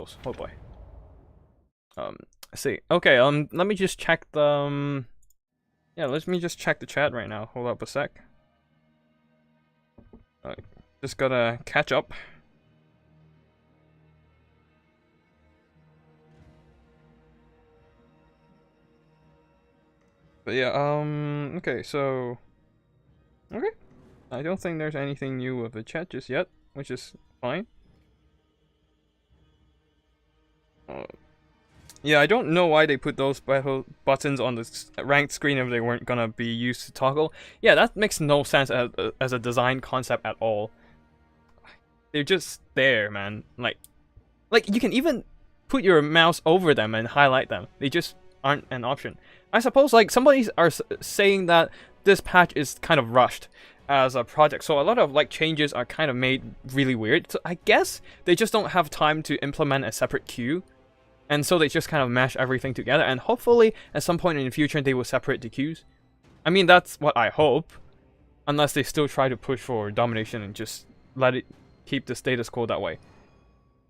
close. Oh boy. Let's see. Okay, let me just check the yeah, let me just check the chat right now. Hold up a sec. Just gotta catch up. But yeah, okay, so okay. I don't think there's anything new with the chat just yet, which is fine. Yeah, I don't know why they put those buttons on the ranked screen if they weren't gonna be used to toggle. Yeah, that makes no sense as a design concept at all. They're just there, man. Like you can even put your mouse over them and highlight them. They just aren't an option. I suppose like somebody are saying that this patch is kind of rushed as a project, so a lot of like changes are kind of made really weird. So I guess they just don't have time to implement a separate queue. And so they just kind of mash everything together, and hopefully at some point in the future they will separate the queues. I mean, that's what I hope. Unless they still try to push for domination and just let it keep the status quo that way.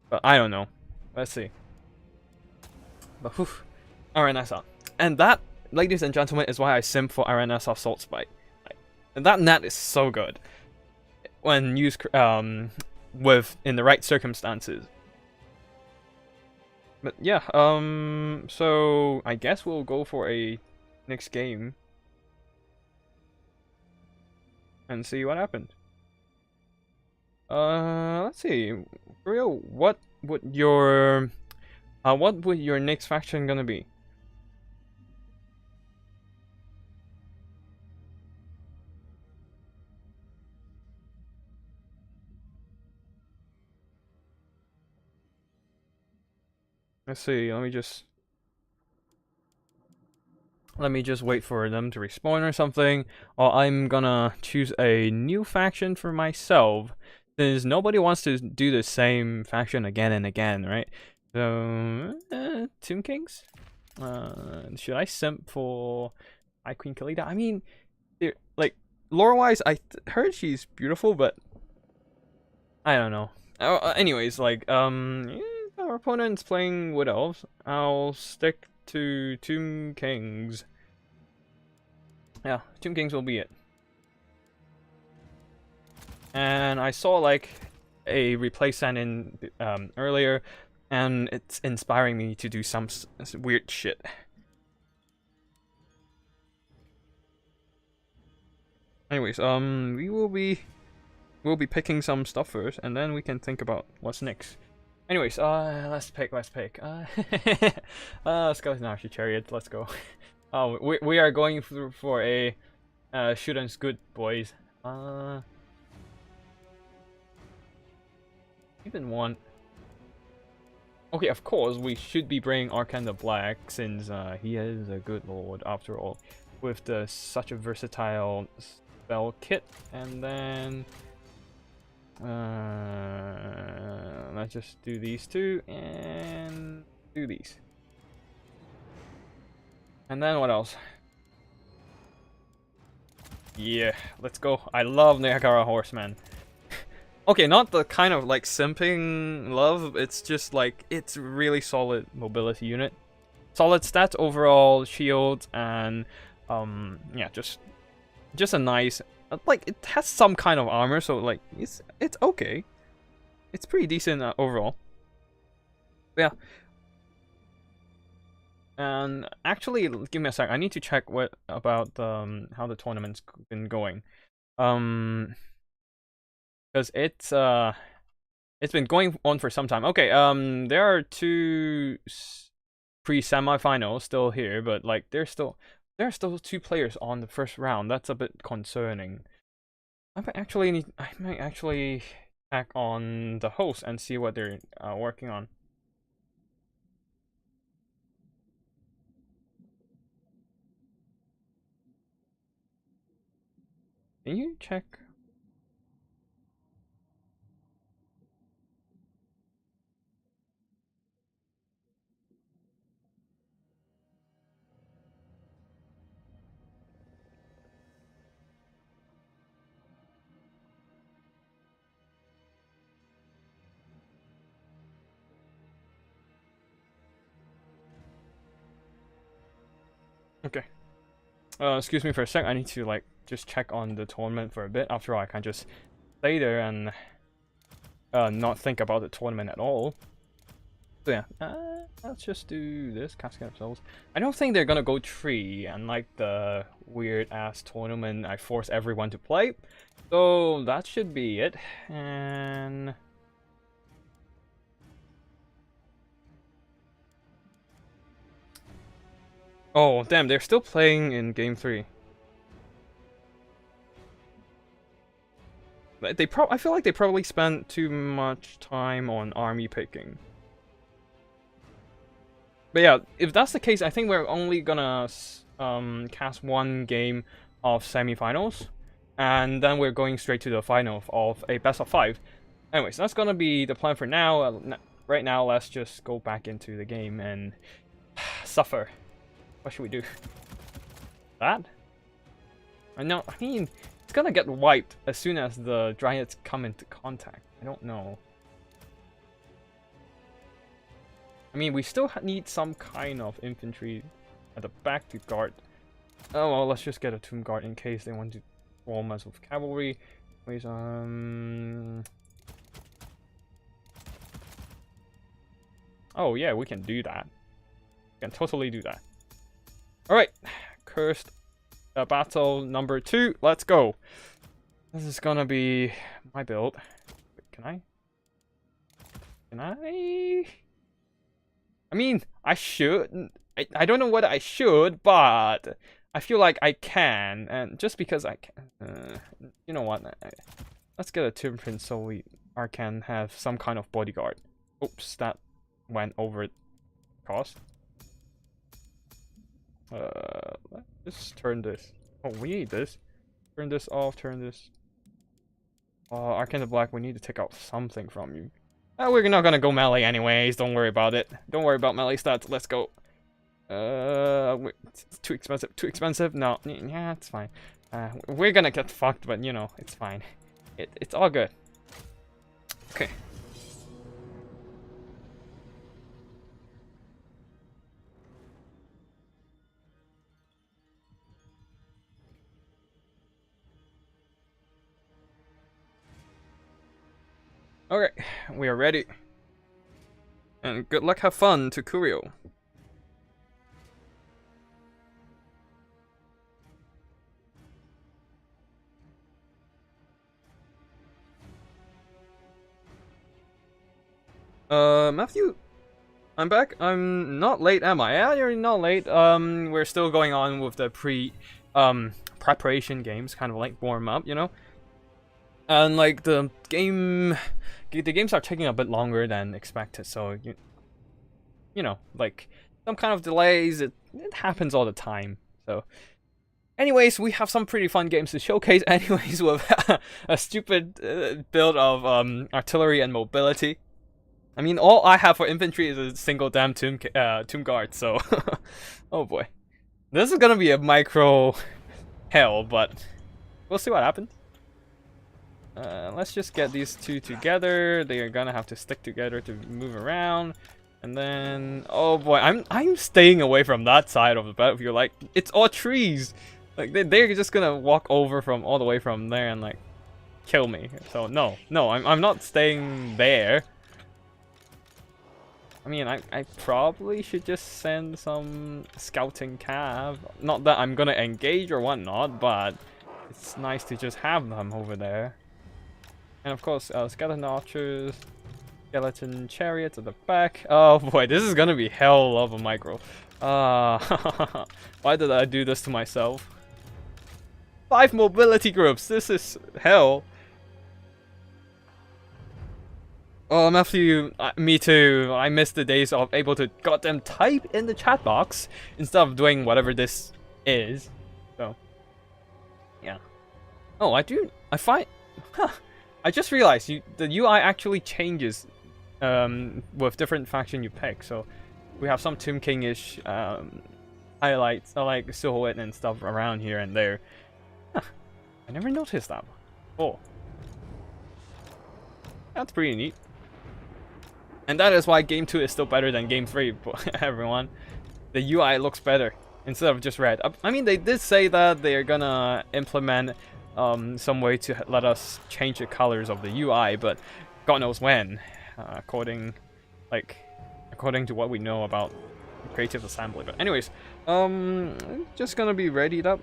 But I don't know. Let's see. But whew. RNSR. And that, ladies and gentlemen, is why I simp for RNSR Salt Spike. And that net is so good. When used with in the right circumstances. But yeah, so I guess we'll go for a next game and see what happens. Let's see, Rio, what would your next faction gonna be? Let's see. Let me just wait for them to respawn or something, or I'm gonna choose a new faction for myself, since nobody wants to do the same faction again and again, right? So, Tomb Kings? Should I simp for High Queen Kalida? I mean, like, lore-wise, I heard she's beautiful, but I don't know. Anyways, like, yeah, our opponent's playing Wood Elves. I'll stick to Tomb Kings. Yeah, Tomb Kings will be it. And I saw like a replay sent in earlier, and it's inspiring me to do some weird shit. Anyways, we'll be picking some stuff first, and then we can think about what's next. Anyways, let's pick. Skeleton Archer Chariot, let's go. Oh, we are going for a shoot and scoot, boys. Even one. Okay, of course we should be bringing Arcan the Black, since he is a good lord after all, with such a versatile spell kit. And then let's just do these two and do these. And then what else? Yeah, let's go. I love Niagara Horseman. Okay, not the kind of like simping love, it's just like, it's really solid mobility unit. Solid stats overall, shield, and yeah, just a nice, like, it has some kind of armor, so like it's okay. It's pretty decent overall. But yeah. And actually, give me a sec. I need to check what about how the tournament's been going. Because it's been going on for some time. Okay, there are two pre-semifinals still here, but like there are still two players on the first round. That's a bit concerning. I might actually check on the host and see what they're working on. Can you check? Okay. Excuse me for a sec. I need to like just check on the tournament for a bit. After all, I can't just stay there and not think about the tournament at all. So yeah, let's just do this. Cascade of Souls. I don't think they're gonna go 3, unlike the weird ass tournament I force everyone to play. So that should be it. And oh damn, they're still playing in game 3. I feel like they probably spent too much time on army picking. But yeah, if that's the case, I think we're only gonna cast 1 game of semifinals, and then we're going straight to the final of a best of 5. Anyways, that's gonna be the plan for now. Right now, let's just go back into the game and suffer. What should we do? That? I mean, it's gonna get wiped as soon as the Dryads come into contact. I don't know. I mean, we still need some kind of infantry at the back to guard. Oh well, let's just get a tomb guard in case they want to swarm us with cavalry. Wait, oh yeah, we can do that. We can totally do that. Alright, cursed battle number 2. Let's go. This is gonna be my build. Wait, can I? I mean, I should. I don't know whether I should, but I feel like I can. And just because I can, you know what? Let's get a Tomb Prince so I can have some kind of bodyguard. Oops, that went over cost. Let's just turn this. Oh, we need this. Turn this off. Turn this. Arcane of Black. We need to take out something from you. We're not gonna go melee anyways, don't worry about it. Don't worry about melee stats, let's go. It's too expensive, no, yeah, it's fine. We're gonna get fucked, but you know, it's fine. It's all good. Okay. Alright, we are ready. And good luck, have fun to Kurio. Matthew, I'm back. I'm not late, am I? Yeah, you're not late. We're still going on with the preparation games, kind of like warm up, you know? And like the games are taking a bit longer than expected, so you know, like some kind of delays, it happens all the time. So anyways, we have some pretty fun games to showcase anyways with a stupid build of artillery and mobility. I mean, all I have for infantry is a single damn tomb guard, so oh boy. This is gonna be a micro hell, but we'll see what happens. Let's just get these two together. They are gonna have to stick together to move around. And then, oh boy, I'm staying away from that side of the battlefield. Like, it's all trees. Like they're just gonna walk over from all the way from there and like kill me. So no, I'm not staying there. I mean, I probably should just send some scouting cav. Not that I'm gonna engage or whatnot, but it's nice to just have them over there. And of course, skeleton archers, skeleton chariots at the back. Oh boy, this is gonna be hell of a micro. Why did I do this to myself? 5 mobility groups, this is hell. Oh, Matthew, me too. I miss the days of able to goddamn type in the chat box instead of doing whatever this is. So, yeah. Oh, I find, I just realized the UI actually changes with different faction you pick. So we have some Tomb King-ish highlights, like silhouette and stuff around here and there. Huh, I never noticed that. Oh, that's pretty neat. And that is why Game 2 is still better than Game 3, everyone. The UI looks better. instead of just red. I mean, they did say that they're gonna implement some way to let us change the colors of the UI, but God knows when. According to what we know about creative assembly. But anyways, just gonna be readied up.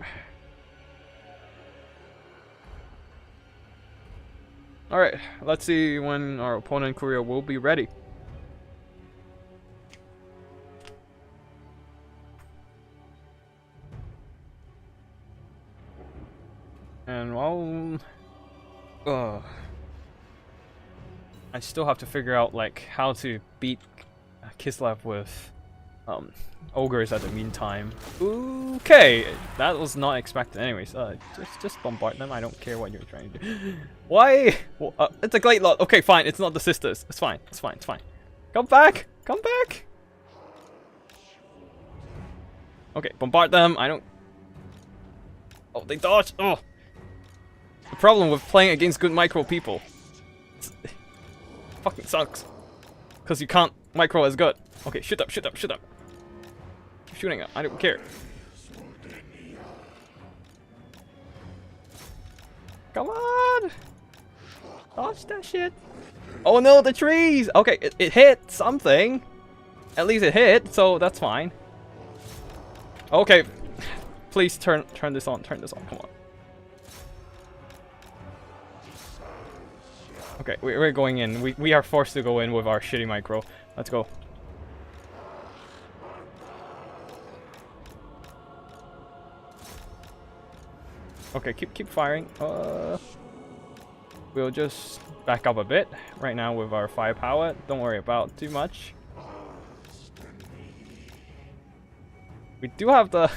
Alright, let's see when our opponent courier will be ready. And well, I still have to figure out like how to beat Kislev with ogres at the meantime. Okay, that was not expected. Anyways, just bombard them. I don't care what you're trying to do. Why? Well, it's a Glade Lot. Okay, fine. It's not the sisters. It's fine. It's fine. It's fine. Come back. Come back. Okay, bombard them. I don't. Oh, they dodged. Oh. The problem with playing against good micro people. Fucking sucks. Because you can't micro as good. Okay, shoot up, shoot up, shoot up. Keep shooting up, I don't care. Come on! Dodge that shit. Oh no, the trees! Okay, it hit something. At least it hit, so that's fine. Okay. Please turn this on, come on. Okay, we're going in. We are forced to go in with our shitty micro. Let's go. Okay, keep firing. We'll just back up a bit right now with our firepower. Don't worry about too much. We do have the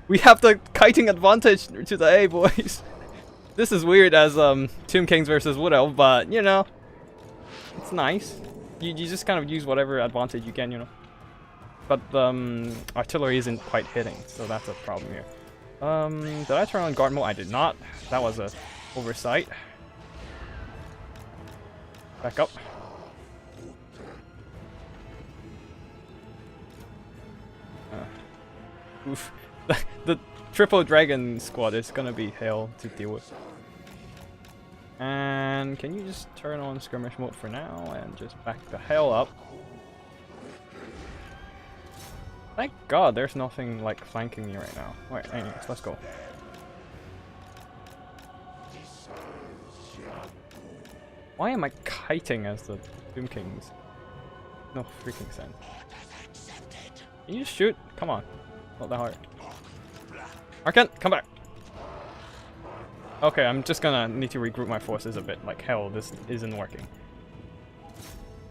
we have the kiting advantage to the A, boys. This is weird as Tomb Kings versus Wood Elf, but you know, it's nice. You just kind of use whatever advantage you can, you know. But artillery isn't quite hitting, so that's a problem here. Did I turn on guard mode? I did not. That was a oversight. Back up. Oof. The triple dragon squad is gonna be hell to deal with. And can you just turn on skirmish mode for now and just back the hell up? Thank God there's nothing like flanking me right now. Alright, anyways, let's go. Why am I kiting as the Doom Kings? No freaking sense. Can you just shoot? Come on. Not that hard. Arkan, come back! Okay, I'm just gonna need to regroup my forces a bit. Like hell, this isn't working.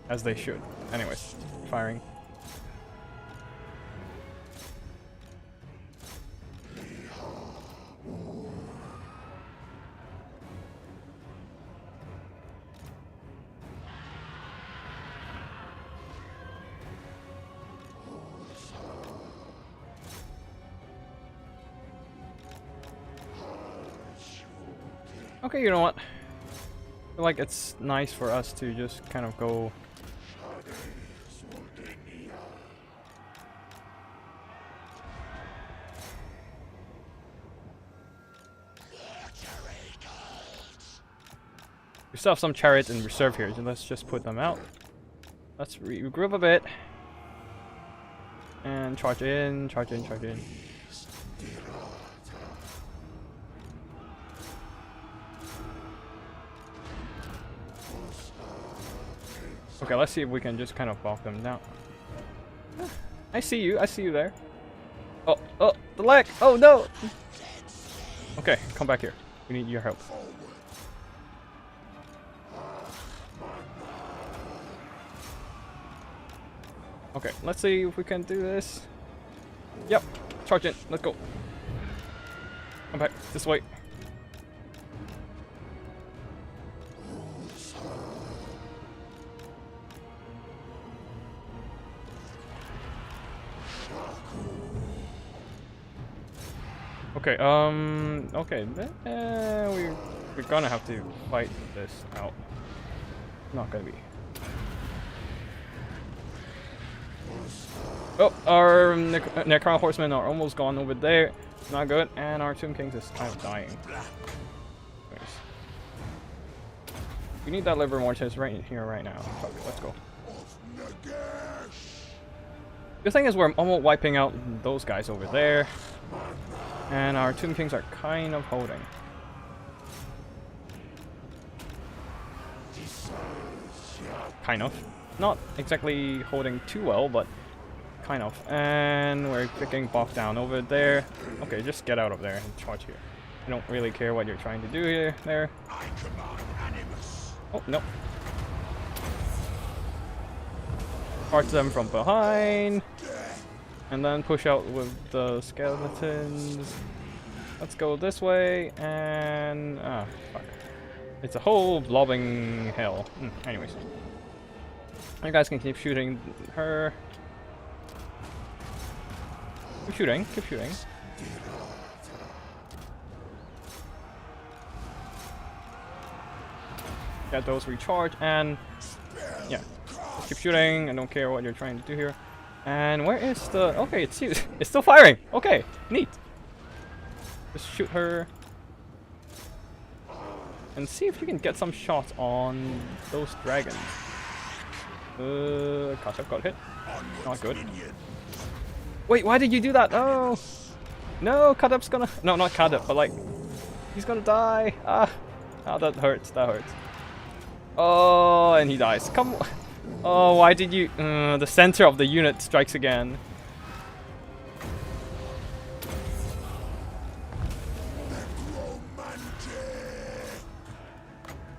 As they should. Anyways, firing. Okay, you know what? I feel like it's nice for us to just kind of go. We still have some chariots in reserve here, so let's just put them out. Let's regroup a bit. And charge in, charge in, charge in. Okay, let's see if we can just kind of balk them down. I see you there. Oh, the lag! Oh no! Okay, come back here. We need your help. Okay, let's see if we can do this. Yep, charge in, let's go. Come back, this way. Okay, okay, we're gonna have to fight this out. Not gonna be. Oh, our Necron horsemen are almost gone over there. Not good. And our Tomb Kings is kind of dying. Anyways. We need that liver mortis right here, right now. Fuck it, let's go. The thing is, we're almost wiping out those guys over there. And our Tomb Kings are kind of holding. Kind of. Not exactly holding too well, but kind of. And we're getting bogged down over there. Okay, just get out of there and charge here. I don't really care what you're trying to do here. There. Oh, no. Charge them from behind. And then push out with the skeletons. Let's go this way. And... ah, fuck. It's a whole blobbing hell. Anyways. You guys can keep shooting her. Keep shooting, keep shooting. Get those recharged and yeah. Keep shooting. I don't care what you're trying to do here. And where is the okay, it's still firing. Okay, neat. Just shoot her. And see if you can get some shots on those dragons. Gosh, I've got hit. Not good. Wait, why did you do that? Oh! No, Kadup's gonna... No, not Kadup, but like... he's gonna die! Ah! Oh, that hurts, that hurts. Oh, and he dies. Come on! Oh, why did you... the center of the unit strikes again.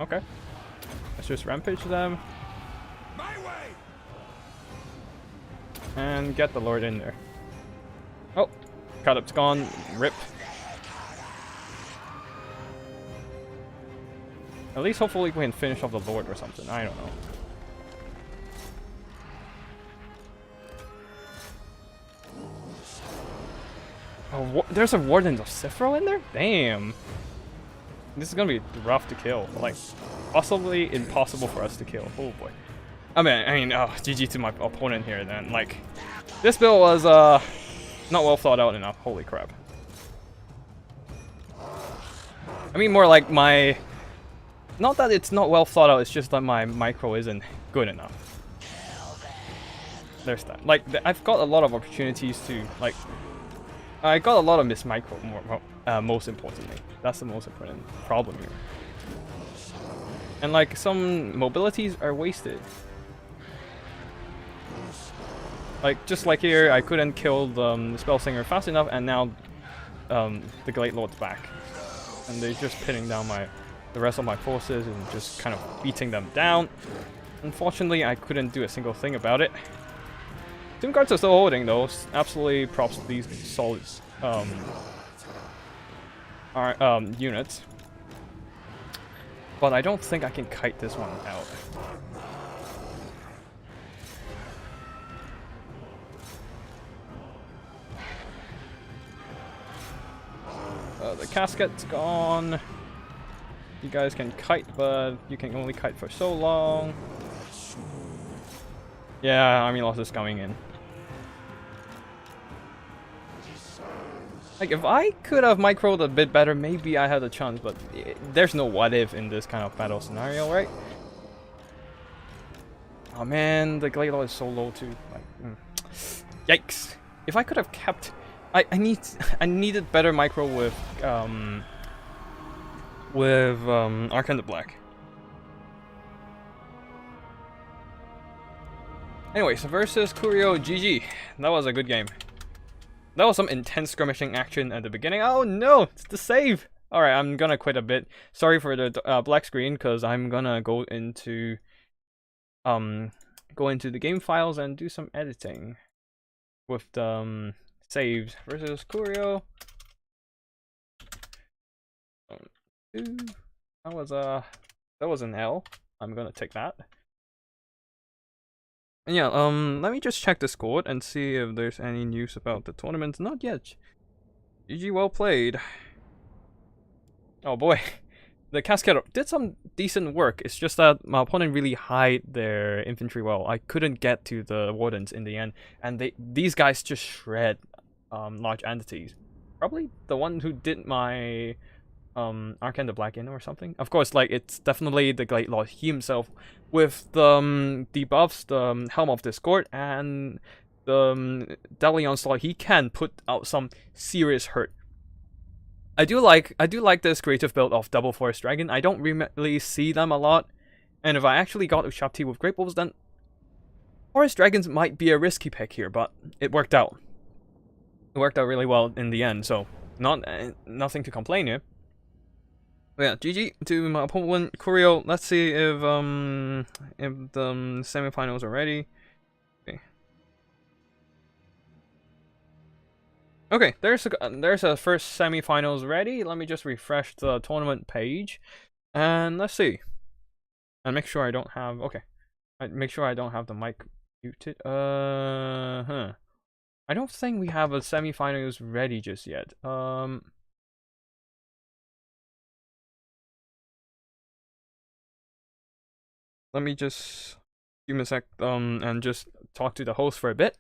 Okay. Let's just rampage them. And get the Lord in there. Oh, Kadup's gone. Rip. At least hopefully we can finish off the Lord or something. I don't know. Oh, there's a Warden of Sifro in there? Damn. This is gonna be rough to kill. Like, possibly impossible for us to kill. Oh boy. I mean, oh, GG to my opponent here then. Like, this build was, not well thought out enough. Holy crap. I mean, more like my... not that it's not well thought out, it's just that my micro isn't good enough. There's that. Like, I've got a lot of opportunities to, like... I got a lot of missed micro, most importantly. That's the most important problem here. And, like, some mobilities are wasted. Like, just like here, I couldn't kill the Spell Singer fast enough, and now the Great Lord's back. And they're just pinning down the rest of my forces and just kind of beating them down. Unfortunately, I couldn't do a single thing about it. Tomb Guards are still holding, though. Absolutely props to these solid units. But I don't think I can kite this one out. The casket's gone. You guys can kite, but you can only kite for so long. Yeah, army loss is coming in. Like, if I could have microed a bit better, maybe I had a chance, but there's no what if in this kind of battle scenario, right? Oh man, the Glade Lord is so low too. Like, yikes! If I could have kept, I needed better micro with Archon the Black. Anyways, versus Curio, GG. That was a good game. That was some intense skirmishing action at the beginning. Oh no, it's the save. All right, I'm gonna quit a bit. Sorry for the black screen, because I'm gonna go into the game files and do some editing with the saves versus Curio. That was an L. I'm gonna take that. And yeah, let me just check Discord and see if there's any news about the tournament. Not yet. GG, well played. Oh boy. the Cascade did some decent work. It's just that my opponent really hid their infantry well. I couldn't get to the Wardens in the end, and these guys just shred large entities. Probably the one who did my Arcane the Black Inn or something. Of course, like, it's definitely the Great Lord himself with the debuffs, the Helm of Discord, and the Deadly Onslaught. He can put out some serious hurt. I do like this creative build of Double Forest Dragon. I don't really see them a lot, and if I actually got a Sharp T with Great Wolves, then Forest Dragons might be a risky pick here, but it worked out. It worked out really well in the end, so nothing to complain here. But yeah, GG to my opponent Curio. Let's see if the semifinals are ready. Okay, there's a first semifinals ready. Let me just refresh the tournament page, and let's see, and make sure I don't have make sure I don't have the mic muted. I don't think we have a semifinals ready just yet. Let me just give me a sec and just talk to the host for a bit.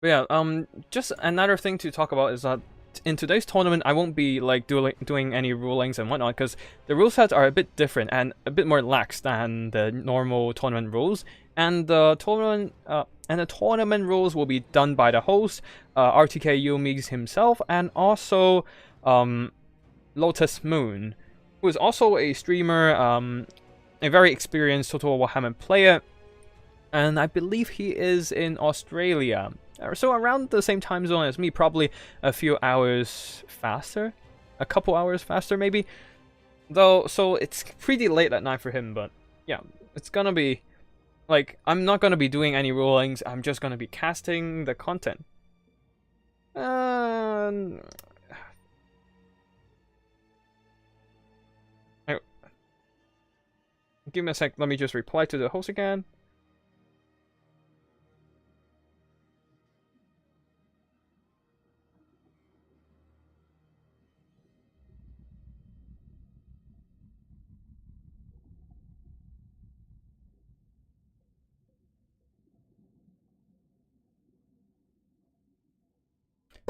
But yeah, just another thing to talk about is that in today's tournament, I won't be like doing any rulings and whatnot, because the rule sets are a bit different and a bit more lax than the normal tournament rules. And the tournament rules will be done by the host, RTK eumaies himself, and also Lotus Moon, who is also a streamer, a very experienced Total War Warhammer player, and I believe he is in Australia. So around the same time zone as me, probably a few hours faster, a couple hours faster maybe. Though, so it's pretty late at night for him, but yeah, it's gonna be, like, I'm not gonna be doing any rulings, I'm just gonna be casting the content. Give me a sec, let me just reply to the host again.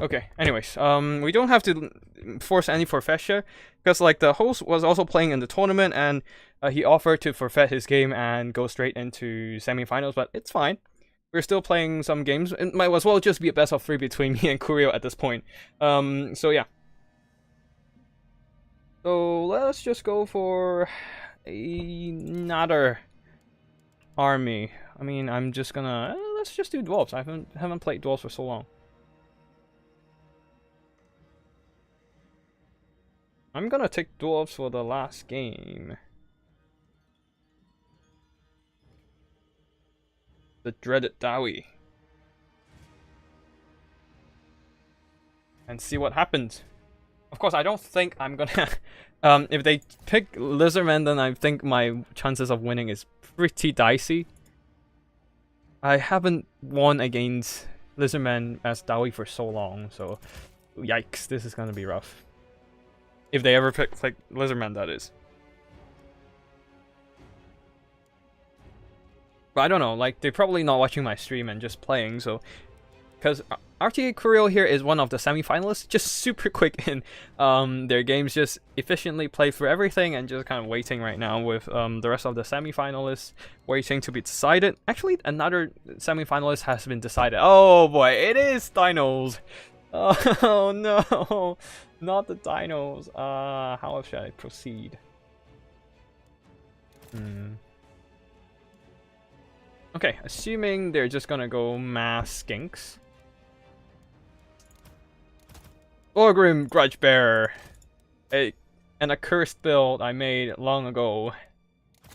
Okay, anyways, we don't have to force any forfeiture, because, like, the host was also playing in the tournament, and he offered to forfeit his game and go straight into semifinals, but it's fine. We're still playing some games. It might as well just be a best of 3 between me and Curio at this point. So yeah. So let's just go for another army. I mean, I'm just gonna let's just do dwarves. I haven't played dwarves for so long. I'm gonna take dwarves for the last game. The dreaded Dowie. And see what happens. Of course, I don't think I'm gonna... if they pick Lizardman, then I think my chances of winning is pretty dicey. I haven't won against Lizardman as Dowie for so long, so... Yikes, this is gonna be rough. If they ever pick Lizardman, that is. But I don't know, like, they're probably not watching my stream and just playing, so... Because RTA Curio here is one of the semi-finalists, just super quick in their games, just efficiently play through everything and just kind of waiting right now with the rest of the semi-finalists waiting to be decided. Actually, another semi-finalist has been decided. Oh boy, it is Dinos! Oh no, not the Dinos. How should I proceed? Okay, assuming they're just gonna go mass skinks. Orgrim Grudgebearer, an accursed build I made long ago.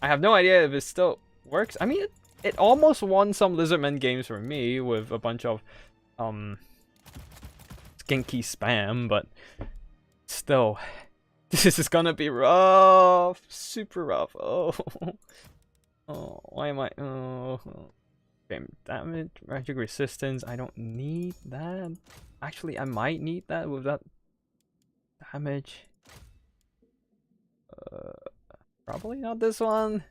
I have no idea if it still works. I mean, it almost won some Lizardman games for me with a bunch of skinky spam, but still, This is gonna be rough, super rough. Oh, oh, why am I? Oh, damage, magic resistance. I don't need that. Actually, I might need that with that damage. Probably not this one.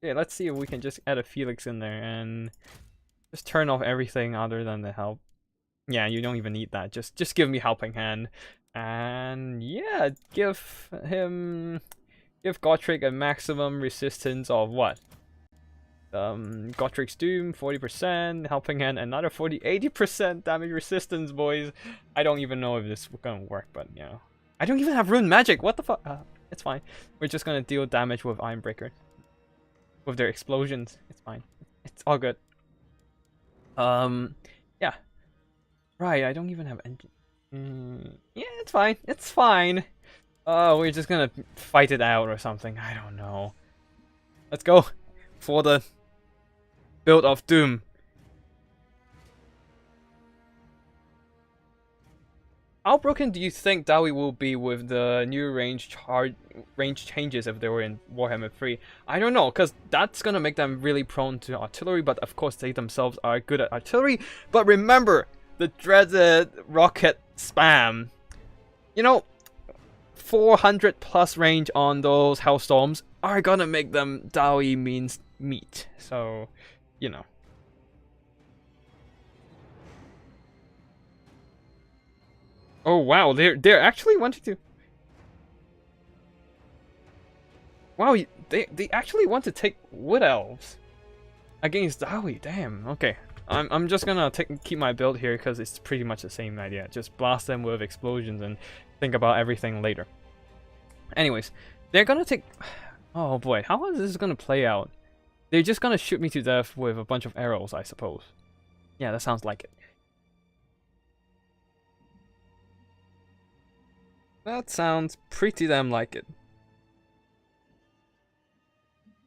Yeah, let's see if we can just add a Felix in there and just turn off everything other than the help. Yeah, you don't even need that. Just give me Helping Hand. And yeah, give Gotrek a maximum resistance of what? Gotrek's Doom, 40%, Helping Hand, another 80% damage resistance, boys. I don't even know if this is gonna work, but you know. I don't even have Rune Magic, what the fuck? It's fine. We're just gonna deal damage with Ironbreaker. With their explosions. It's fine. It's all good. Yeah. Right, I don't even have engine. Yeah, it's fine. It's fine. Oh, we're just gonna fight it out or something. I don't know. Let's go for the build of Doom. How broken do you think Dowie will be with the new range changes if they were in Warhammer 3? I don't know, because that's gonna make them really prone to artillery, but of course they themselves are good at artillery. But remember, the dreaded rocket spam. You know, 400 plus range on those Hellstorms are gonna make them Dowie means meat. So, you know. Oh wow, they're actually wanting to. Wow, they actually want to take Wood Elves against Dowie. Damn. Okay, I'm just gonna keep my build here because it's pretty much the same idea. Just blast them with explosions and think about everything later. Anyways, they're gonna take. Oh boy, how is this gonna play out? They're just gonna shoot me to death with a bunch of arrows, I suppose. Yeah, that sounds like it. That sounds pretty damn like it.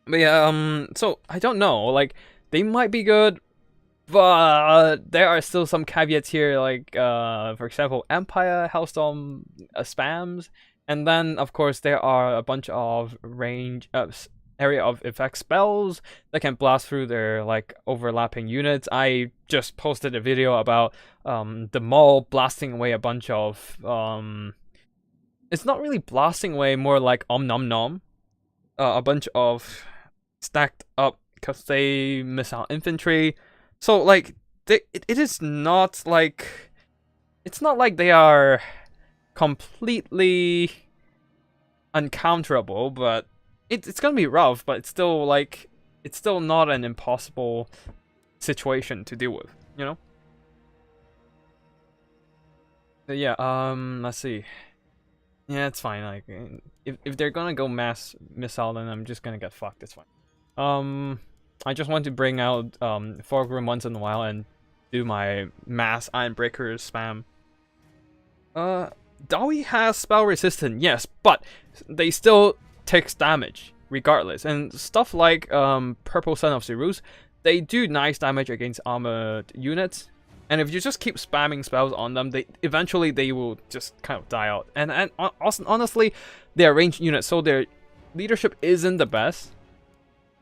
But yeah, so I don't know, like, they might be good, but there are still some caveats here, like, for example, Empire, Hellstorm spams, and then, of course, there are a bunch of area of effect spells that can blast through their, like, overlapping units. I just posted a video about, the Maul blasting away a bunch of, it's not really blasting away, more like Om Nom Nom. A bunch of stacked up Cathay missile infantry. So like it is not like it's not like they are completely uncounterable, but it's gonna be rough, but it's still like it's still not an impossible situation to deal with, you know? But yeah, let's see. Yeah, it's fine. Like, if they're gonna go mass missile, then I'm just gonna get fucked. It's fine. I just want to bring out Foregroom once in a while and do my mass Ironbreaker spam. Dowie has spell resistance, yes, but they still takes damage regardless. And stuff like Purple Son of Cerus, they do nice damage against armored units. And if you just keep spamming spells on them, eventually they will just kind of die out. And honestly, they're ranged units, so their leadership isn't the best.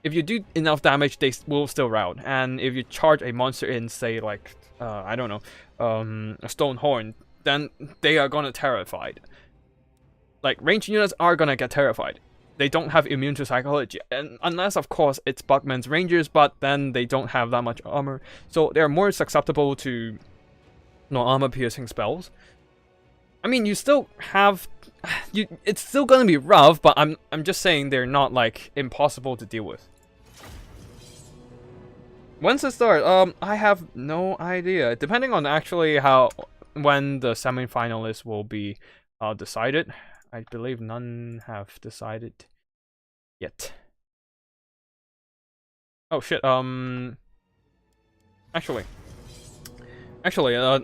If you do enough damage, they will still rout. And if you charge a monster in, say like I don't know, a Stone Horn, then they are gonna terrified. Like ranged units are gonna get terrified. They don't have immune to psychology, and unless of course it's Buckman's Rangers, but then they don't have that much armor, so they're more susceptible to no armor piercing spells. I mean, you still have it's still gonna be rough, but I'm just saying they're not like impossible to deal with. When's it start? I have no idea. Depending on actually when the semi-finalists will be decided. I believe none have decided yet. Oh shit, actually,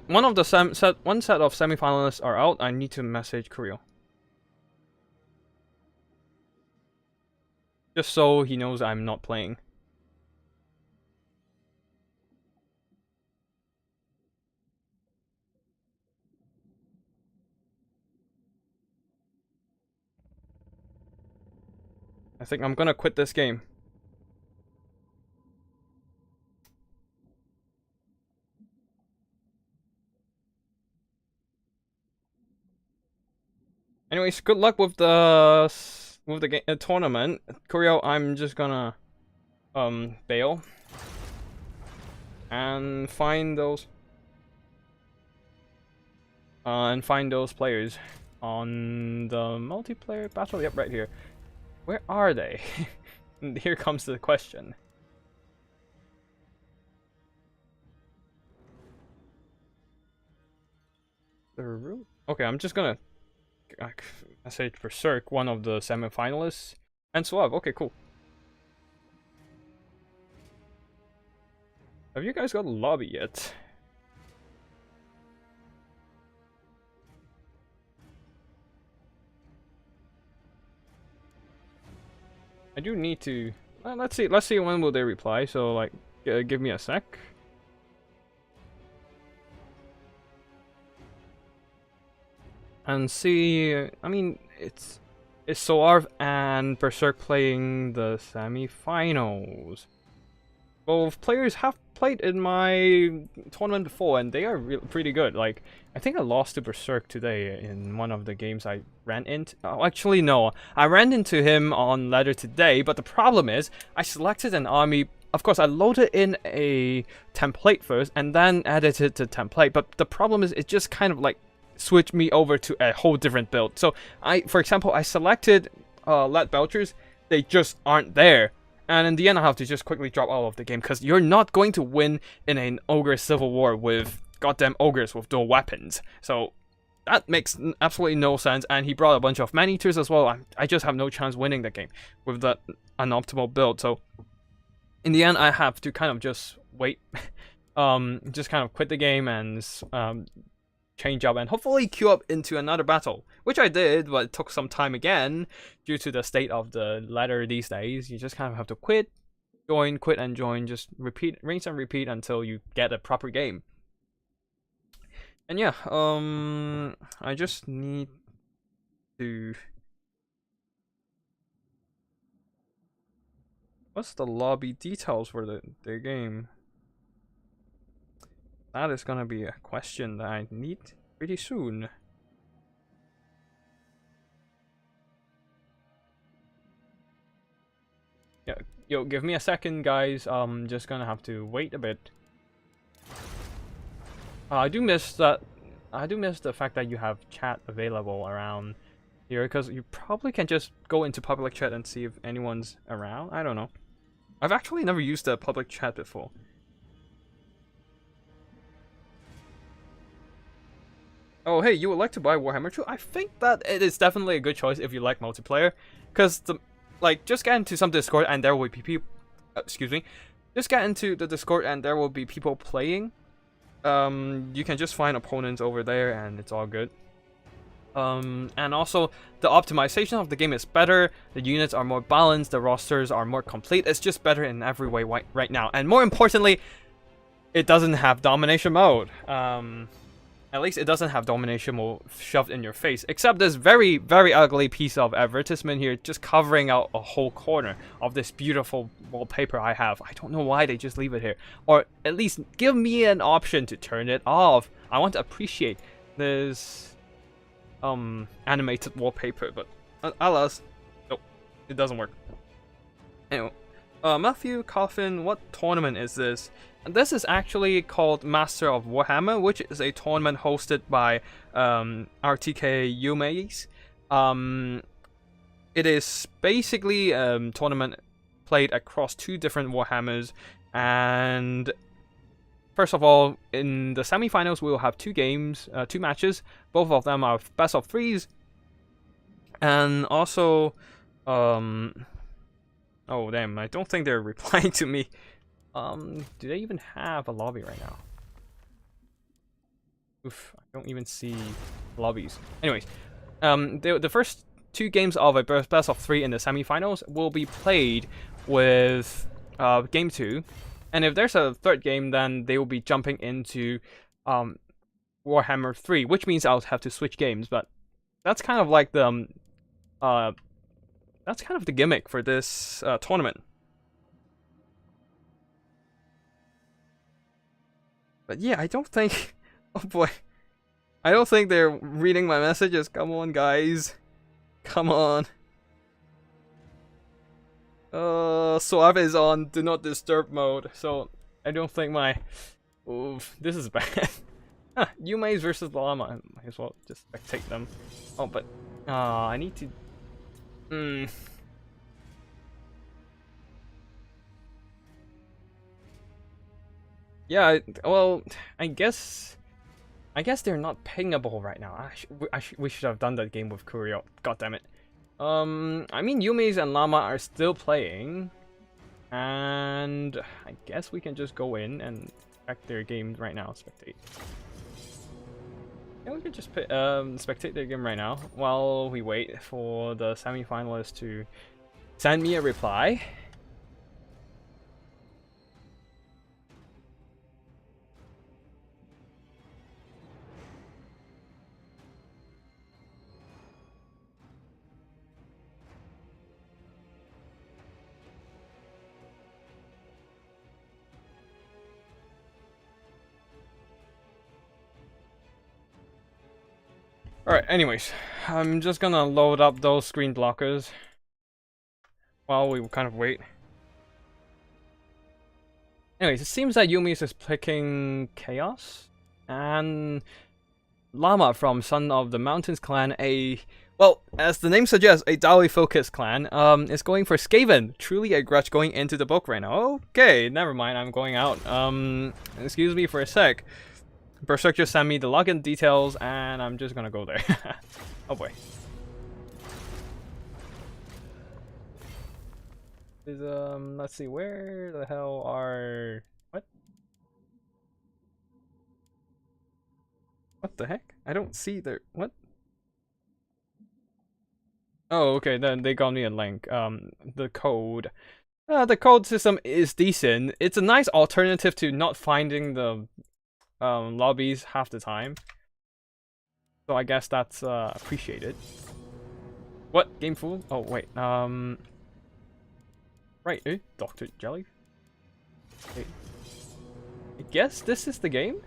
one of the one set of semi-finalists are out. I need to message Creel. Just so he knows I'm not playing. I think I'm gonna quit this game. Anyways, good luck with the tournament. Kurio, I'm just gonna bail and find those players on the multiplayer battle. Yep, right here. Where are they? And here comes the question. The route? Okay, I'm just gonna I say Berserk, one of the semi-finalists, and Suave. Okay, cool. Have you guys got a lobby yet? I do need to. Let's see when will they reply. So like, give me a sec. And see, I mean, it's Soarv and Berserk playing the semi-finals. Both players have played in my tournament before, and they are pretty good. Like, I think I lost to Berserk today in one of the games I ran into. Oh, actually, no. I ran into him on ladder today, but the problem is, I selected an army. Of course, I loaded in a template first, and then edited the template. But the problem is, it just kind of like switched me over to a whole different build. So, for example, I selected Lead Belchers. They just aren't there. And in the end, I have to just quickly drop out of the game, because you're not going to win in an ogre civil war with goddamn ogres with dual weapons. So that makes absolutely no sense. And he brought a bunch of man-eaters as well. I just have no chance winning the game with that unoptimal build. So in the end, I have to kind of just wait, just kind of quit the game and change up and hopefully queue up into another battle, which I did, but it took some time again due to the state of the ladder these days. You just kind of have to quit and join, just repeat, rinse and repeat until you get a proper game. And yeah, I just need to. What's the lobby details for the game? That is gonna be a question that I need pretty soon. Yeah, yo, give me a second, guys. Just gonna have to wait a bit. I do miss that. I do miss the fact that you have chat available around here, because you probably can just go into public chat and see if anyone's around. I don't know. I've actually never used the public chat before. Oh, hey, you would like to buy Warhammer 2? I think that it is definitely a good choice if you like multiplayer, because just get into some Discord and there will be people. Excuse me. Just get into the Discord and there will be people playing. You can just find opponents over there and it's all good. And also the optimization of the game is better. The units are more balanced. The rosters are more complete. It's just better in every way right now. And more importantly, it doesn't have domination mode. At least it doesn't have domination mode shoved in your face, except this very, very ugly piece of advertisement here just covering out a whole corner of this beautiful wallpaper I have. I don't know why they just leave it here. Or at least give me an option to turn it off. I want to appreciate this animated wallpaper, but alas, nope, it doesn't work. Anyway, Matthew Coffin, what tournament is this? And this is called Master of Warhammer, which is a tournament hosted by RTK eumaies. It is basically a tournament played across 2 different Warhammers. And first of all, in the semi-finals, we will have 2 games, 2 matches. Both of them are best of 3s. And also, oh damn, I don't think they're replying to me. Do they even have a lobby right now? Oof, I don't even see lobbies. Anyways, the first 2 games of a best of 3 in the semi-finals will be played with game 2, and if there's a 3rd game, then they will be jumping into Warhammer 3, which means I'll have to switch games. But that's kind of like the that's kind of the gimmick for this tournament. But yeah, I don't think... Oh boy. I don't think they're reading my messages. Come on, guys. Come on. Suave is on Do Not Disturb mode, so I don't think my... Oof, this is bad. Huh, eumaies versus llama. I might as well just spectate them. Oh, but... I need to... Yeah, well, I guess they're not pingable right now. We should have done that game with Kurio. God damn it. I mean, eumaies and llama are still playing, and I guess we can just go in and check their game right now. Spectate. Yeah, we can just spectate their game right now while we wait for the semi-finalists to send me a reply. Alright, anyways, I'm just gonna load up those screen blockers while we kind of wait. Anyways, it seems that eumaies is picking Chaos, and Llama from Son of the Mountains clan, well, as the name suggests, a Dali-focused clan, is going for Skaven. Truly a grudge going into the book right now. Okay, never mind, I'm going out. Excuse me for a sec. Berserk just sent me the login details, and I'm just gonna go there. Oh boy. Is let's see, where the hell are... What? What the heck? I don't see their... What? Oh, okay, then they got me a link. The code. The code system is decent. It's a nice alternative to not finding the lobbies half the time, so I guess that's appreciated. What? Game full? Oh wait, right, Dr. Jelly? Wait. I guess this is the game?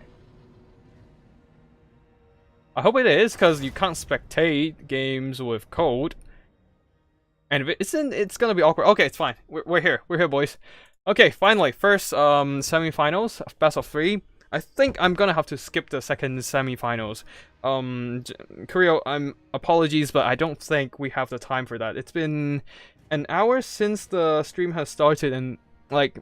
I hope it is, because you can't spectate games with code. And if it isn't, it's gonna be awkward. Okay, it's fine. We're here, boys. Okay, finally, first semi-finals, best of 3. I think I'm gonna have to skip the second semi-finals. Kurio, apologies, but I don't think we have the time for that. It's been an hour since the stream has started, and like,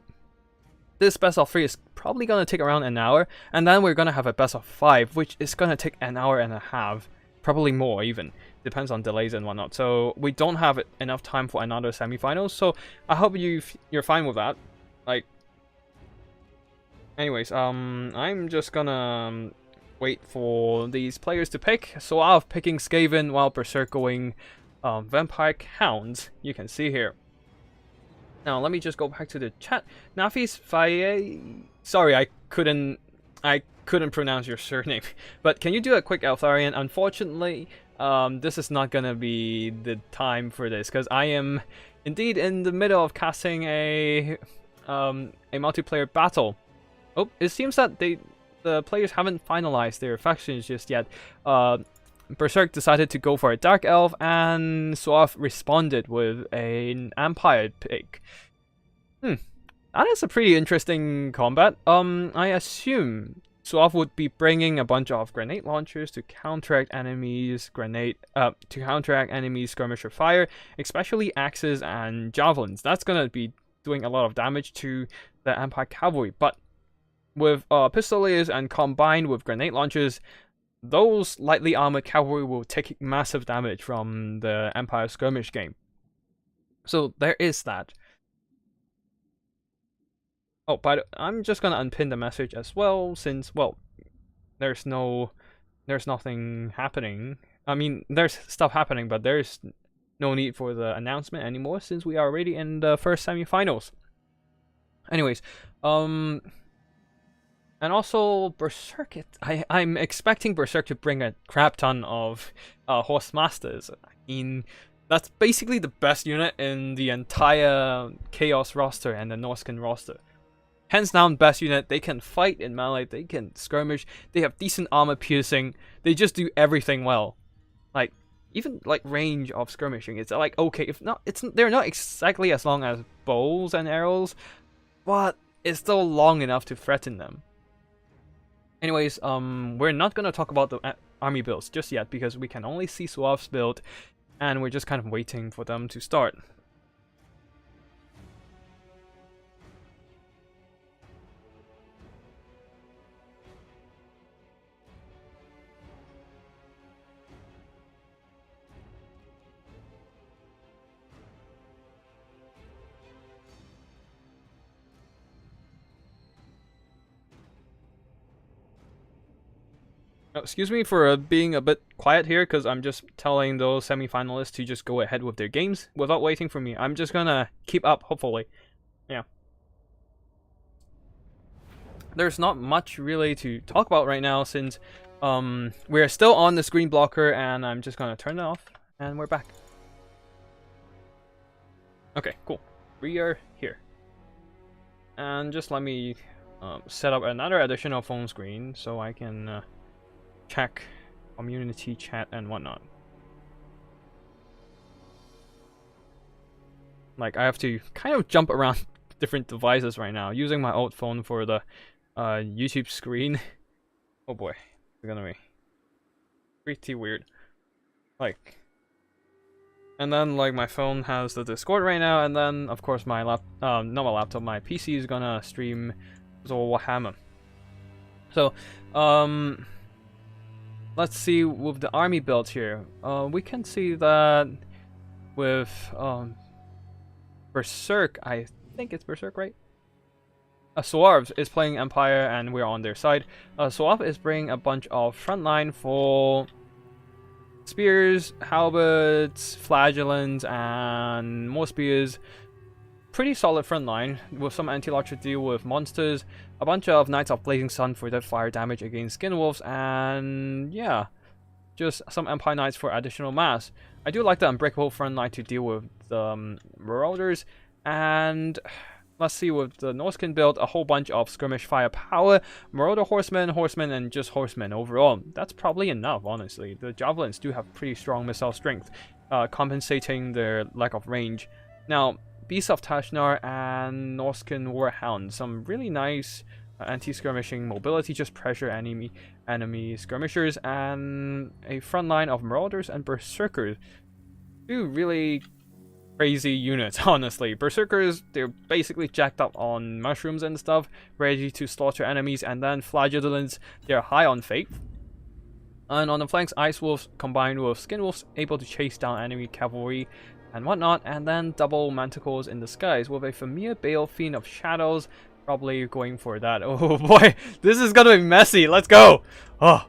this best of 3 is probably gonna take around an hour, and then we're gonna have a best of 5, which is gonna take an hour and a half, probably more even. Depends on delays and whatnot. So we don't have enough time for another semi-finals. So I hope you're fine with that. Like. Anyways, I'm just gonna wait for these players to pick. So I'm picking Skaven while Berserk going Vampire Hounds. You can see here. Now let me just go back to the chat. Nafis Faye. Sorry, I couldn't pronounce your surname. But can you do a quick Eltharion? Unfortunately, this is not gonna be the time for this, because I am indeed in the middle of casting a multiplayer battle. Oh, it seems that the players haven't finalized their factions just yet. Berserk decided to go for a Dark Elf, and Suave responded with an Empire pick. That is a pretty interesting combat. I assume Suave would be bringing a bunch of grenade launchers to counteract enemies' skirmisher fire, especially axes and javelins. That's gonna be doing a lot of damage to the Empire cavalry, but with pistoliers and combined with grenade launchers, those lightly armored cavalry will take massive damage from the Empire skirmish game. So there is that. Oh, but I'm just gonna unpin the message as well, since, well, there's nothing happening. I mean, there's stuff happening, but there's no need for the announcement anymore, since we are already in the first semi-finals. Anyways, and also, Berserk, I'm expecting Berserk to bring a crap ton of Horse Masters. I mean, That's basically the best unit in the entire Chaos roster and the Norscan roster. Hands down best unit. They can fight in melee, they can skirmish, they have decent armor piercing, they just do everything well. Like, even like range of skirmishing, it's like okay, if not, they're not exactly as long as bows and arrows, but it's still long enough to threaten them. Anyways, we're not gonna talk about the army builds just yet because we can only see Suave's build, and we're just kind of waiting for them to start. Excuse me for being a bit quiet here, because I'm just telling those semi-finalists to just go ahead with their games without waiting for me. I'm just gonna keep up, hopefully. Yeah. There's not much really to talk about right now since we're still on the screen blocker, and I'm just gonna turn it off, and we're back. Okay, cool. We are here. And just let me set up another additional phone screen so I can check community chat and whatnot. Like, I have to kind of jump around different devices right now, using my old phone for the YouTube screen. Oh boy, it's gonna be pretty weird. Like, and then like my phone has the Discord right now, and then of course my not my laptop, my PC is gonna stream Total War Warhammer. So, let's see with the army build here. We can see that with Berserk, I think it's Berserk, right? Suave is playing Empire and we're on their side. Suave is bringing a bunch of frontline for spears, halberds, flagellants, and more spears. Pretty solid frontline with some anti-lot to deal with monsters, a bunch of Knights of Blazing Sun for the fire damage against skin wolves, and yeah, just some Empire Knights for additional mass. I do like the Unbreakable frontline to deal with the Marauders, and let's see with the Norscan build, a whole bunch of skirmish firepower, Marauder horsemen, and just horsemen overall. That's probably enough, honestly. The Javelins do have pretty strong missile strength, compensating their lack of range. Now, Beasts of Tashnar and Norscan Warhound, some really nice anti-skirmishing mobility, just pressure enemy skirmishers, and a front line of Marauders and Berserkers. Two really crazy units, honestly. Berserkers, they're basically jacked up on mushrooms and stuff, ready to slaughter enemies, and then Flagellants, they're high on faith. And on the flanks, Ice Wolves combined with Skin Wolves, able to chase down enemy cavalry and whatnot, and then double Manticores in the skies with a familiar Bale Fiend of Shadows, probably going for that. Oh boy, this is gonna be messy. Let's go. Oh.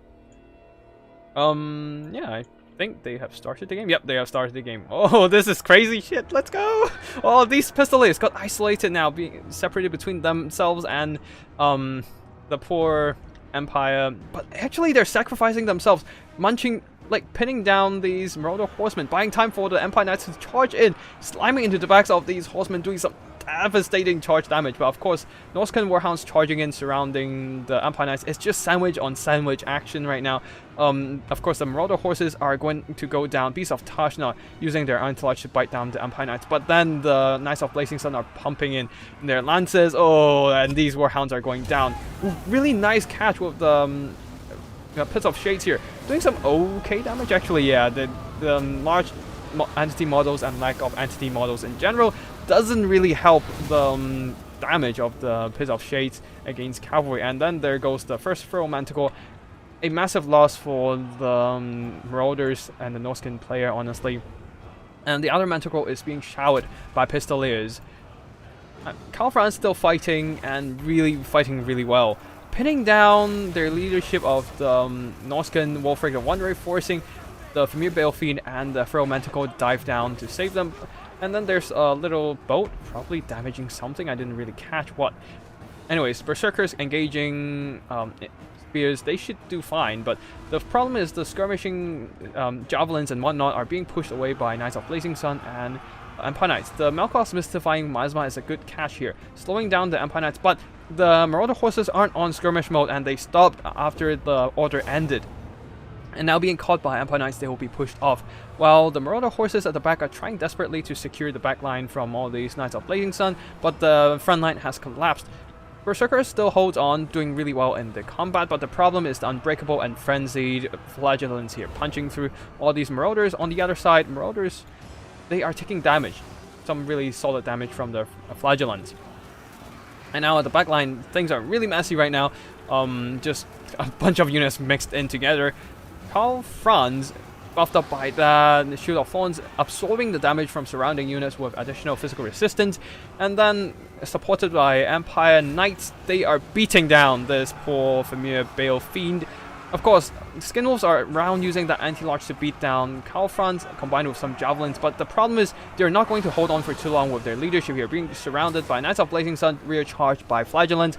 Yeah, I think they have started the game. Yep, they have started the game. Oh, this is crazy shit. Let's go. Oh, these Pistoliers got isolated now, being separated between themselves and the poor Empire. But actually, they're sacrificing themselves, munching, like pinning down these Marauder horsemen, buying time for the Empire Knights to charge in, slamming into the backs of these horsemen, doing some devastating charge damage. But of course, Norscan Warhounds charging in, surrounding the Empire Knights. It's just sandwich on sandwich action right now. Of course, the Marauder horses are going to go down. Beasts of Tashnar using their Antelage to bite down the Empire Knights. But then the Knights of Blazing Sun are pumping in their lances. Oh, and these Warhounds are going down. Ooh, really nice catch with the Pits of Shades here, doing some okay damage actually. Yeah, the large entity models and lack of entity models in general doesn't really help the damage of the Pits of Shades against cavalry. And then there goes the first Feral Manticore, a massive loss for the Marauders and the Norscan player, honestly. And the other Manticore is being showered by Pistoliers. Calfran's still fighting and really fighting really well, pinning down their leadership of the Norscan Wolfrig the Wanderer, forcing the Familiar Bale Fiend and the Feral Manticore dive down to save them. And then there's a little boat, probably damaging something, I didn't really catch what. Anyways, Berserkers engaging spears, they should do fine, but the problem is the skirmishing javelins and whatnot are being pushed away by Knights of Blazing Sun and Empire Knights. The Melkos Mystifying Miasma is a good catch here, slowing down the Empire Knights, but the Marauder horses aren't on skirmish mode and they stopped after the order ended. And now being caught by Empire Knights, they will be pushed off, while the Marauder horses at the back are trying desperately to secure the back line from all these Knights of Blazing Sun, but the front line has collapsed. Berserker still holds on, doing really well in the combat, but the problem is the Unbreakable and Frenzied Flagellants here, punching through all these Marauders. On the other side, Marauders, they are taking damage, some really solid damage from the Flagellants. And now at the back line, things are really messy right now, just a bunch of units mixed in together. Karl Franz, buffed up by the Shield of Thorns, absorbing the damage from surrounding units with additional physical resistance, and then supported by Empire Knights, they are beating down this poor Familiar Bale Fiend. Of course, Skinwolves are around using the anti-large to beat down Karl Franz, combined with some javelins, but the problem is they're not going to hold on for too long with their leadership here, being surrounded by Knights of Blazing Sun, rear charged by Flagellant,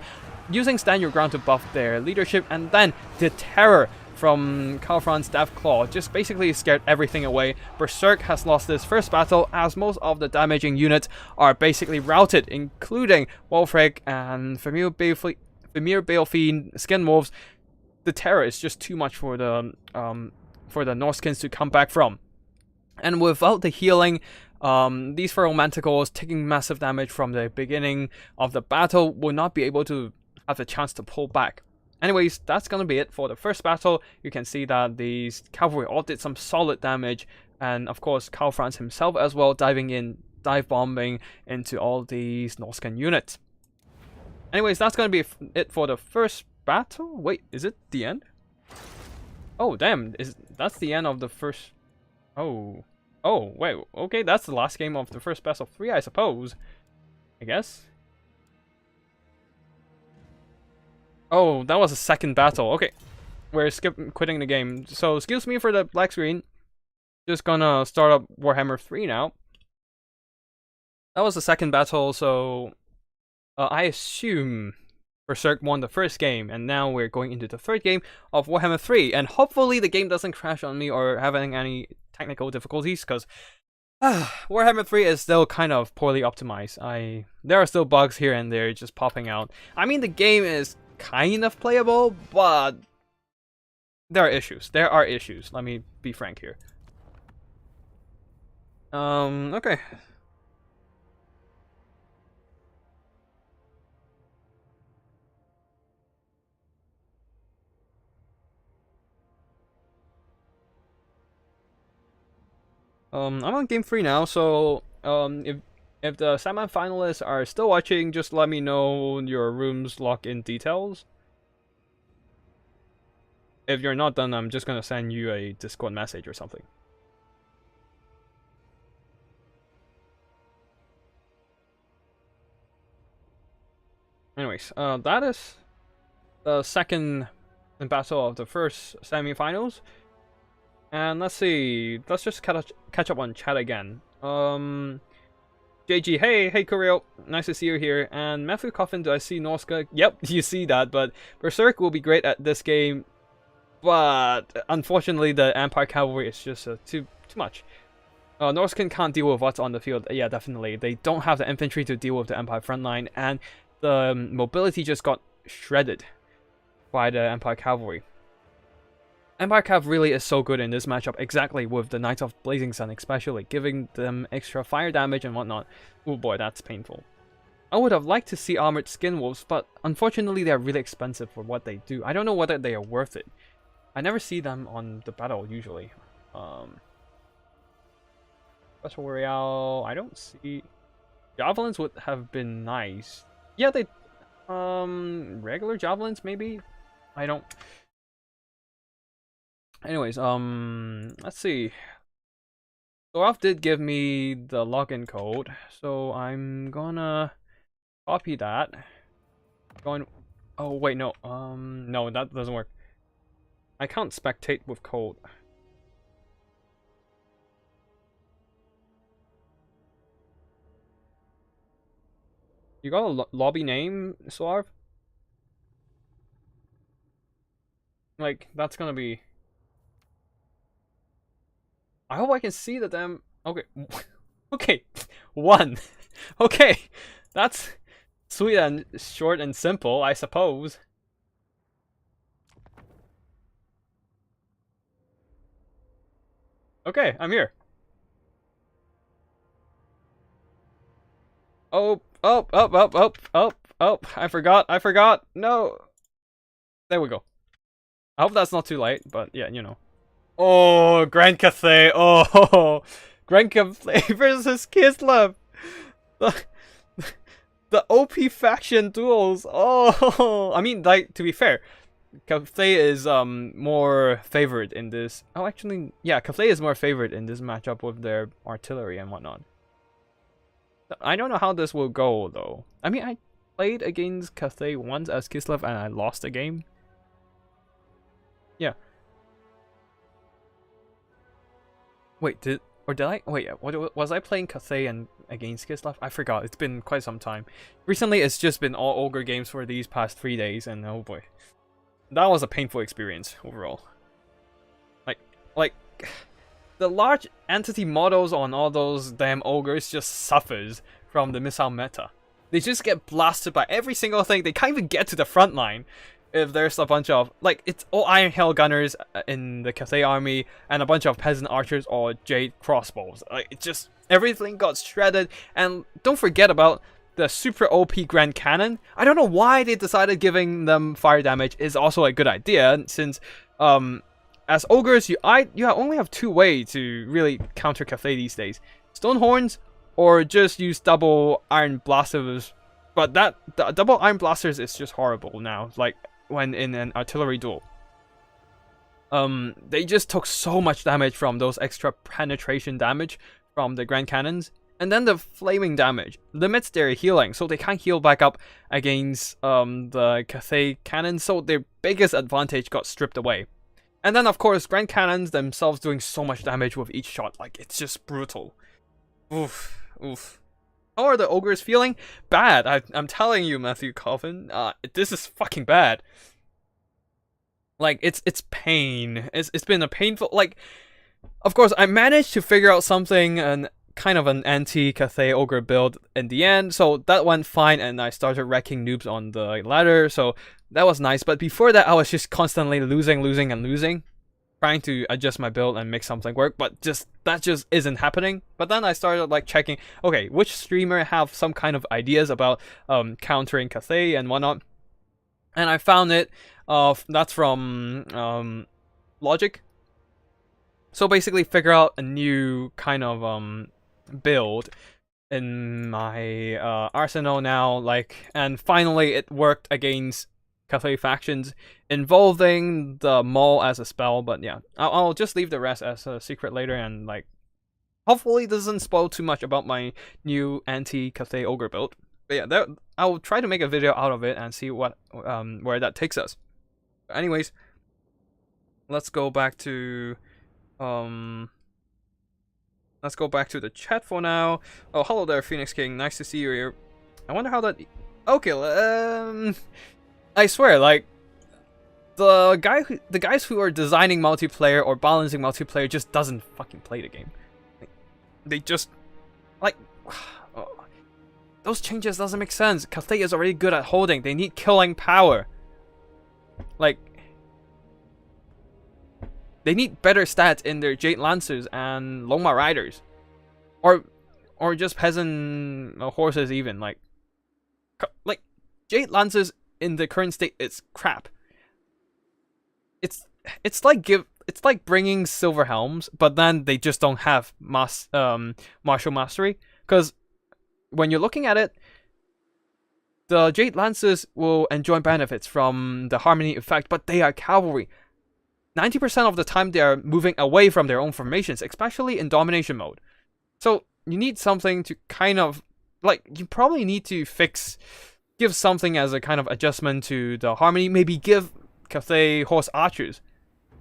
using Stand Your Ground to buff their leadership, and then the terror from Karl Franz Death Claw just basically scared everything away. Berserk has lost this first battle as most of the damaging units are basically routed, including Wolfric and Familiar Bale Fiend, Skinwolves. The terror is just too much for the Norskins to come back from. And without the healing, these Feral Manticores taking massive damage from the beginning of the battle will not be able to have the chance to pull back. Anyways, that's gonna be it for the first battle. You can see that these cavalry all did some solid damage, and of course Karl Franz himself as well, dive bombing into all these Norscan units. Anyways, that's gonna be it for the first battle. Wait, is it the end? Oh damn, that's the end of the first... Oh, wait, okay, that's the last game of the first best of 3, I suppose. I guess. Oh, that was a second battle. Okay, we're quitting the game. So excuse me for the black screen. Just gonna start up Warhammer 3 now. That was the second battle, so I assume Berserk won the first game, and now we're going into the third game of Warhammer 3, and hopefully the game doesn't crash on me or having any technical difficulties, because Warhammer 3 is still kind of poorly optimized. There are still bugs here and there just popping out. I mean, the game is kind of playable, but there are issues. Let me be frank here. Okay. I'm on game 3 now, so if the semi-finalists are still watching, just let me know your room's login details. If you're not done, I'm just gonna send you a Discord message or something. Anyways, that is the second battle of the first semi-finals. And let's see, let's just catch up on chat again. JG, hey Kuriel, nice to see you here. And Matthew Coffin, do I see Norska? Yep, you see that, but Berserk will be great at this game. But unfortunately, the Empire Cavalry is just too much. Norscan can't deal with what's on the field. Yeah, definitely. They don't have the infantry to deal with the Empire frontline, and the mobility just got shredded by the Empire Cavalry. Empire Cav really is so good in this matchup, exactly with the Knights of Blazing Sun especially, giving them extra fire damage and whatnot. Oh boy, that's painful. I would have liked to see armored Skinwolves, but unfortunately they're really expensive for what they do. I don't know whether they are worth it. I never see them on the battle usually. Special Royale, I don't see... Javelins would have been nice. Yeah, they... regular Javelins maybe? I don't... Anyways, let's see. Soraf did give me the login code, so I'm gonna copy that. Oh wait, no, no, that doesn't work. I can't spectate with code. You got a lobby name, Soraf? Like, that's gonna be... I hope I can see the damn... Okay. Okay. 1. Okay. That's sweet and short and simple, I suppose. Okay, I'm here. Oh, oh, oh, oh, oh, oh, oh, I forgot. No. There we go. I hope that's not too late, but yeah, you know. Oh, Grand Cathay. Oh, Grand Cathay versus Kislev. The OP faction duels. Oh, I mean, like, to be fair, Cathay is more favored in this. Oh, actually, yeah, Cathay is more favored in this matchup with their artillery and whatnot. I don't know how this will go though. I mean, I played against Cathay once as Kislev and I lost the game. Yeah. Wait, did I? Wait, what was I playing Cathay and against Kislev? I forgot. It's been quite some time. Recently, it's just been all ogre games for these past 3 days, and oh boy, that was a painful experience overall. Like, the large entity models on all those damn ogres just suffers from the missile meta. They just get blasted by every single thing. They can't even get to the front line if there's a bunch of, like, it's all Iron Hail Gunners in the Cathay army and a bunch of Peasant Archers or Jade Crossbows. Like, it just, everything got shredded. And don't forget about the super OP Grand Cannon. I don't know why they decided giving them fire damage is also a good idea, since as ogres, you only have 2 ways to really counter Cathay these days: Stone Horns, or just use double Iron Blasters. But the double Iron Blasters is just horrible now. Like when in an artillery duel, they just took so much damage from those extra penetration damage from the Grand Cannons, and then the flaming damage limits their healing, so they can't heal back up against the Cathay cannons. So their biggest advantage got stripped away. And then, of course, Grand Cannons themselves doing so much damage with each shot. Like, it's just brutal. Oof. Oof. How are the ogres feeling? Bad. I'm telling you, Matthew Coffin. This is fucking bad. Like, it's pain. It's been a painful... Like, of course, I managed to figure out something, and kind of an anti-Cathay ogre build in the end. So that went fine, and I started wrecking noobs on the ladder. So that was nice, but before that, I was just constantly losing, trying to adjust my build and make something work, but that just isn't happening. But then I started like checking, okay, which streamer have some kind of ideas about countering Cathay and whatnot, and I found it. That's from Logic. So basically, figure out a new kind of build in my arsenal now, like, and finally it worked against Cathay factions involving the Maul as a spell. But yeah, I'll just leave the rest as a secret later, and like, hopefully it doesn't spoil too much about my new anti-Cathay ogre build. But yeah, I'll try to make a video out of it and see what where that takes us. But anyways, let's go back to the chat for now. Oh, hello there, Phoenix King. Nice to see you here. I wonder how that. Okay, I swear, like, the guys who are designing multiplayer or balancing multiplayer just doesn't fucking play the game. They just, like, those changes doesn't make sense. Cathay is already good at holding. They need killing power. Like, they need better stats in their Jade Lancers and Longma Riders, or just Peasant horses even. Like Jade Lancers in the current state, it's crap. It's like bringing Silver Helms, but then they just don't have martial mastery. Because when you're looking at it, the Jade Lancers will enjoy benefits from the harmony effect, but they are cavalry. 90% of the time they are moving away from their own formations, especially in domination mode. So you need something to kind of, like, you probably need to give something as a kind of adjustment to the harmony. Maybe give Cathay horse archers,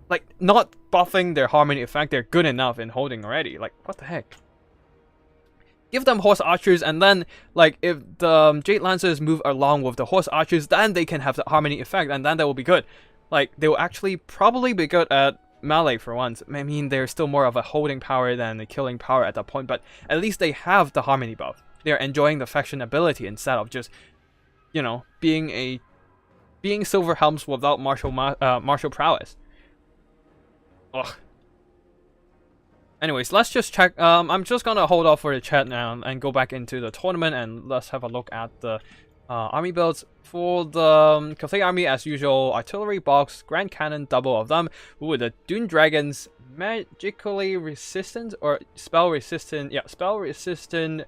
like, not buffing their harmony effect. They're good enough in holding already. Like, what the heck? Give them horse archers, and then, like, if the Jade Lancers move along with the horse archers, then they can have the harmony effect, and then that will be good. Like, they'll actually probably be good at melee for once. I mean, they're still more of a holding power than a killing power at that point, but at least they have the harmony buff. They're enjoying the faction ability instead of just, you know, being silver helms without martial prowess. Ugh. Anyways, let's just check. I'm just gonna hold off for the chat now and go back into the tournament, and let's have a look at the army builds. For the Cathay army, as usual, artillery box, grand cannon, double of them. Ooh, the Dune Dragons, magically resistant or spell resistant. Yeah, spell resistant.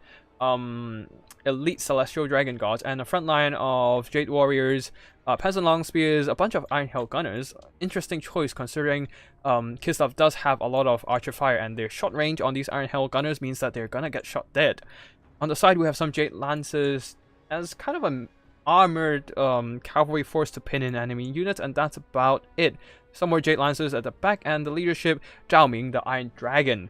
Elite Celestial Dragon Gods, and a front line of Jade Warriors, Peasant Long Spears, a bunch of Iron Hail Gunners. Interesting choice considering Kislev does have a lot of Archer Fire, and their short range on these Iron Hail Gunners means that they're gonna get shot dead. On the side, we have some Jade Lancers as kind of an armored cavalry force to pin in enemy units, and that's about it. Some more Jade Lancers at the back, and the leadership, Zhao Ming, the Iron Dragon.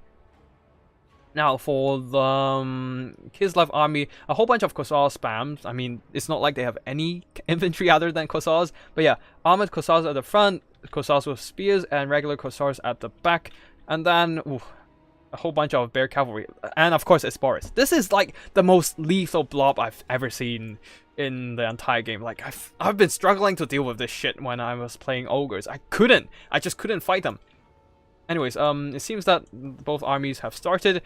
Now, for the Kislev army, a whole bunch of Kossars spams. I mean, it's not like they have any infantry other than Kossars. But yeah, armored Kossars at the front, Kossars with spears, and regular Kossars at the back. And then, a whole bunch of Bear Cavalry. And of course, Esporus. This is like the most lethal blob I've ever seen in the entire game. Like, I've been struggling to deal with this shit when I was playing Ogres. I just couldn't fight them. Anyways, it seems that both armies have started.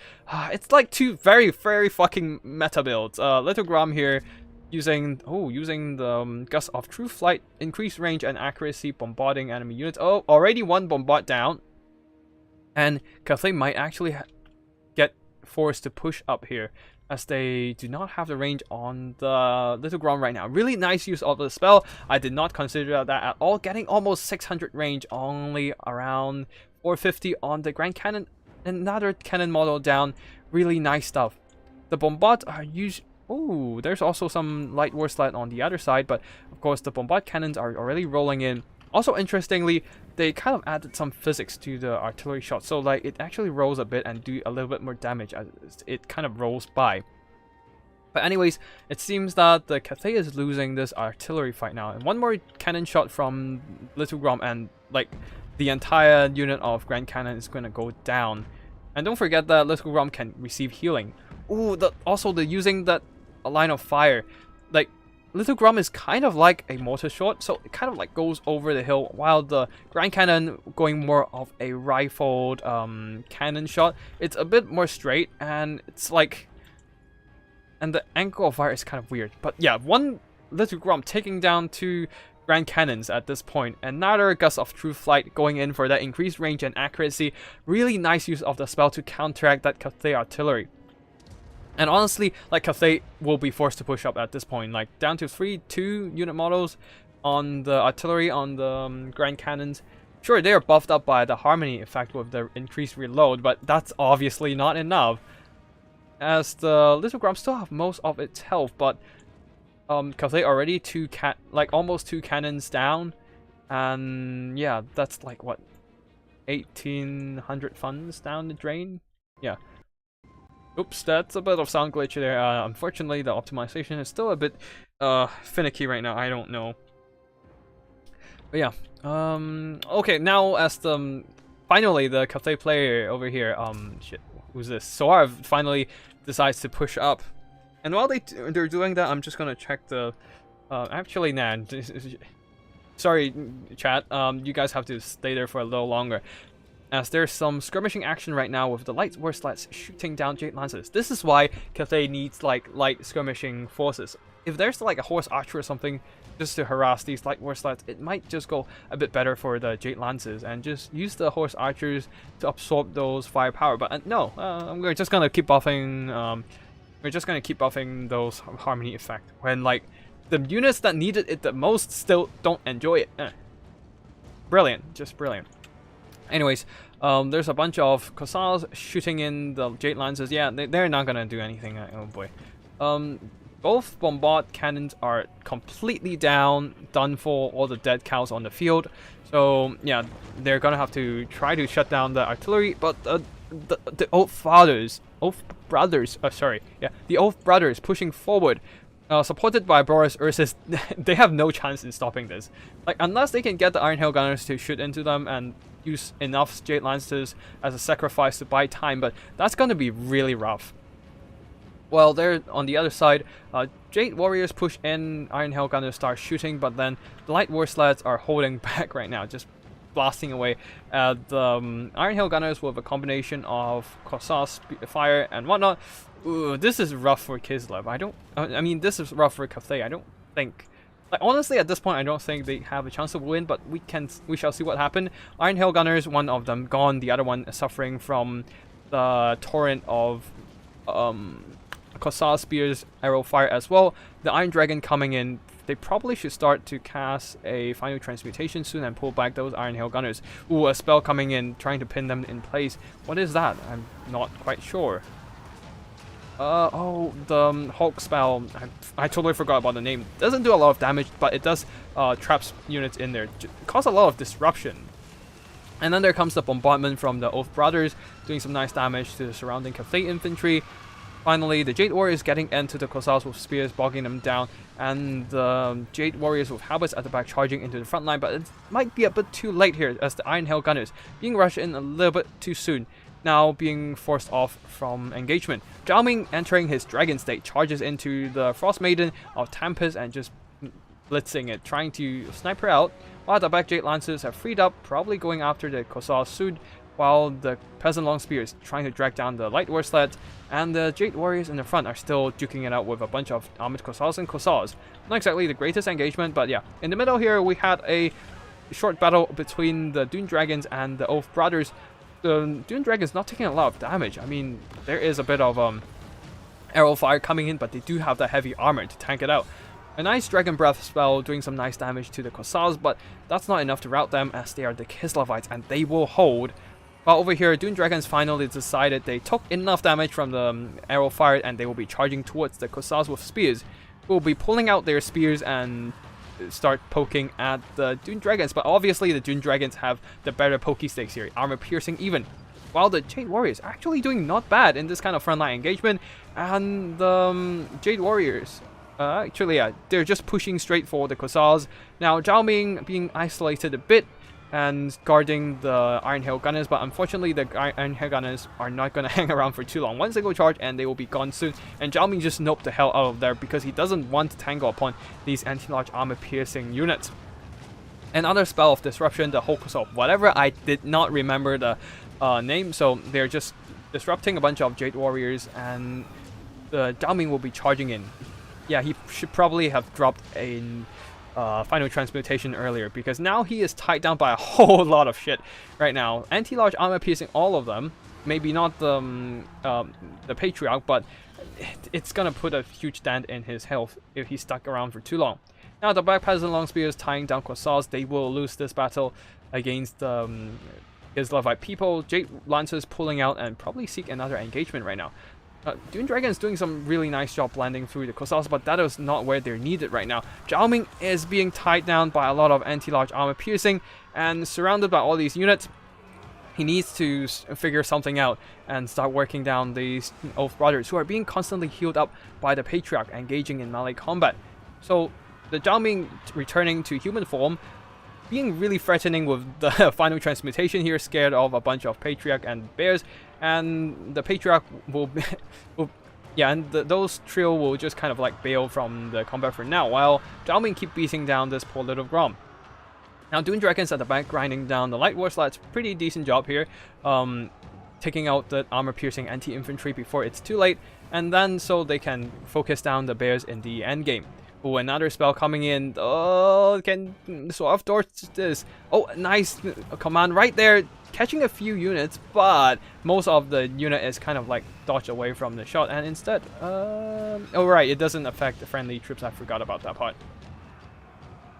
It's like two very, very fucking meta builds. Little Grom here using the Gust of True Flight, increased range and accuracy, bombarding enemy units. Oh, already one bombard down. And Cathay might actually get forced to push up here, as they do not have the range on the Little Grom right now. Really nice use of the spell. I did not consider that at all. Getting almost 600 range, only around 450 on the Grand Cannon. Another cannon model down. Really nice stuff. The Bombard are used. Oh, there's also some light war sled on the other side, but of course the Bombard cannons are already rolling in. Also, interestingly, they kind of added some physics to the artillery shot, so like it actually rolls a bit and do a little bit more damage as it kind of rolls by. But anyways, it seems that the Cathay is losing this artillery fight now, and one more cannon shot from Little Grom, and like the entire unit of Grand Cannon is going to go down. And don't forget that Little Grom can receive healing. Ooh, also the using that line of fire. Like, Little Grom is kind of like a mortar shot, so it kind of like goes over the hill, while the Grand Cannon going more of a rifled cannon shot. It's a bit more straight, and it's like... And the angle of fire is kind of weird. But yeah, one Little Grom taking down two Grand Cannons at this point. Another Gust of True Flight going in for that increased range and accuracy. Really nice use of the spell to counteract that Cathay artillery. And honestly, like, Cathay will be forced to push up at this point. Like, down to 2 unit models on the artillery, on the Grand Cannons. Sure, they are buffed up by the harmony effect with the increased reload, but that's obviously not enough, as the Little Grom still have most of its health, but Cathay already almost 2 cannons down, and yeah, that's like what, 1800 funds down the drain. Yeah. Oops, that's a bit of sound glitch there. Unfortunately, the optimization is still a bit finicky right now. I don't know. But yeah. Okay, now as the finally the Cathay player over here, shit, who's this? Soarv finally decides to push up. And while they're doing that, I'm just gonna check the actually nah, sorry chat, you guys have to stay there for a little longer, as there's some skirmishing action right now with the light war sleds shooting down Jade Lancers. This is why Cathay needs like light skirmishing forces. If there's like a horse archer or something just to harass these light war sleds, it might just go a bit better for the Jade Lancers and just use the horse archers to absorb those firepower. But no, we're just gonna keep buffing. We're just gonna keep buffing those harmony effect when like the units that needed it the most still don't enjoy it. Brilliant, just brilliant. Anyways, there's a bunch of Kossars shooting in the Jade Lancers. Yeah, they're not gonna do anything. Oh boy. Both bombard cannons are completely done for, all the dead cows on the field. So yeah, they're gonna have to try to shut down the artillery. But the Oath Brothers pushing forward supported by Boris Ursus, they have no chance in stopping this. Like, unless they can get the Iron Hail Gunners to shoot into them and use enough Jade Lancers as a sacrifice to buy time, but that's going to be really rough. Well, there on the other side, Jade Warriors push in, Iron Hail Gunners start shooting, but then the Light War Sleds are holding back right now, just blasting away at the Iron Hail Gunners with a combination of Corsairs, fire, and whatnot. Ooh, this is rough for Kislev. I mean, this is rough for Cathay. I don't think... Like, honestly, at this point, I don't think they have a chance to win, but we shall see what happens. Iron Hail Gunners, one of them gone, the other one suffering from the torrent of Corsairs, Spears, Arrow Fire as well. The Iron Dragon coming in, they probably should start to cast a Final Transmutation soon and pull back those Iron Hail Gunners. Ooh, a spell coming in, trying to pin them in place. What is that? I'm not quite sure. Oh, the Hulk spell. I totally forgot about the name. Doesn't do a lot of damage, but it does traps units in there. Cause a lot of disruption. And then there comes the bombardment from the Oath Brothers, doing some nice damage to the surrounding Cathay infantry. Finally, the Jade Warriors getting into the Corsairs with spears, bogging them down, and the Jade Warriors with halberds at the back charging into the front line, but it might be a bit too late here as the Iron Hail Gunners being rushed in a little bit too soon, now being forced off from engagement. Zhao Ming, entering his Dragon state, charges into the Frost Maiden of Tempest and just blitzing it, trying to snipe her out, while the back Jade Lancers have freed up, probably going after the Corsairs soon, while the Peasant Long Spears trying to drag down the Light War Sleds, and the Jade Warriors in the front are still duking it out with a bunch of armored Corsairs and Corsairs. Not exactly the greatest engagement, but yeah. In the middle here, we had a short battle between the Dune Dragons and the Oath Brothers. The Dune Dragons not taking a lot of damage. I mean, there is a bit of arrow fire coming in, but they do have the heavy armor to tank it out. A nice Dragon Breath spell doing some nice damage to the Corsairs, but that's not enough to rout them as they are the Kislevites and they will hold. While over here, Dune Dragons finally decided they took enough damage from the arrow fire and they will be charging towards the Corsairs with spears, who will be pulling out their spears and start poking at the Dune Dragons. But obviously the Dune Dragons have the better pokey stakes here, armor piercing even. While the Jade Warriors are actually doing not bad in this kind of frontline engagement, and the Jade Warriors, actually, yeah, they're just pushing straight for the Corsairs. Now, Zhao Ming being isolated a bit and guarding the Iron Hail Gunners, but unfortunately the Iron Hail Gunners are not going to hang around for too long. One single charge and they will be gone soon, and Zhao Ming just noped the hell out of there because he doesn't want to tangle upon these anti-large armor piercing units. Another spell of disruption, the Hulk Assault, whatever, I did not remember the name, so they're just disrupting a bunch of Jade Warriors, and Zhao Ming will be charging in. Yeah, he should probably have dropped a Final Transmutation earlier, because now he is tied down by a whole lot of shit right now. Anti-large armor piercing all of them, maybe not the Patriarch, but it's gonna put a huge dent in his health if he's stuck around for too long. Now the Black Peasant Long Spears tying down Corsairs, they will lose this battle against Kislevite people. Jade Lancers pulling out and probably seek another engagement right now. Dune Dragon is doing some really nice job blending through the Corsairs, but that is not where they're needed right now. Zhao Ming is being tied down by a lot of anti-large armor piercing and surrounded by all these units. He needs to figure something out and start working down these Oath Brothers, who are being constantly healed up by the Patriarch engaging in melee combat. So the Zhao Ming returning to human form, being really threatening with the Final Transmutation here, scared of a bunch of Patriarch and Bears, and the Patriarch will yeah, and those trio will just kind of like bail from the combat for now, while Zhao Ming keep beating down this poor little Grom. Now Dune Dragons at the back grinding down the Light War Sleds, pretty decent job here, taking out the armor-piercing anti-infantry before it's too late, and then so they can focus down the Bears in the endgame. Oh, another spell coming in. Oh, can sort of dodge this. Oh, nice command right there, catching a few units, but most of the unit is kind of like dodged away from the shot, and instead, oh right, it doesn't affect the friendly troops. I forgot about that part.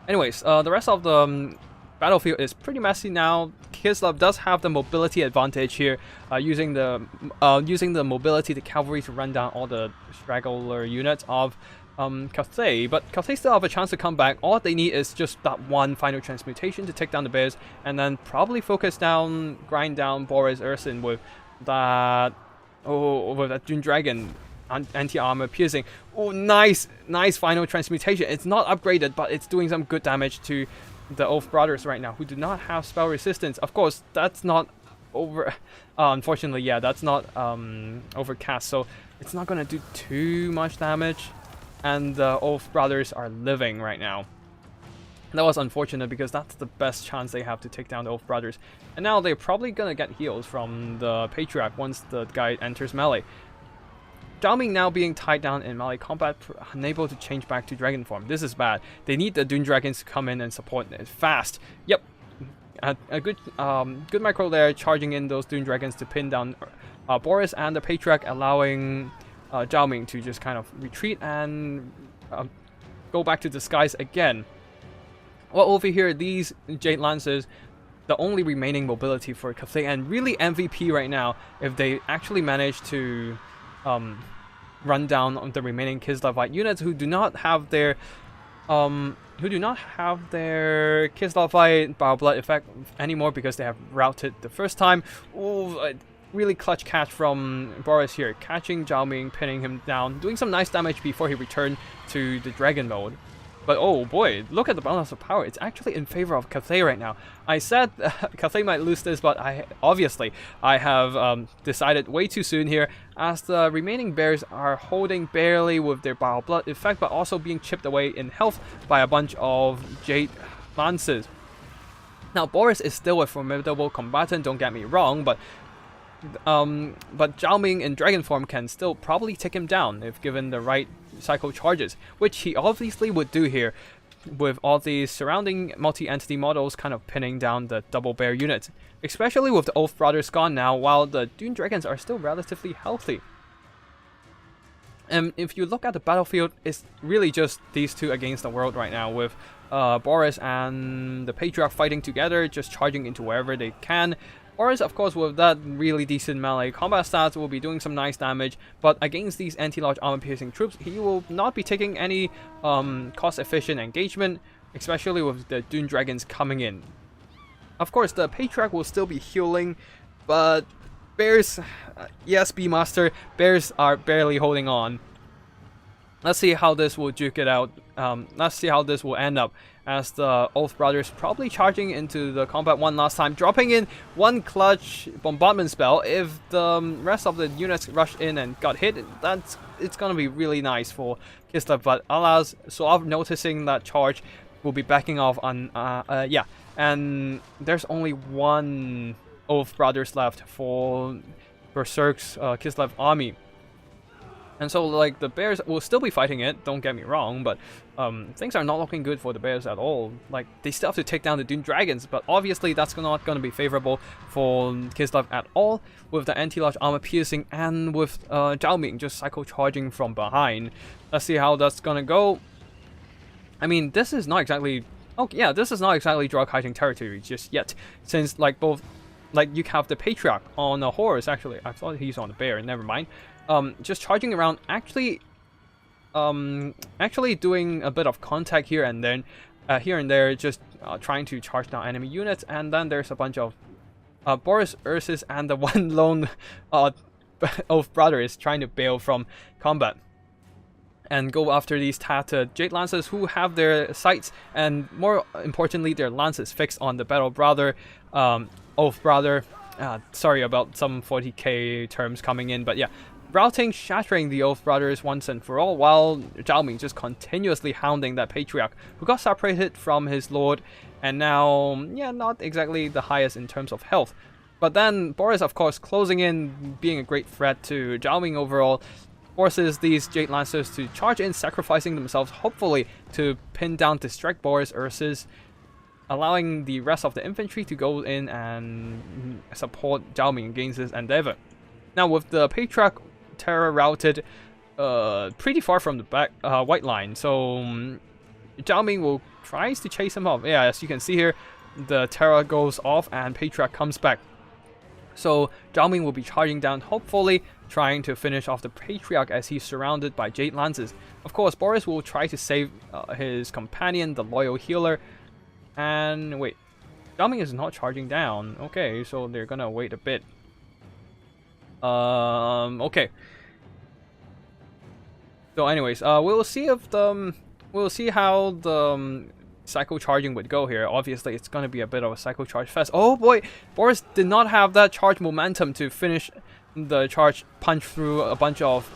Anyways, the rest of the battlefield is pretty messy now. Kislev does have the mobility advantage here, using the mobility, the cavalry to run down all the straggler units of Cathay, but Cathay still have a chance to come back. All they need is just that one Final Transmutation to take down the Bears, and then probably focus down, grind down Boris Ursin with that, with that Dune Dragon. anti-armor piercing. Oh, nice final transmutation. It's not upgraded, but it's doing some good damage to the Oath Brothers right now, who do not have spell resistance. Of course, that's not over. Unfortunately, yeah, that's not overcast, so it's not gonna do too much damage. And the Oath Brothers are living right now. That was unfortunate because that's the best chance they have to take down the Oath Brothers. And now they're probably gonna get heals from the Patriarch once the guy enters melee. Zhao Ming now being tied down in melee combat, unable to change back to dragon form. This is bad. They need the Dune Dragons to come in and support it fast. Yep, a good good micro there, charging in those Dune Dragons to pin down Boris and the Patriarch, allowing Zhao Ming to just kind of retreat and go back to disguise again. Well, over here, these Jade Lancers, the only remaining mobility for Cathay, and really MVP right now if they actually manage to run down the remaining Kislevite units who do not have their Kislevite Bio Blood effect anymore because they have routed the first time. Ooh, really clutch catch from Boris here, catching Zhao Ming, pinning him down, doing some nice damage before he returned to the dragon mode. But oh boy, look at the balance of power. It's actually in favor of Cathay right now. I said Cathay might lose this, but I have decided way too soon here, as the remaining bears are holding barely with their Bio Blood effect, but also being chipped away in health by a bunch of Jade Lances. Now Boris is still a formidable combatant, don't get me wrong, but Zhao Ming in dragon form can still probably take him down if given the right cycle charges, which he obviously would do here with all these surrounding multi-entity models kind of pinning down the double bear units, especially with the Oath Brothers gone now, while the Dune Dragons are still relatively healthy. And if you look at the battlefield, it's really just these two against the world right now, with Boris and the Patriarch fighting together, just charging into wherever they can. Boris, of course, with that really decent melee combat stats, will be doing some nice damage, but against these anti-large armor-piercing troops, he will not be taking any cost-efficient engagement, especially with the Dune Dragons coming in. Of course, the Patriarch will still be healing, but bears, yes, Beemaster, bears are barely holding on. Let's see how this will duke it out. Let's see how this will end up, as the Oath Brothers probably charging into the combat one last time, dropping in one clutch bombardment spell. If the rest of the units rushed in and got hit, it's gonna be really nice for Kislev, but Alas, Suave noticing that charge, will be backing off on, yeah, and there's only one Oath Brothers left for Berserk's Kislev army. And so, like, the bears will still be fighting it, don't get me wrong, but things are not looking good for the bears at all. Like, they still have to take down the Dune Dragons, but obviously that's not going to be favorable for Kislev at all, with the anti-large armor piercing and with Zhao Ming just cycle charging from behind. Let's see how that's going to go. I mean, this is not exactly... Oh, yeah, this is not exactly drug-hiking territory just yet, since, like, both... Like, you have the Patriarch on a horse, actually. I thought he's on a bear, never mind. Just charging around, actually doing a bit of contact here and then, here and there, just trying to charge down enemy units, and then there's a bunch of Boris, Ursus, and the one lone Oath Brother is trying to bail from combat and go after these tattered Jade Lancers who have their sights and, more importantly, their lances fixed on the Battle Brother, Oath Brother. Sorry about some 40k terms coming in, but yeah. Routing, shattering the Oath Brothers once and for all, while Zhao Ming just continuously hounding that Patriarch, who got separated from his lord, and now, yeah, not exactly the highest in terms of health. But then Boris, of course, closing in, being a great threat to Zhao Ming overall, forces these Jade Lancers to charge in, sacrificing themselves, hopefully, to pin down, distract Boris, Ursus, allowing the rest of the infantry to go in and support Zhao Ming against this endeavor. Now, with the Patriarch Terra routed pretty far from the back white line, so Zhao Ming will tries to chase him off. Yeah, as you can see here, the Terra goes off and Patriarch comes back. So Zhao Ming will be charging down, hopefully trying to finish off the Patriarch as he's surrounded by Jade Lances. Of course, Boris will try to save his companion, the loyal healer. And wait, Zhao Ming is not charging down. Okay, so they're gonna wait a bit. Okay. So anyways, we'll see if we'll see how the cycle charging would go here. Obviously, it's gonna be a bit of a cycle charge fest. Oh boy, Boris did not have that charge momentum to finish the charge punch through a bunch of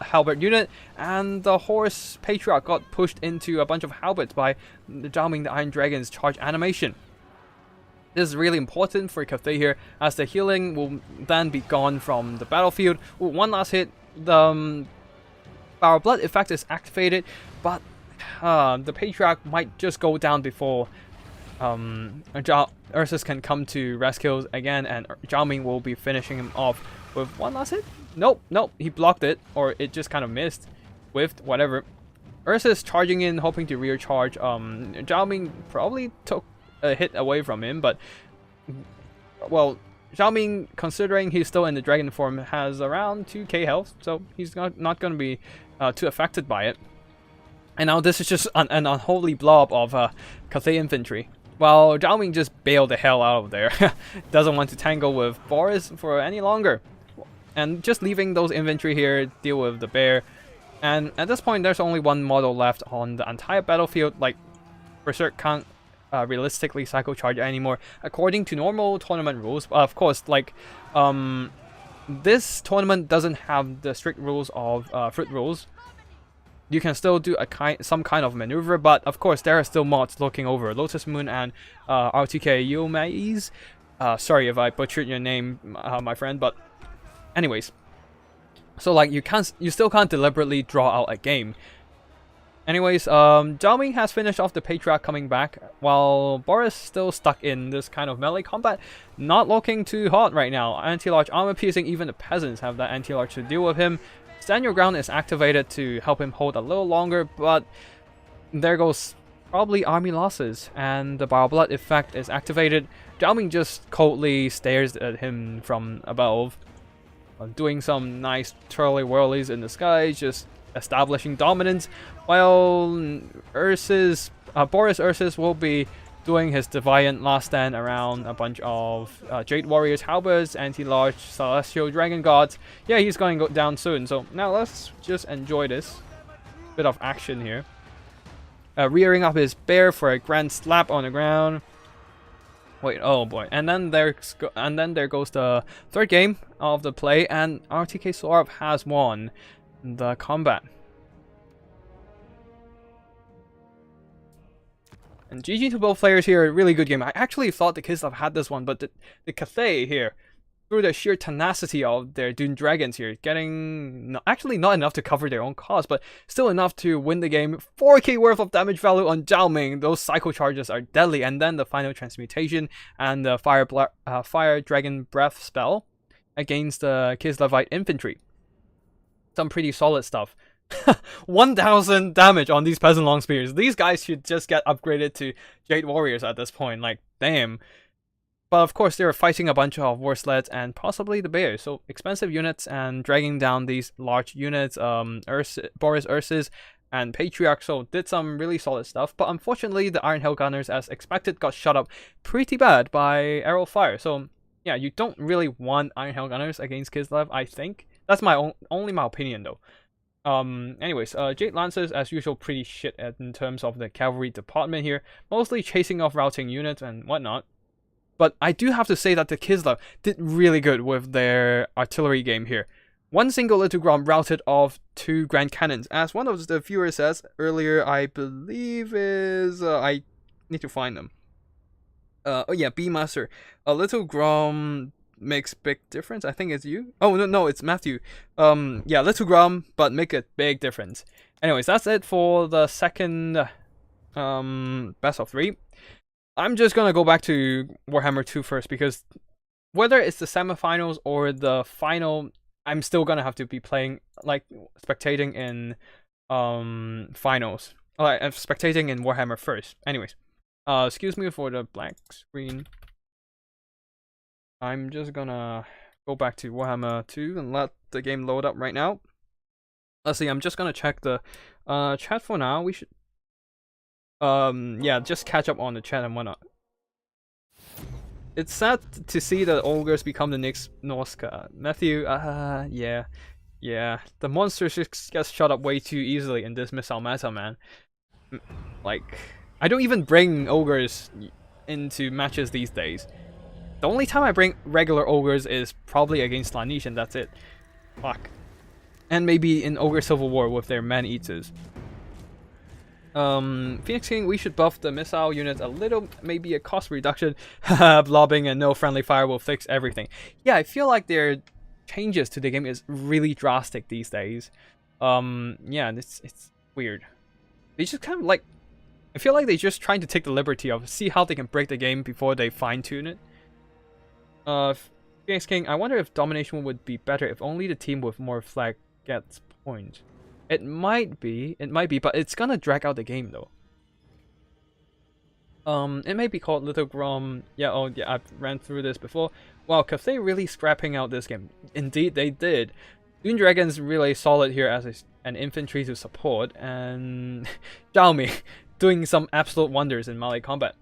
halberd unit, and the horse patriarch got pushed into a bunch of halberds by jamming the Iron Dragon's charge animation. This is really important for Cathay here, as the healing will then be gone from the battlefield. Ooh, one last hit, the Our Blood effect is activated, but the Patriarch might just go down before Ursus can come to rescue again, and Zhao Ming will be finishing him off with one last hit. Nope, he blocked it, or it just kind of missed, whiffed, whatever. Ursus charging in, hoping to rear charge. Zhao Ming probably took a hit away from him, but well, Zhao Ming, considering he's still in the dragon form, has around 2k health, so he's not going to be too affected by it. And now this is just an unholy blob of Cathay infantry. Well, Zhao Ming just bailed the hell out of there. Doesn't want to tangle with Boris for any longer. And just leaving those infantry here, deal with the bear. And at this point, there's only one model left on the entire battlefield. Like, Berserk can't realistically cycle charge anymore, according to normal tournament rules. Of course, like, this tournament doesn't have the strict rules of fruit rules. You can still do some kind of maneuver, but of course there are still mods looking over Lotus Moon and RTK eumaies. Sorry if I butchered your name, my friend, but anyways. So like you still can't deliberately draw out a game. Anyways, Zhao Ming has finished off the Patriarch coming back, while Boris still stuck in this kind of melee combat. Not looking too hot right now. Anti-large armor piercing, even the peasants have that anti-large to deal with him. Stand Your Ground is activated to help him hold a little longer, but there goes probably army losses, and the Bile Blood effect is activated. Zhao Ming just coldly stares at him from above, doing some nice twirly-whirlies in the sky, just establishing dominance, while Boris Ursus will be doing his defiant last stand around a bunch of Jade Warriors, Halberds, Anti-Large, Celestial Dragon Gods. Yeah, he's going to go down soon, so now let's just enjoy this bit of action here. Rearing up his bear for a grand slap on the ground. Wait, oh boy. And then there goes the third game of the play, and RTK Sorab has won the combat. And GG to both players here, really good game. I actually thought the Kislev had this one, but the Cathay here, through the sheer tenacity of their Dune Dragons here, getting actually not enough to cover their own cost, but still enough to win the game. 4k worth of damage value on Zhao Ming. Those cycle charges are deadly, and then the final transmutation and the Fire Dragon Breath spell against the Kislevite infantry. Some pretty solid stuff. 1000 damage on these peasant long spears. These guys should just get upgraded to Jade Warriors at this point, like damn. But of course they're fighting a bunch of war sleds and possibly the bears, so expensive units, and dragging down these large units. Boris Ursus and Patriarch so did some really solid stuff, but unfortunately the Iron Hell Gunners, as expected, got shut up pretty bad by arrow fire. So yeah, you don't really want Iron Hell Gunners against Kislev, I think. That's my only my opinion though. Anyways, Jade Lancers, as usual, pretty shit in terms of the cavalry department here, mostly chasing off routing units and whatnot. But I do have to say that the Kislev did really good with their artillery game here. One single Little Grom routed off 2 Grand Cannons, as one of the viewers says earlier, I believe is, I need to find them. Oh yeah, B-Master. A Little Grom makes big difference. I think it's you. Oh no, it's Matthew. Yeah, Little Grom, but make a big difference. Anyways, that's it for the second best of 3. I'm just gonna go back to Warhammer 2 first, because whether it's the semifinals or the final, I'm still gonna have to be playing, like, spectating in finals. Like, spectating in Warhammer first. Anyways, excuse me for the black screen. I'm just gonna go back to Warhammer 2 and let the game load up right now. Let's see, I'm just gonna check the chat for now. We should yeah, just catch up on the chat and whatnot. It's sad to see the ogres become the next Norska. Matthew, yeah. Yeah, the monsters just get shot up way too easily in this missile meta, man. Like, I don't even bring ogres into matches these days. The only time I bring regular ogres is probably against Slaanesh, and that's it. Fuck. And maybe in Ogre Civil War with their man-eaters. Phoenix King, we should buff the missile units a little, maybe a cost reduction. Blobbing and no friendly fire will fix everything. Yeah, I feel like their changes to the game is really drastic these days. Yeah, it's weird. They just kind of like, I feel like they're just trying to take the liberty of see how they can break the game before they fine-tune it. Phoenix King, I wonder if domination would be better if only the team with more flag gets points. It might be, but it's gonna drag out the game though. It may be called Little Grom. Yeah, oh yeah, I've ran through this before. Wow, Cathay really scrapping out this game. Indeed, they did. Dune Dragon's really solid here as an infantry to support, and Xiaomi doing some absolute wonders in melee combat.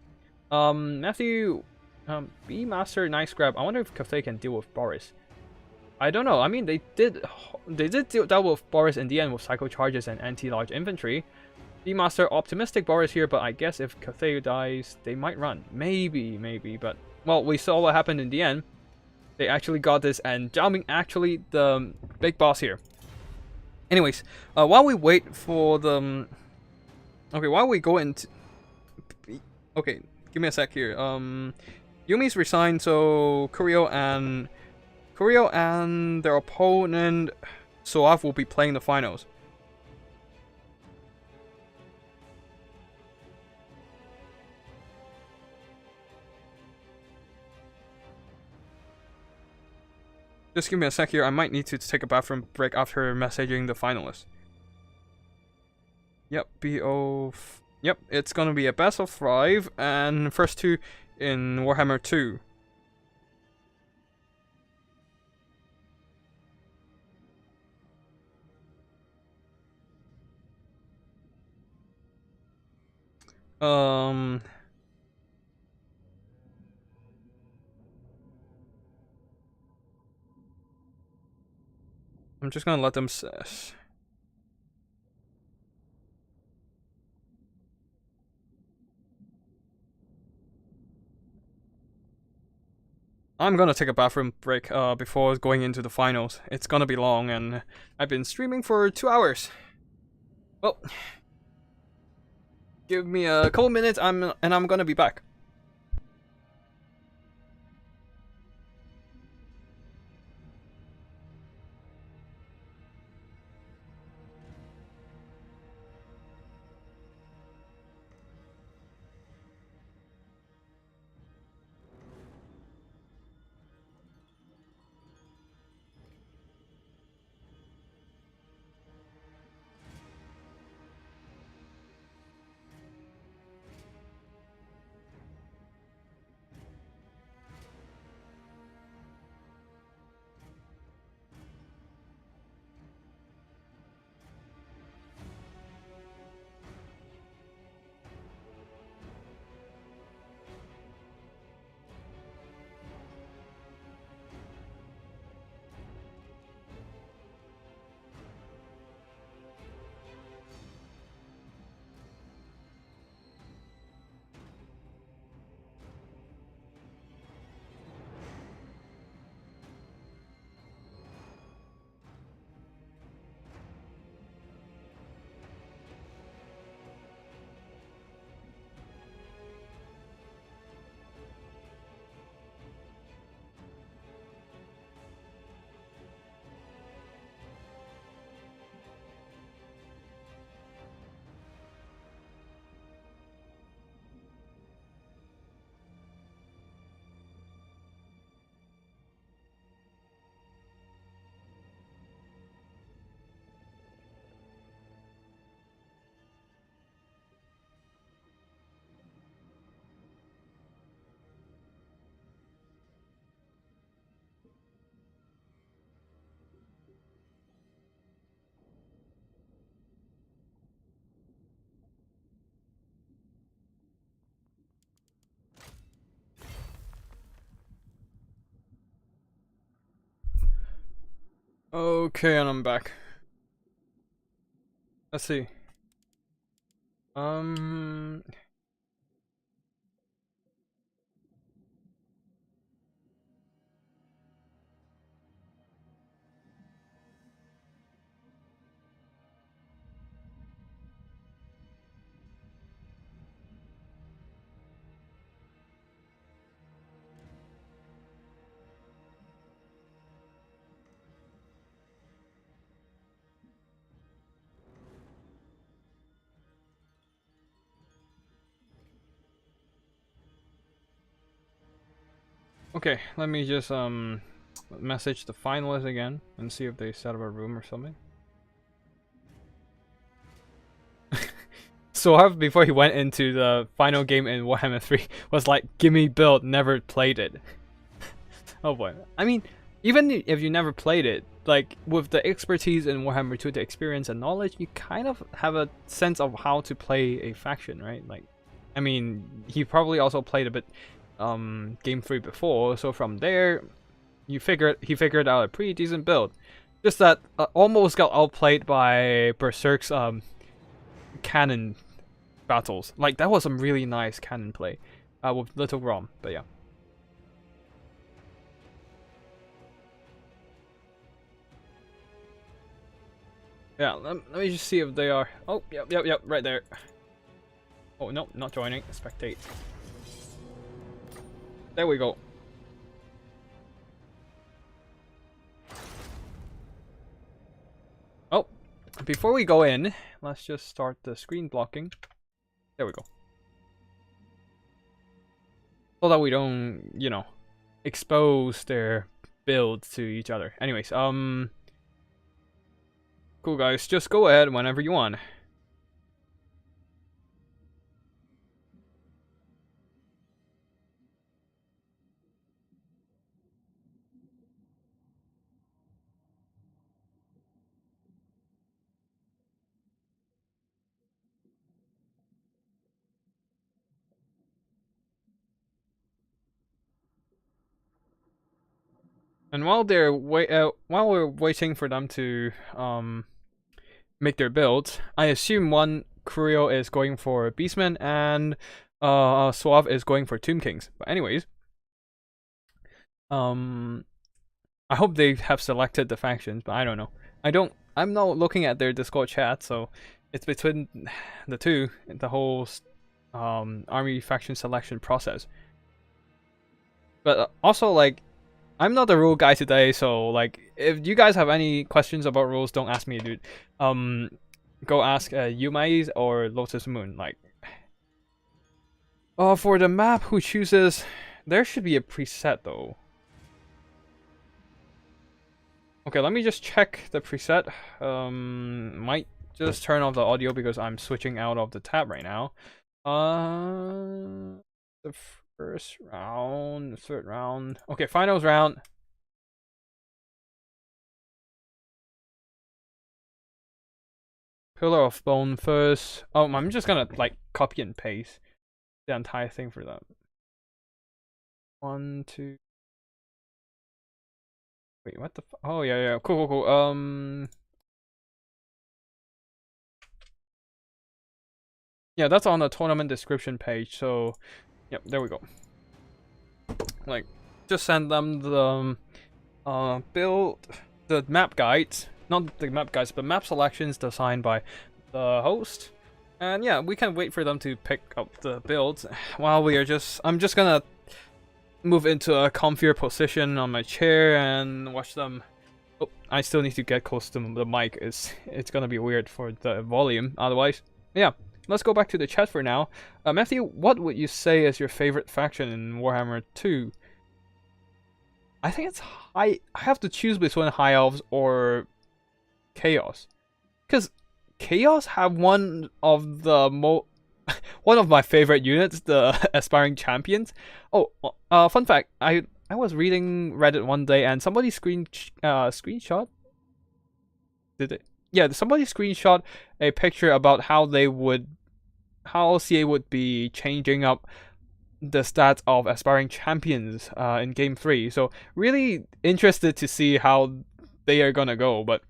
Matthew, B Master, nice grab. I wonder if Cathay can deal with Boris. I don't know. I mean, they did deal with Boris in the end with Psycho Charges and Anti-Large Infantry. Master optimistic Boris here, but I guess if Cathay dies, they might run. Maybe, but... Well, we saw what happened in the end. They actually got this, and Zhao Ming actually the big boss here. Anyways, while we wait for the... Okay, while we go into... Okay, give me a sec here. Yumi's resigned, so Kurio and their opponent Soaf will be playing the finals. Just give me a sec here. I might need to take a bathroom break after messaging the finalists. Yep, Yep, it's gonna be a best of 5 and first 2 in Warhammer 2. I'm just gonna let them I'm gonna take a bathroom break before going into the finals. It's gonna be long, and I've been streaming for 2 hours. Well, give me a couple minutes, and I'm gonna be back. Okay, and I'm back. Let's see. Okay, let me just message the finalists again and see if they set up a room or something. So before he went into the final game in Warhammer 3 was like, gimme build, never played it. Oh boy. I mean, even if you never played it, like with the expertise in Warhammer 2, the experience and knowledge, you kind of have a sense of how to play a faction, right? Like, I mean, he probably also played a bit game 3 before, so from there he figured out a pretty decent build. Just that almost got outplayed by Berserk's cannon battles. Like, that was some really nice cannon play with Little Rom, but yeah. Yeah, let me just see if they are. Oh, yep, right there. Oh, no, not joining. Spectate. There we go. Oh, before we go in, let's just start the screen blocking. There we go. So that we don't, you know, expose their builds to each other. Anyways, cool guys, just go ahead whenever you want. And while we're waiting for them to make their builds, I assume one Creo is going for Beastman and Suave is going for Tomb Kings. But anyways, I hope they have selected the factions, but I don't know. I'm not looking at their Discord chat, so it's between the two, the whole army faction selection process. But also, like, I'm not the rule guy today, so like, if you guys have any questions about rules, don't ask me, dude. Go ask eumaies or Lotus Moon. Like, for the map, who chooses? There should be a preset though. Okay, let me just check the preset. Might just turn off the audio because I'm switching out of the tab right now. The first round, third round. Okay, finals round. Pillar of Bone first. Oh, I'm just gonna like copy and paste the entire thing for them. 1, 2. Wait, what the? Oh yeah, cool. Yeah, that's on the tournament description page. So, yep, there we go. Like, just send them the build, the map guides, not the map guides, but map selections designed by the host. And yeah, we can wait for them to pick up the builds while I'm just gonna move into a comfier position on my chair and watch them. Oh, I still need to get close to the mic. It's gonna be weird for the volume otherwise. Yeah, let's go back to the chat for now. Matthew, what would you say is your favorite faction in Warhammer 2? I think it's I have to choose between High Elves or Chaos, because Chaos have one of my favorite units, the Aspiring Champions. Oh, fun fact, I was reading Reddit one day and somebody screenshot. Did it? Yeah, somebody screenshot a picture about how CA would be changing up the stats of Aspiring Champions in Game 3. So really interested to see how they are gonna go, but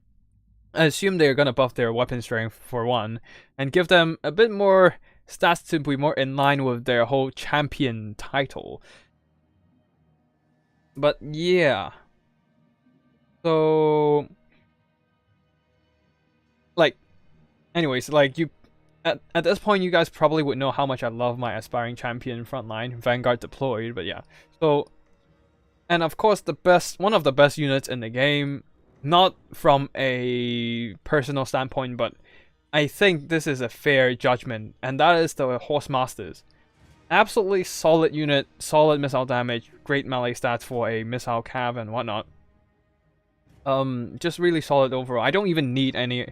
I assume they're gonna buff their weapon strength for one, and give them a bit more stats to be more in line with their whole champion title. But yeah. So like anyways, like you at this point you guys probably would know how much I love my aspiring champion frontline, Vanguard deployed, but yeah. So and of course one of the best units in the game, not from a personal standpoint, but I think this is a fair judgment, and that is the Horse Masters. Absolutely solid unit, solid missile damage, great melee stats for a missile cav and whatnot. Just really solid overall. I don't even need any.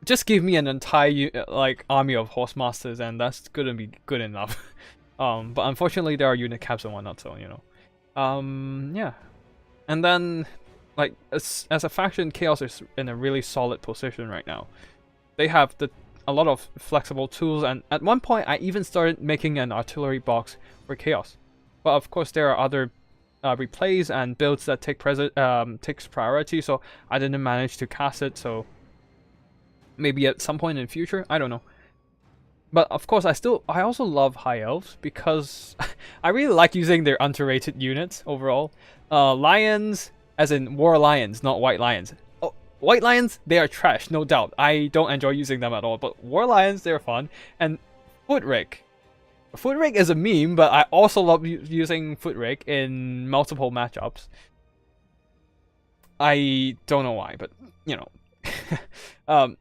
Just give me an entire like army of Horse Masters, and that's gonna be good enough. But unfortunately, there are unit caps and whatnot, so you know. Yeah. And then, like as a faction, Chaos is in a really solid position right now. They have a lot of flexible tools, and at one point I even started making an artillery box for Chaos. But of course there are other replays and builds that takes priority, so I didn't manage to cast it, so maybe at some point in the future, I don't know. But of course I also love High Elves because I really like using their underrated units overall. Lions, as in War Lions, not White Lions. White Lions, they are trash, no doubt. I don't enjoy using them at all, but War Lions, they're fun. And Footrig. Footrig is a meme, but I also love using Footrig in multiple matchups. I don't know why, but, you know.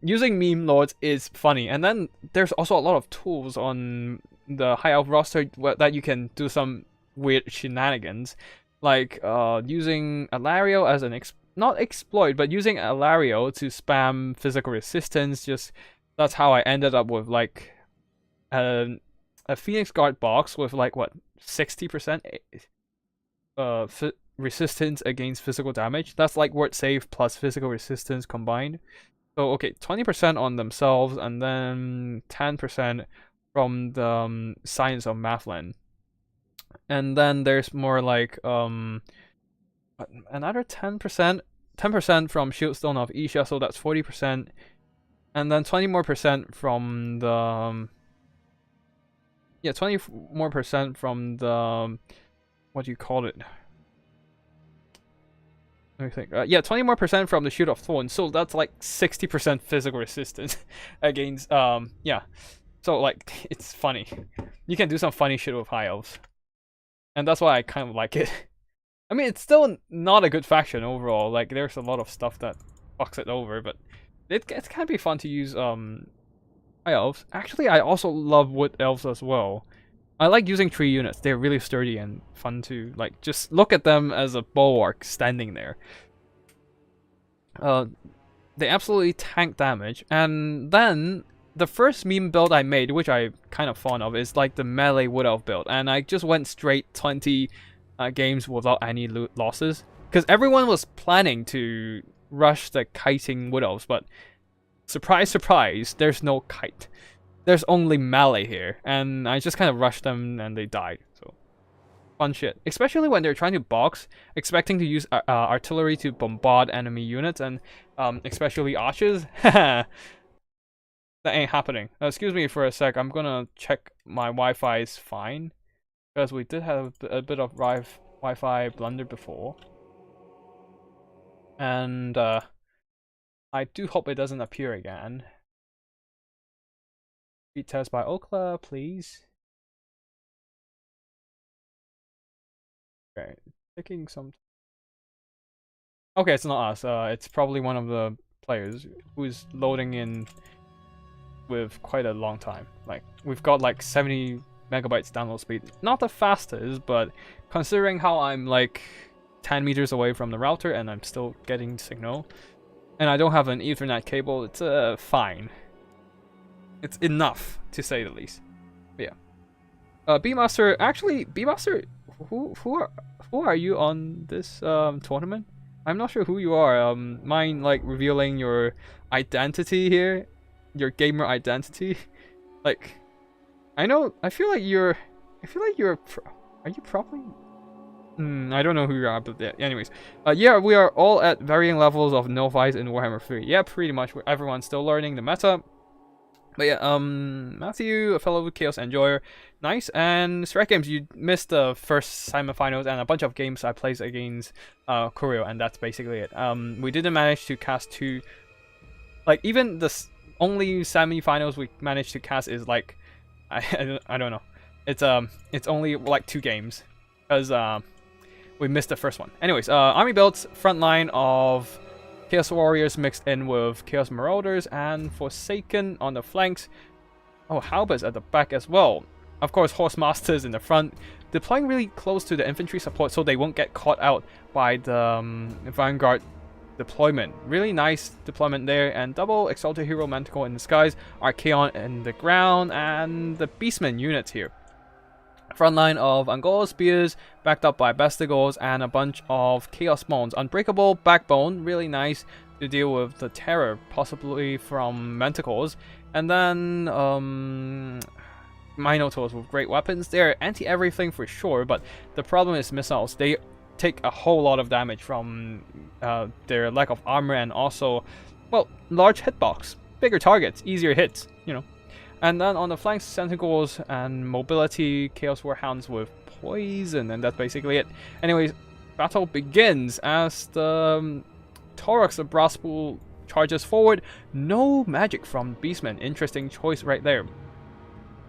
Using meme lords is funny. And then there's also a lot of tools on the High Elf roster that you can do some weird shenanigans. Like using Alario as an not exploit, but using Alario to spam physical resistance. Just that's how I ended up with like a Phoenix Guard box with like what 60% resistance against physical damage. That's like word save plus physical resistance combined. So okay, 20% on themselves, and then 10% from the Science of Mathland. And then there's more like another 10% from Shieldstone of Isha, so that's 40%, and then 20% more from the 20% more from the what do you call it? Let me think. 20% more from the Shield of Thorns, so that's like 60% physical resistance against yeah. So like it's funny. You can do some funny shit with High Elves. And that's why I kind of like it. I mean, it's still not a good faction overall. Like, there's a lot of stuff that fucks it over, but it can be fun to use High Elves. Actually, I also love Wood Elves as well. I like using tree units. They're really sturdy and fun to, like, just look at them as a bulwark standing there. They absolutely tank damage. And then the first meme build I made, which I'm kind of fond of, is like the melee Wood Elf build, and I just went straight 20 games without any losses, because everyone was planning to rush the kiting Wood Elves, but surprise, surprise, there's no kite. There's only melee here, and I just kind of rushed them and they died. So fun shit, especially when they're trying to box, expecting to use artillery to bombard enemy units, and especially archers. That ain't happening. Excuse me for a sec. I'm gonna check my Wi-Fi is fine, because we did have a bit of Wi-Fi blunder before, and I do hope it doesn't appear again. Speed test by Okla, please. Okay, taking some. Okay, it's not us. It's probably one of the players who's loading in with quite a long time. Like, we've got like 70 megabytes download speed. Not the fastest, but considering how I'm like 10 meters away from the router and I'm still getting signal, and I don't have an Ethernet cable, it's fine. It's enough, to say the least. But yeah. B-Master, actually, B-Master, who are you on this tournament? I'm not sure who you are. Mind like revealing your identity here? Your gamer identity? Like, I feel like you're are you probably I don't know who you are, but yeah, anyways. Yeah, we are all at varying levels of novice in Warhammer 3. Yeah, pretty much. Everyone's still learning the meta. But yeah, Matthew, a fellow Chaos Enjoyer, nice. And Strike Games, you missed the first semifinals and a bunch of games I played against Kurio, and that's basically it. We didn't manage to cast two, like even the only semifinals we managed to cast is like, I don't know, it's only like 2 games, because we missed the first one. Anyways, army builds, front line of Chaos Warriors mixed in with Chaos Marauders and Forsaken on the flanks. Oh, Halberds at the back as well. Of course, Horse Masters in the front, deploying really close to the infantry support so they won't get caught out by the Vanguard deployment. Really nice deployment there, and double Exalted Hero Manticore in the skies, Archaon in the ground, and the Beastman units here. Front line of Angora Spears, backed up by Bestigors and a bunch of Chaos Bones. Unbreakable Backbone, really nice to deal with the terror, possibly from Manticores. And then Minotaurs with great weapons. They're anti-everything for sure, but the problem is missiles. They take a whole lot of damage from their lack of armor and also, well, large hitbox. Bigger targets, easier hits, you know. And then on the flanks, Centaurs and Mobility, Chaos Warhounds with Poison, and that's basically it. Anyways, battle begins as the Taurox, the Brass Bull, charges forward. No magic from Beastman. Interesting choice right there.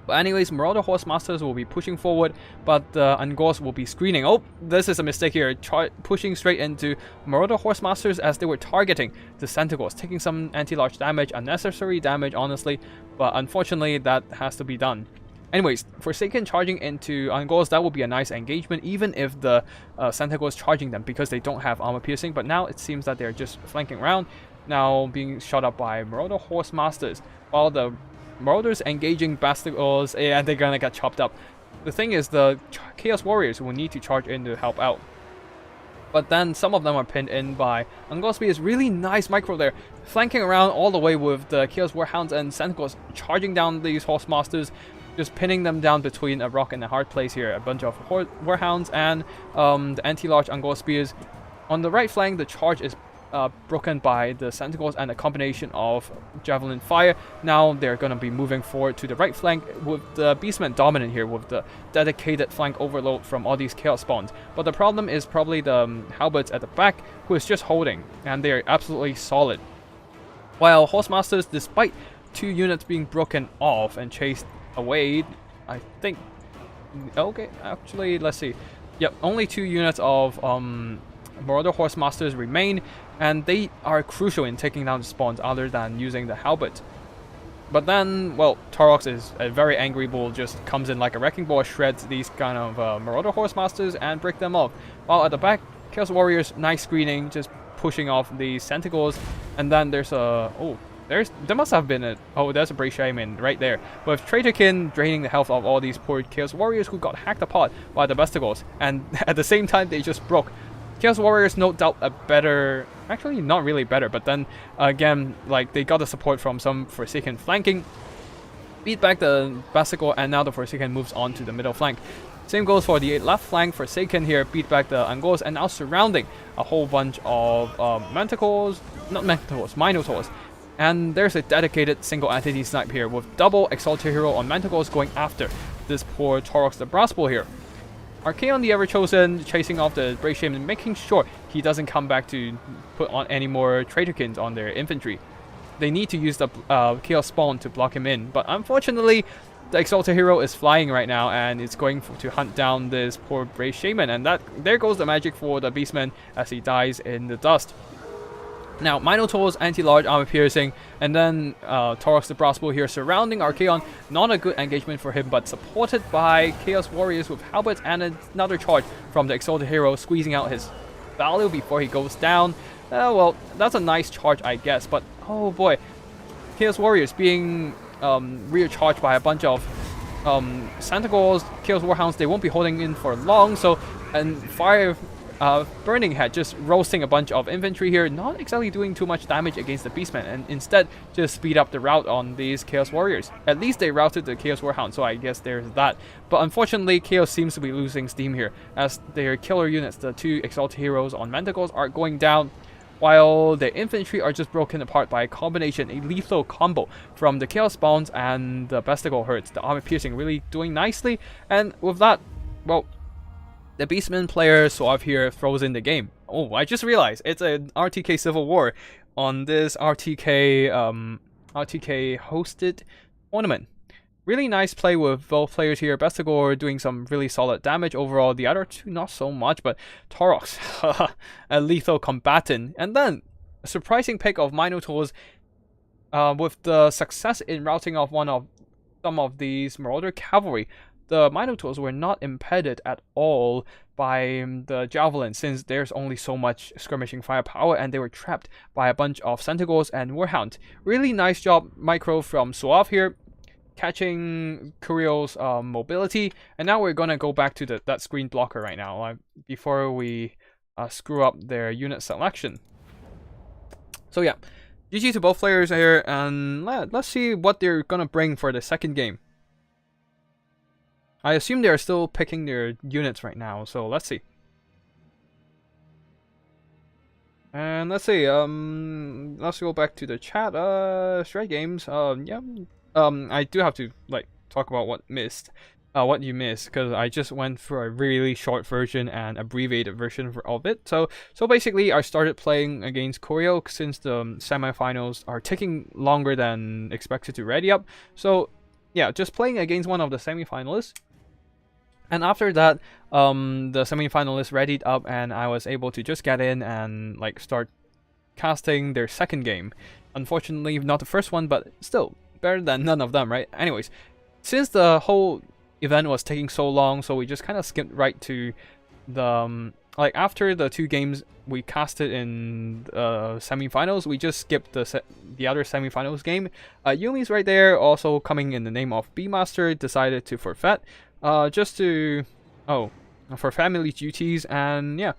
But anyways, Marauder Horse Masters will be pushing forward, but the Angors will be screening. Oh, this is a mistake here. Pushing straight into Marauder Horse Masters as they were targeting the Centaurs, taking some anti-large damage, unnecessary damage, honestly. But unfortunately, that has to be done. Anyways, Forsaken charging into Angors, that will be a nice engagement, even if the Centaurs charging them, because they don't have armor piercing. But now it seems that they're just flanking around, now being shot up by Marauder Horse Masters, while the Marauders engaging Bastigors, and they're gonna get chopped up. The thing is, the Chaos Warriors will need to charge in to help out. But then some of them are pinned in by Angospi. Is really nice micro there, flanking around all the way with the Chaos Warhounds and Centaurs charging down these Horse Masters, just pinning them down between a rock and a hard place here. A bunch of Warhounds and the anti-large Angospias. On the right flank, the charge is broken by the Centaurs and a combination of Javelin Fire. Now they're going to be moving forward to the right flank with the Beastman dominant here with the dedicated flank overload from all these Chaos Spawns. But the problem is probably the Halberds at the back, who is just holding, and they're absolutely solid. While Horse Masters, despite 2 units being broken off and chased away, I think... Okay, actually, let's see. Yep, only 2 units of Marauder Horse Masters remain, and they are crucial in taking down the spawns other than using the halberd. But then, well, Taurox is a very angry bull, just comes in like a wrecking ball, shreds these kind of Marauder Horse Masters and break them off. While at the back, Chaos Warriors, nice screening, just pushing off the Centaurs. And then there's a... Oh, there must have been a... Oh, there's a Brave Shaman right there. With Traitorkin draining the health of all these poor Chaos Warriors who got hacked apart by the Bestigors. And at the same time, they just broke. Chaos Warriors, no doubt, a better... Actually, not really better, but then, again, like, they got the support from some Forsaken flanking. Beat back the Bestigor, and now the Forsaken moves on to the middle flank. Same goes for the left flank. Forsaken here beat back the Angors, and now surrounding a whole bunch of Manticores... Not Manticores, Minotaurs. And there's a dedicated single entity snipe here, with double Exalted Hero on Manticores going after this poor Taurox the Brass Bull here. Archaon the Ever-Chosen chasing off the Brave Shaman, making sure he doesn't come back to put on any more Traitorkins on their infantry. They need to use the Chaos Spawn to block him in, but unfortunately, the Exalted Hero is flying right now, and it's going to hunt down this poor Brave Shaman, and there goes the magic for the Beastman as he dies in the dust. Now, Minotaur's anti-large armor piercing, and then Taurox the Brass Bull here surrounding Archaon. Not a good engagement for him, but supported by Chaos Warriors with halberds and another charge from the Exalted Hero, squeezing out his value before he goes down. Well, that's a nice charge, I guess, but oh boy. Chaos Warriors being recharged by a bunch of Centaurs, Chaos Warhounds. They won't be holding in for long, so, and fire Burning Head just roasting a bunch of infantry here, not exactly doing too much damage against the Beastmen, and instead just speed up the route on these Chaos Warriors. At least they routed the Chaos Warhound, so I guess there's that. But unfortunately, Chaos seems to be losing steam here, as their killer units, the 2 Exalted Heroes on Manticores, are going down, while the infantry are just broken apart by a combination, a lethal combo from the Chaos Spawns and the Besticle Herds. The armor piercing really doing nicely, and with that, well, the Beastman player Suave here throws in the game. Oh, I just realized it's an RTK Civil War on this RTK hosted tournament. Really nice play with both players here. Bestigor doing some really solid damage overall. The other two not so much, but Taurox, a lethal combatant. And then a surprising pick of Minotaurs with the success in routing off some of these Marauder Cavalry. The Minotaurs were not impeded at all by the Javelin, since there's only so much skirmishing firepower, and they were trapped by a bunch of Centaurs and Warhound. Really nice job, Micro, from Suave here, catching Kurio's mobility. And now we're gonna go back to that screen blocker right now, before we screw up their unit selection. So yeah, GG to both players here, and let's see what they're gonna bring for the second game. I assume they're still picking their units right now, so let's see. And let's see, let's go back to the chat. Straight games, yeah. I do have to talk about what you missed, because I just went for a really short version and abbreviated version of it. So basically, I started playing against Kurio since the semifinals are taking longer than expected to ready up. So yeah, just playing against one of the semifinalists. And after that, the semi-finalists readied up, and I was able to just get in and start casting their second game. Unfortunately, not the first one, but still better than none of them, right? Anyways, since the whole event was taking so long, so we just kind of skipped right to the after the 2 games we casted in semi-finals, we just skipped the other semi-finals game. Yumi's right there, also coming in the name of Beemaster, decided to forfeit. Just to, for family duties, and yeah.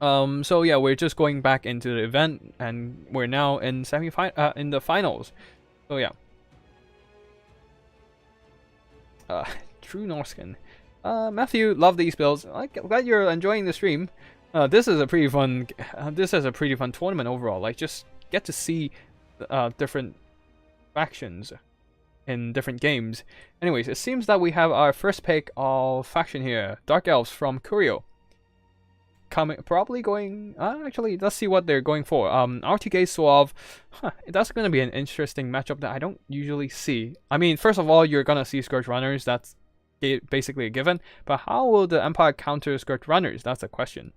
So yeah, we're just going back into the event, and we're now in in the finals. So yeah. True Norskin. Matthew, love these builds. Glad you're enjoying the stream. This is a pretty fun. This is a pretty fun tournament overall. Just get to see different factions in different games. Anyways, it seems that we have our first pick of faction here, Dark Elves from Kurio. Probably going. Actually, let's see what they're going for. RTK Suave. That's gonna be an interesting matchup that I don't usually see. I mean, first of all, you're gonna see Scourge Runners. That's basically a given. But how will the Empire counter Scourge Runners? That's a question.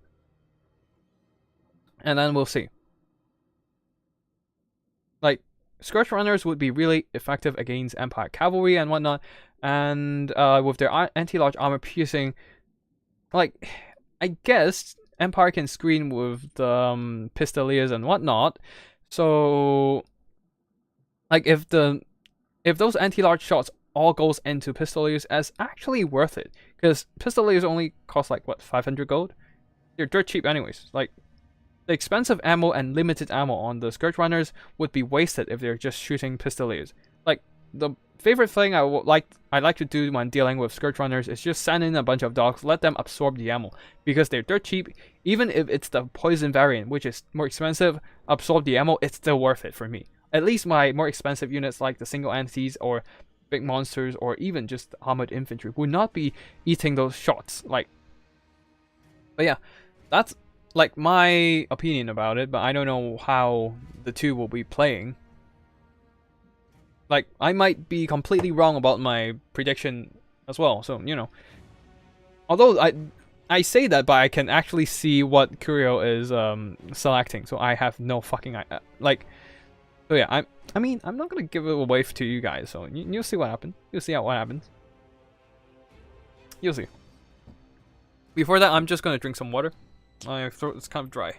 And then we'll see. Scourge Runners would be really effective against Empire Cavalry and whatnot, and with their anti-large armor piercing, I guess Empire can screen with the Pistoliers and whatnot. So, if those anti-large shots all goes into Pistoliers, it's actually worth it, because Pistoliers only cost 500 gold. They're dirt cheap anyways. The expensive ammo and limited ammo on the Scourge Runners would be wasted if they're just shooting Pistoliers. The favorite thing I like to do when dealing with Scourge Runners is just send in a bunch of dogs, let them absorb the ammo, because they're dirt cheap. Even if it's the poison variant, which is more expensive, absorb the ammo, it's still worth it for me. At least my more expensive units like the single entities or big monsters or even just armored infantry would not be eating those shots. But yeah, that's my opinion about it, but I don't know how the two will be playing. I might be completely wrong about my prediction as well, so although I say that, but I can actually see what Kurio is selecting, so I have no fucking so yeah, I mean, I'm not gonna give it away to you guys, so you'll see what happens. You'll see what happens. You'll see. Before that, I'm just gonna drink some water. My throat is kind of dry.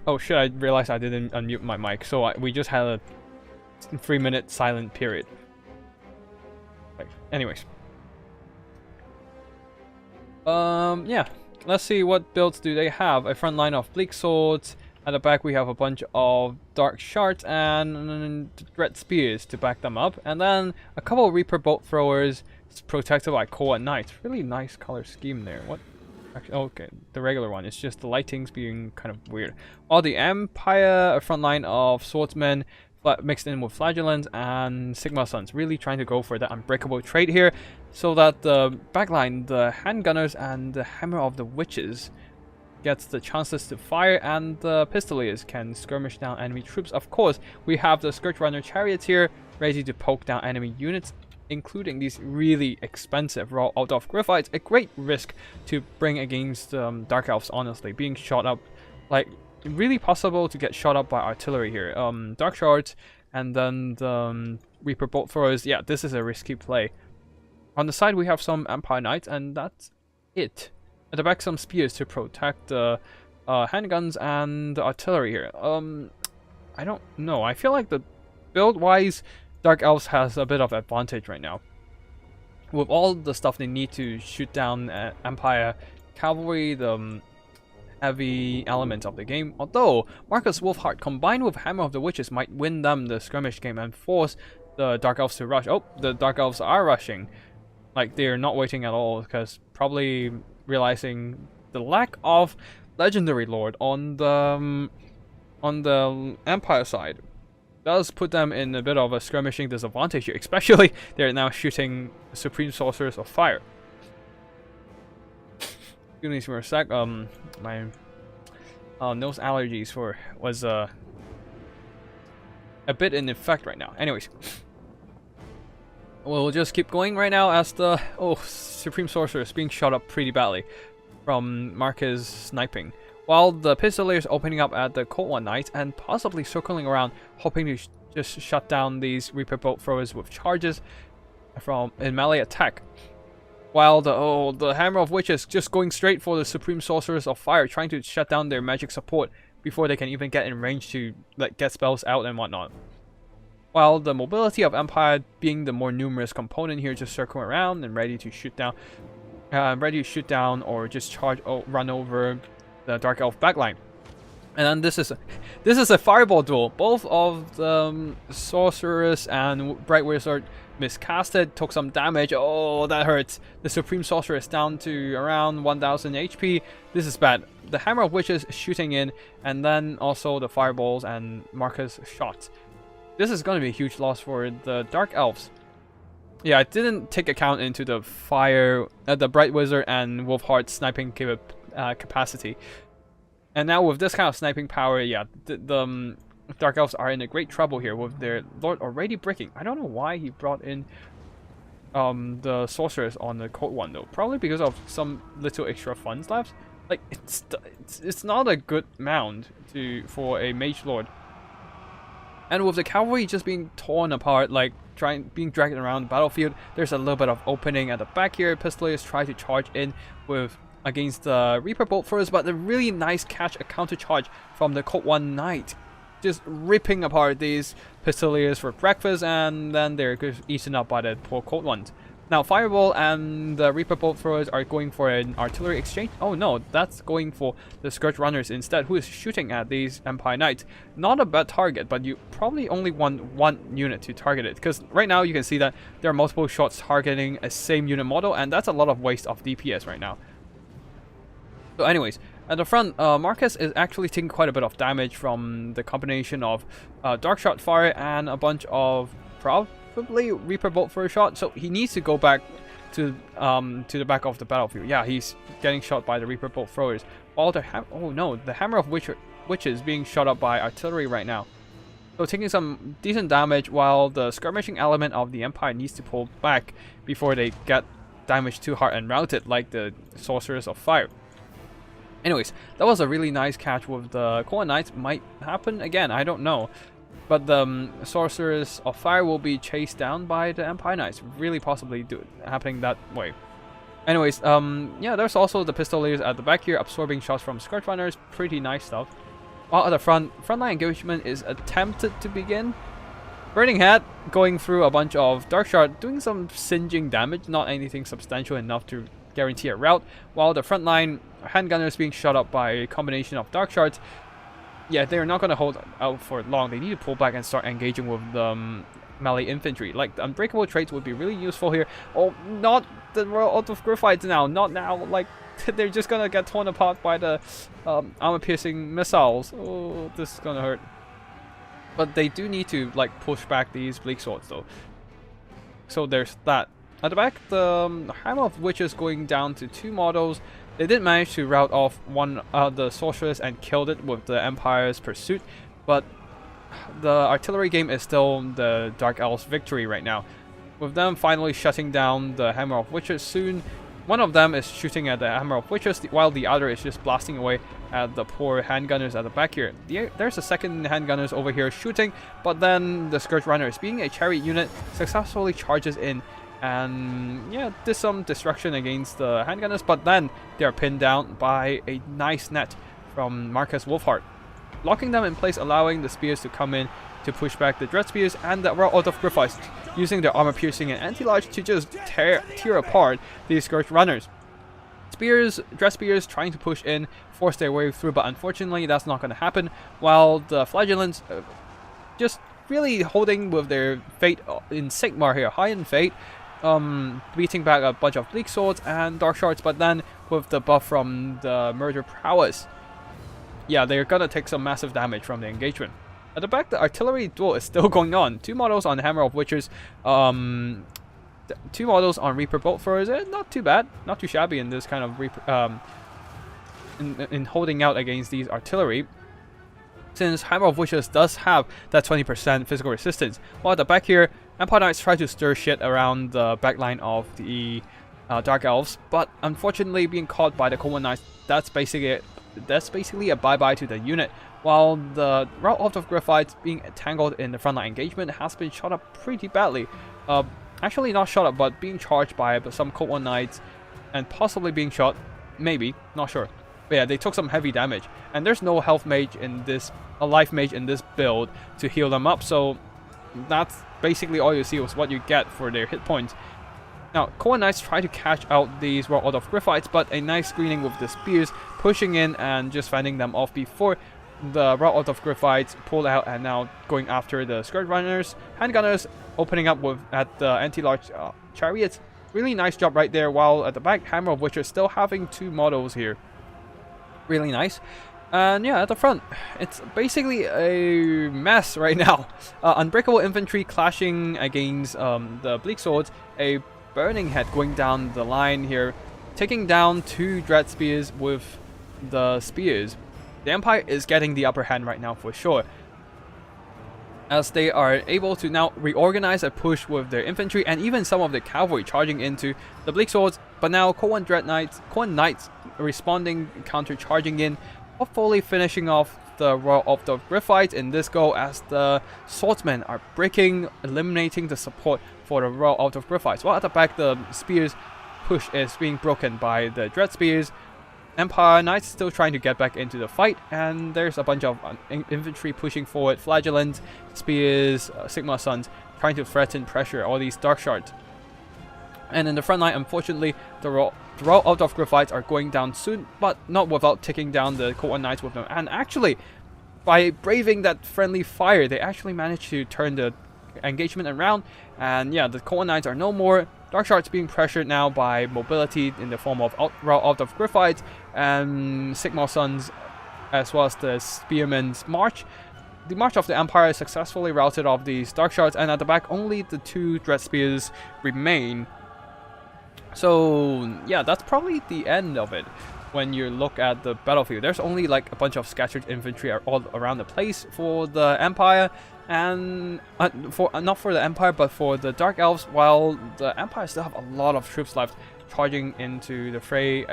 Oh shit, I realized I didn't unmute my mic, so we just had a 3-minute silent period. Right. Anyways. Yeah. Let's see what builds do they have. A front line of bleak swords. At the back we have a bunch of dark shards and red spears to back them up. And then a couple of Reaper bolt throwers protected by Cold Knights. Really nice color scheme there. What? Actually, okay, the regular one. It's just the lighting's being kind of weird. All the Empire, a front line of swordsmen mixed in with flagellants and Sigma Suns, really trying to go for that unbreakable trait here, so that the backline, the handgunners and the Hammer of the Witches gets the chances to fire, and the Pistoliers can skirmish down enemy troops. Of course, we have the Scourge Runner chariots here, ready to poke down enemy units, including these really expensive raw out-of Griffites. A great risk to bring against Dark Elves, honestly, being shot up like really possible to get shot up by artillery here. Dark Shards and then the Reaper Bolt Throwers. Yeah, this is a risky play. On the side we have some Empire Knights, and that's it. At the back some spears to protect the handguns and the artillery here. I don't know. I feel like the build-wise, Dark Elves has a bit of advantage right now. With all the stuff they need to shoot down Empire Cavalry, the heavy element of the game. Although Marcus Wolfheart combined with Hammer of the Witches might win them the skirmish game and force the Dark Elves to rush. Oh, the Dark Elves are rushing. Like, they're not waiting at all, because probably realizing the lack of Legendary Lord on the Empire side does put them in a bit of a skirmishing disadvantage here, especially they're now shooting Supreme Sorcerers of Fire. Give me for a sec. My nose allergies was a bit in effect right now. Anyways, we'll just keep going right now as the Supreme Sorcerer is being shot up pretty badly from Marcus sniping, while the Pistoliers opening up at the Cold One Knights and possibly circling around, hoping to just shut down these Reaper Bolt Throwers with charges in melee attack. While the Hammer of Witches just going straight for the Supreme Sorcerers of Fire, trying to shut down their magic support before they can even get in range to get spells out and whatnot. While the mobility of Empire being the more numerous component here, just circling around and ready to shoot down, or just charge run over the Dark Elf backline. And then this is a fireball duel. Both of the Sorceress and Bright Wizard miscasted, took some damage. Oh, that hurts. The Supreme Sorcerer is down to around 1000 HP. This is bad. The Hammer of Witches shooting in, and then also the fireballs and Marcus shots. This is going to be a huge loss for the Dark Elves. Yeah, I didn't take account into the the Bright Wizard and Wolfheart sniping capacity. And now with this kind of sniping power, yeah, the Dark Elves are in a great trouble here with their Lord already breaking. I don't know why he brought in the Sorcerers on the Cold One though. Probably because of some little extra funds left. Like, it's not a good mound for a Mage Lord. And with the cavalry just being torn apart, like being dragged around the battlefield, there's a little bit of opening at the back here. Pistoliers try to charge in against the Reaper Bolt Throwers, but the really nice catch, a counter charge from the Cold One Knight, just ripping apart these Pistoliers for breakfast, and then they're eaten up by the poor Cold Ones. Now Fireball and the Reaper Bolt Throwers are going for an artillery exchange. Oh no, that's going for the Scourge Runners instead, who is shooting at these Empire Knights. Not a bad target, but you probably only want one unit to target it, because right now you can see that there are multiple shots targeting a same unit model, and that's a lot of waste of DPS right now. So anyways, at the front, Marcus is actually taking quite a bit of damage from the combination of Dark Shot Fire and a bunch of probably Reaper Bolt for a shot. So he needs to go back to the back of the battlefield. Yeah, he's getting shot by the Reaper Bolt Throwers. Oh no, the Hammer of Witches being shot up by artillery right now. So taking some decent damage, while the skirmishing element of the Empire needs to pull back before they get damaged too hard and routed like the Sorcerers of Fire. Anyways, that was a really nice catch with the Cold Knights. Might happen again, I don't know. But the Sorcerers of Fire will be chased down by the Empire Knights. Really possibly happening that way. Anyways, yeah, there's also the Pistoliers at the back here, absorbing shots from Scourge Runners. Pretty nice stuff. While at the frontline engagement is attempted to begin. Burning Hat going through a bunch of Dark Shard, doing some singeing damage, not anything substantial enough to guarantee a rout, while the frontline handgunners being shot up by a combination of Dark Shards. Yeah, they're not going to hold out for long. They need to pull back and start engaging with the melee infantry. Like, the unbreakable traits would be really useful here. Oh, not the Royal Oath of Griphites now, not now. Like, they're just going to get torn apart by the armor-piercing missiles. Oh, this is going to hurt. But they do need to, like, push back these Bleak Swords, though. So there's that. At the back, the Hammer of Witches going down to 2 models. They did manage to rout off one the Sorceress and killed it with the Empire's Pursuit. But the artillery game is still the Dark Elves' victory right now. With them finally shutting down the Hammer of Witches soon. One of them is shooting at the Hammer of Witches, while the other is just blasting away at the poor handgunners at the back here. There's a second handgunners over here shooting, but then the Scourge Runners, being a chariot unit, successfully charges in and yeah, did some destruction against the handgunners, but then they are pinned down by a nice net from Marcus Wolfheart, locking them in place, allowing the spears to come in to push back the Dread Spears and the Royal Oath of Griphites, using their armor-piercing and anti-large to just tear apart these Scourge Runners. Dread Spears trying to push in, force their way through, but unfortunately that's not going to happen, while the Flagellants just really holding with their fate in Sigmar here, high in fate, beating back a bunch of Bleak Swords and Dark Shards, but then with the buff from the Murder Prowess, yeah, they're going to take some massive damage from the engagement. At the back, the artillery duel is still going on. 2 models on Hammer of Witches, 2 models on Reaper Bolt Throwers. Not too bad, not too shabby in this kind of in holding out against these artillery, since Hammer of Witches does have that 20% physical resistance. While at the back here, Empire Knights try to stir shit around the backline of the Dark Elves, but unfortunately being caught by the Cold One Knights, that's basically a bye-bye to the unit. While the Royal Oath of Griphites being tangled in the frontline engagement has been shot up pretty badly. Actually not shot up, but being charged by some Cold One Knights and possibly being shot, maybe, not sure. But yeah, they took some heavy damage, and there's no health mage in this, a life mage in this build to heal them up, so that's basically all you see was what you get for their hit points. Now, Cold Knights try to catch out these Royal Oath of Griphites, but a nice screening with the spears, pushing in and just fending them off before the Royal Oath of Griphites pulled out and now going after the Scourge Runners. Handgunners opening up with at the anti-large chariots. Really nice job right there, while at the back, Hammer of Witches still having 2 models here. Really nice. And yeah, at the front, it's basically a mess right now. Unbreakable infantry clashing against the Bleak Swords. A Burning Head going down the line here, taking down 2 Dread Spears with the spears. The Empire is getting the upper hand right now for sure, as they are able to now reorganize a push with their infantry and even some of the cavalry charging into the Bleak Swords. But now Cold Knights responding, counter charging in, hopefully finishing off the Royal Oath of Griphites in this go, as the swordsmen are breaking, eliminating the support for the Royal Oath of Griphites. While at the back, the spears push is being broken by the Dread Spears. Empire Knights still trying to get back into the fight, and there's a bunch of infantry pushing forward, Flagellants, Spears, Sigma Suns, trying to threaten, pressure all these Dark Shards. And in the front line, unfortunately, the Royal Oath of Griphites are going down soon, but not without taking down the Cold One Knights with them. And actually, by braving that friendly fire, they actually managed to turn the engagement around, and yeah, the Cold One Knights are no more. Dark Shards being pressured now by mobility in the form of Royal Oath of Griphites and Sigma Suns, as well as the Spearmen's March. The March of the Empire successfully routed off these Dark Shards, and at the back only the 2 Dread Spears remain. So yeah, that's probably the end of it. When you look at the battlefield, there's only like a bunch of scattered infantry all around the place for the Empire, and not for the Empire but for the Dark Elves, while the Empire still have a lot of troops left charging into the fray.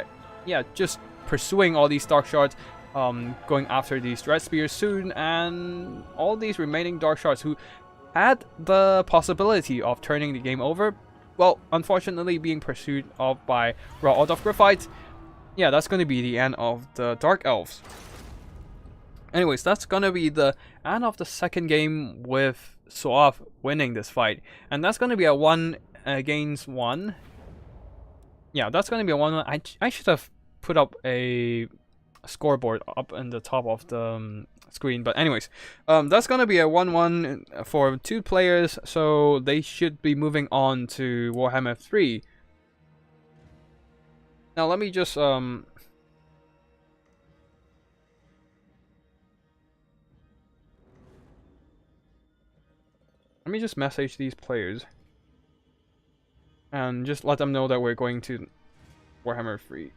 Yeah, just pursuing all these Dark Shards, going after these Dread Spears soon, and all these remaining Dark Shards who had the possibility of turning the game over, well, unfortunately being pursued off by Royal Oath of Griphites. Yeah, that's going to be the end of the Dark Elves. Anyways, that's gonna be the end of the second game with Suave winning this fight, and that's gonna be a 1-against-1. Yeah, that's gonna be a 1-1. I should have put up a scoreboard up in the top of the screen, but anyways, that's gonna be a 1-1 for 2 players, so they should be moving on to Warhammer 3. Now let me just message these players and just let them know that we're going to Warhammer 3.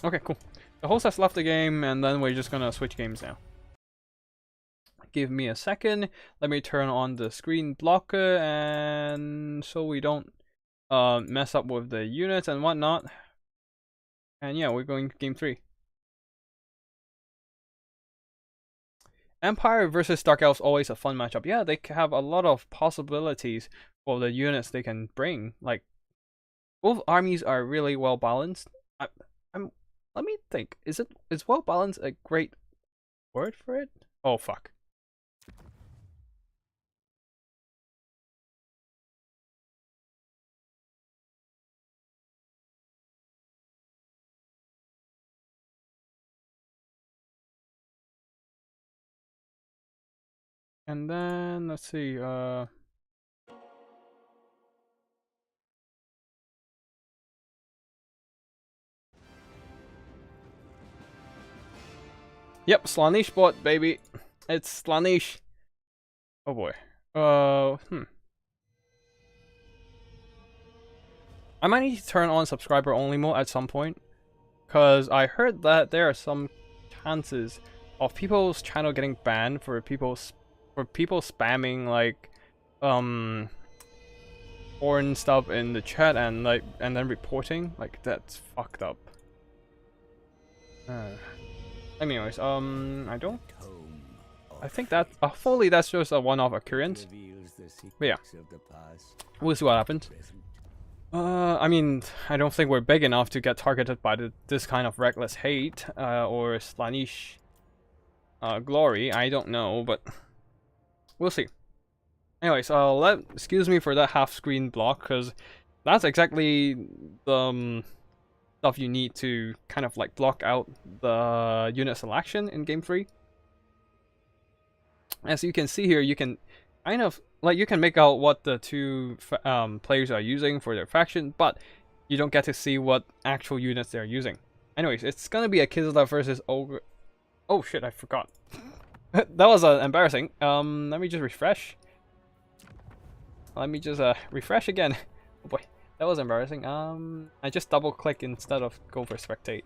Okay, cool. The host has left the game, and then we're just gonna switch games now. Give me a second. Let me turn on the screen blocker, and so we don't mess up with the units and whatnot. And yeah, we're going to game 3. Empire versus Dark Elves, always a fun matchup. Yeah, they have a lot of possibilities for the units they can bring. Like, both armies are really well balanced. Let me think. Is well balanced a great word for it? Oh fuck. And then let's see. Yep, Slaanesh bot, baby. It's Slaanesh. Oh boy. I might need to turn on subscriber only mode at some point, cause I heard that there are some chances of people's channel getting banned for people spamming like foreign stuff in the chat and then reporting. Like, that's fucked up. Anyways, I think that hopefully that's just a one-off occurrence. But yeah, we'll see what happens. I mean, I don't think we're big enough to get targeted by this kind of reckless hate or Slaanesh glory. I don't know, but we'll see. Anyways, excuse me for that half-screen block, because that's exactly the stuff you need to kind of like block out the unit selection in game 3. As you can see here, you can kind of like you can make out what the two players are using for their faction, but you don't get to see what actual units they're using. Anyways, it's gonna be a Kislev versus Ogre. Oh shit, I forgot. That was embarrassing. Let me just refresh. Let me just refresh again. Oh boy, that was embarrassing. I just double click instead of go for spectate.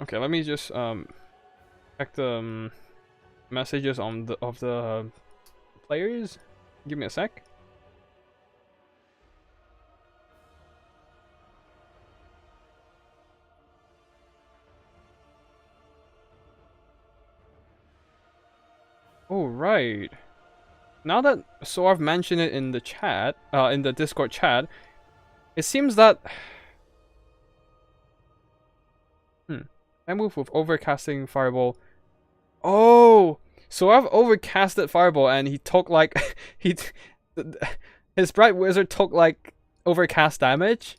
Okay, let me just check the messages on the players. Give me a sec. Oh right. Now that Sorv mentioned it in the chat, in the Discord chat, it seems that I move with overcasting fireball. Oh, so I've overcasted fireball, and he took like his bright wizard took like overcast damage.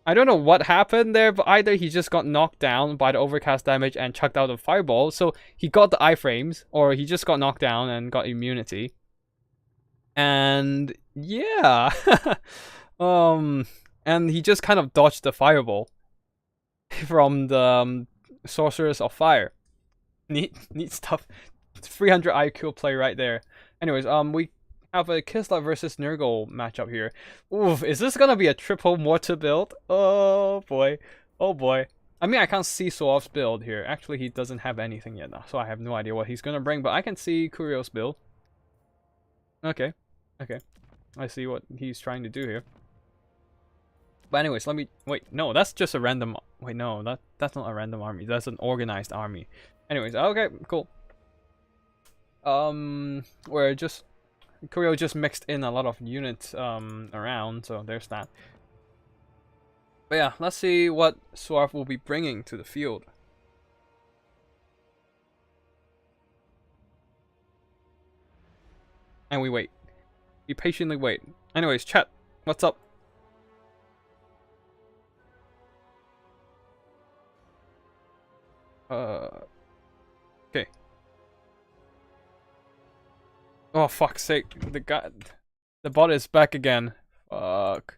I don't know what happened there, but either he just got knocked down by the overcast damage and chucked out the fireball, so he got the iframes, or he just got knocked down and got immunity. And yeah, and he just kind of dodged the fireball from the Sorcerers of Fire. Neat stuff. 300 IQ play right there. Anyways, we have a Kislev versus Nurgle matchup here. Oof, is this gonna be a triple mortar build? Oh boy. Oh boy. I mean, I can't see Soav's build here. Actually, he doesn't have anything yet, so I have no idea what he's gonna bring, but I can see Kurio's build. Okay. Okay. I see what he's trying to do here. But anyways, let me... Wait, no, that's just a random... Wait, no, that's not a random army. That's an organized army. Anyways, okay, cool. We're just... Kurio just mixed in a lot of units around, so there's that. But yeah, let's see what Swarf will be bringing to the field. And we wait. We patiently wait. Anyways, chat, what's up? Okay. Oh, fuck's sake. The bot is back again. Fuck.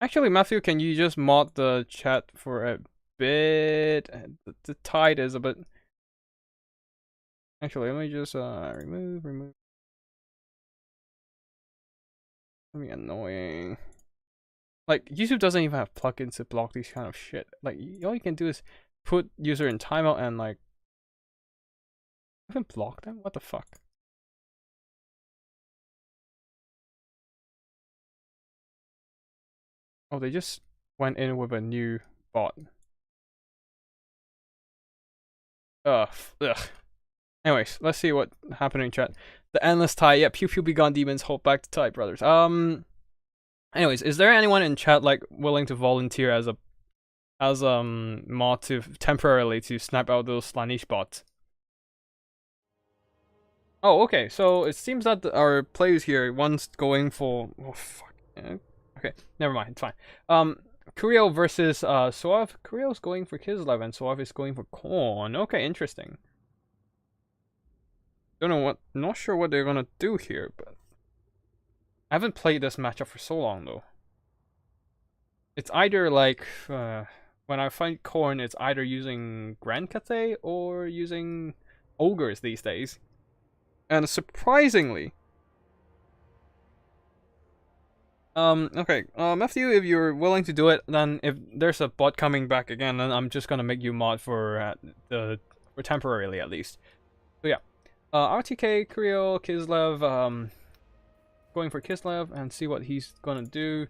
Actually, Matthew, can you just mod the chat for a bit? The tide is a bit... Actually, let me just remove. That'd be annoying. Like, YouTube doesn't even have plugins to block these kind of shit. Like, all you can do is put user in timeout and, like... Even block them? What the fuck? Oh, they just went in with a new bot. Ugh. Anyways, let's see what happened in chat. The endless tie. Yeah, pew pew be gone demons. Hold back the tide, brothers. Anyways, is there anyone in chat like willing to volunteer as a mod to temporarily to snipe out those Slaanesh bots? Oh, okay. So it seems that our players here, one's going for... Oh, fuck. Okay, never mind. It's fine. Kurio versus Soav. Kurio's going for Kislev and Soav is going for Khorne. Okay, interesting. Don't know what... Not sure what they're gonna do here, but... I haven't played this matchup for so long, though. It's either like... when I find Khorne, it's either using Grand Cathay or using Ogres these days. And surprisingly... okay, Matthew, if you're willing to do it, then if there's a bot coming back again, then I'm just gonna make you mod for for temporarily at least. So yeah, RTK, Kurio, Kislev, going for Kislev and see what he's gonna do.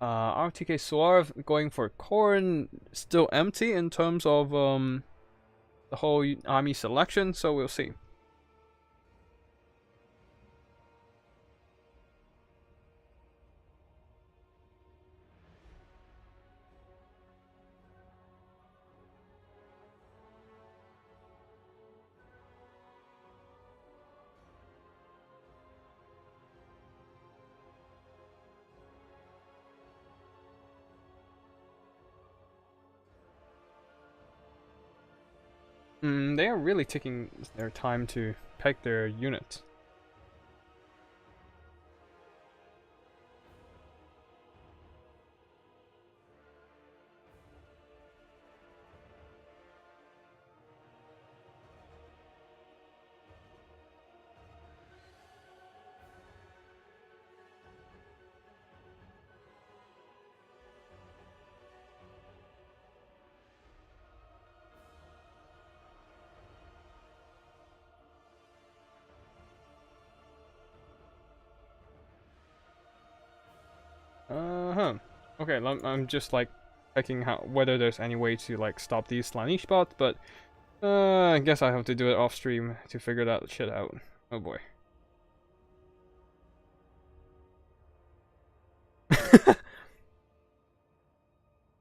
RTK Swarv going for Khorne, still empty in terms of the whole army selection, so we'll see. They are really taking their time to pick their units. Okay, I'm just like checking whether there's any way to like stop these Slaanesh bots, but I guess I have to do it off stream to figure that shit out. Oh boy.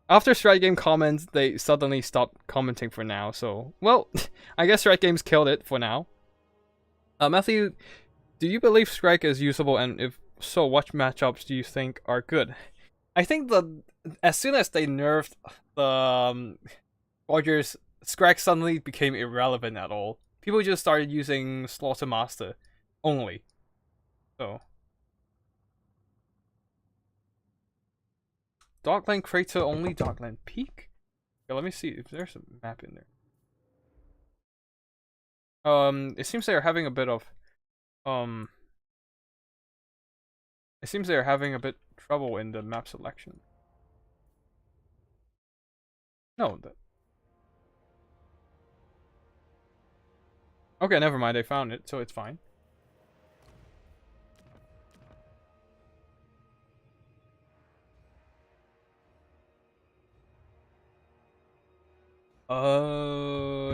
After Strike Game comments, they suddenly stopped commenting for now, so well, I guess Strike Game's killed it for now. Matthew, do you believe Strike is usable, and if so, what matchups do you think are good? I think as soon as they nerfed the Rogers, Scrag suddenly became irrelevant at all. People just started using Slaughtermaster only. So Dockland Crater only? Dockland Peak? Okay, let me see if there's a map in there. It seems they're having a bit of it seems they're having a bit trouble in the map selection. No, okay, never mind. They found it, so it's fine.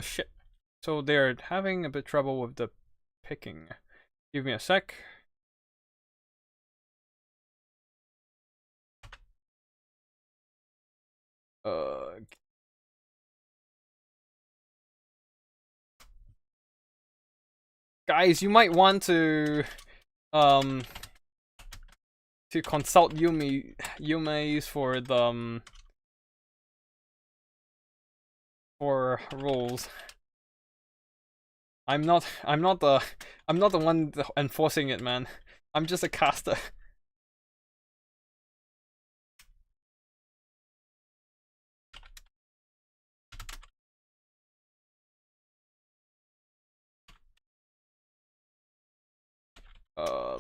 Shit. So they're having a bit trouble with the picking. Give me a sec. Guys, you might want to consult eumaies for the for rules. I'm not the one enforcing it, man. I'm just a caster.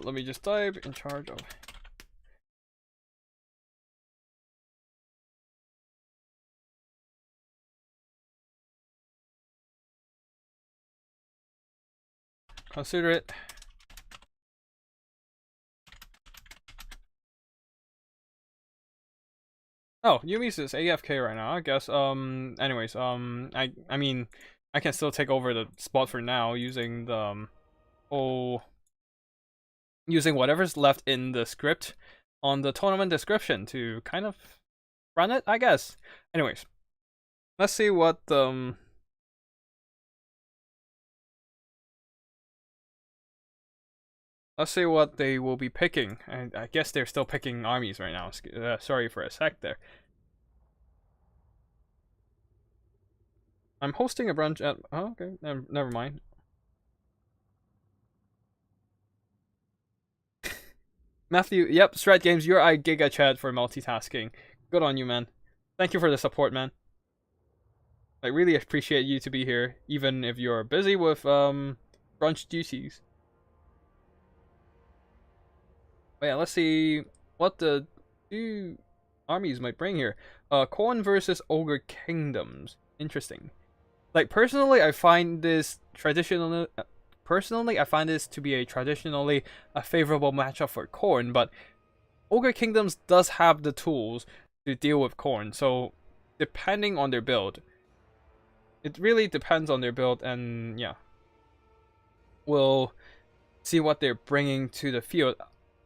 Let me just type in charge of. Consider it. Oh, Yumi's is AFK right now, I guess. Anyways, I mean, I can still take over the spot for now using the using whatever's left in the script on the tournament description to kind of run it, I guess. Anyways, let's see what let's see what they will be picking. And I guess they're still picking armies right now. Sorry for a sec there. I'm hosting a brunch at. Oh, okay, never mind. Matthew, yep, Strat Games, you're a giga chat for multitasking. Good on you, man. Thank you for the support, man. I really appreciate you to be here, even if you're busy with brunch duties. But yeah, let's see what the two armies might bring here. Khorne versus Ogre Kingdoms. Interesting. Like personally, I find this traditional. Personally, I find this to be a traditionally favorable matchup for Khorne, but Ogre Kingdoms does have the tools to deal with Khorne. So depending on their build, it really depends on their build, and yeah, we'll see what they're bringing to the field.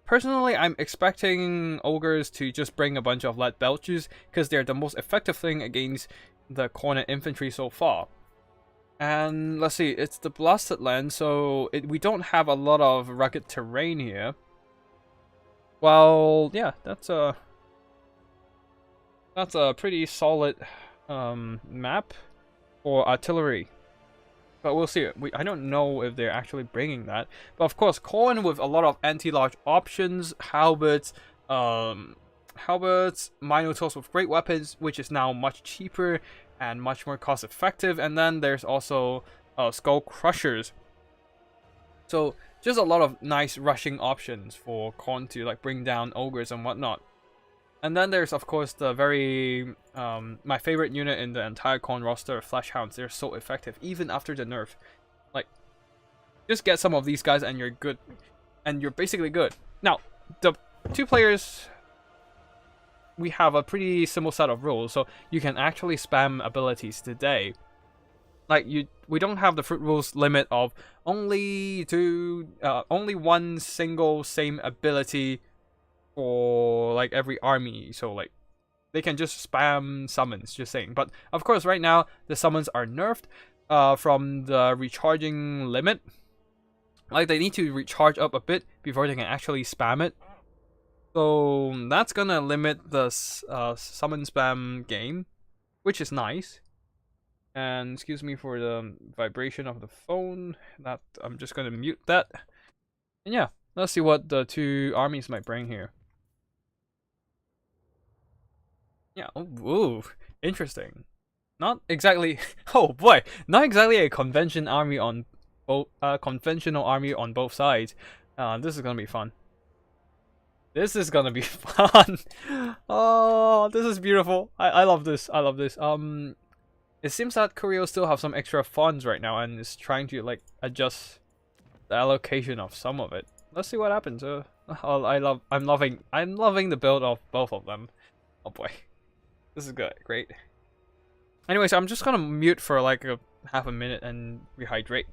Personally, I'm expecting ogres to just bring a bunch of lead belches because they're the most effective thing against the Khorne infantry so far. And let's see, it's the blasted land, so we don't have a lot of rugged terrain here. Well, yeah, that's a pretty solid map for artillery. But we'll see. I don't know if they're actually bringing that. But of course, Khorne with a lot of anti-large options, halberds, Minotaurs with great weapons, which is now much cheaper and much more cost effective. And then there's also Skull Crushers. So just a lot of nice rushing options for Khorne to like bring down ogres and whatnot. And then there's of course the very my favorite unit in the entire Khorne roster, Fleshhounds. They're so effective even after the nerf. Like, just get some of these guys and you're good, and you're basically good. Now, the two players, we have a pretty simple set of rules, so you can actually spam abilities today. Like we don't have the fruit rules limit of only one single same ability for like every army, so like they can just spam summons, just saying. But of course right now the summons are nerfed from the recharging limit. Like they need to recharge up a bit before they can actually spam it, so that's gonna limit the summon spam game, which is nice. And excuse me for the vibration of the phone, that I'm just gonna mute that. And yeah, let's see what the two armies might bring here. Yeah. Oh, ooh, interesting. Not exactly. Oh boy, not exactly a conventional army on both sides. This is gonna be fun. This is gonna be fun. Oh, this is beautiful. I love this. I love this. It seems that Korea still have some extra funds right now and is trying to like adjust the allocation of some of it. Let's see what happens. Oh, I'm loving the build of both of them. Oh boy, this is good. Great. Anyways, I'm just gonna mute for like a half a minute and rehydrate.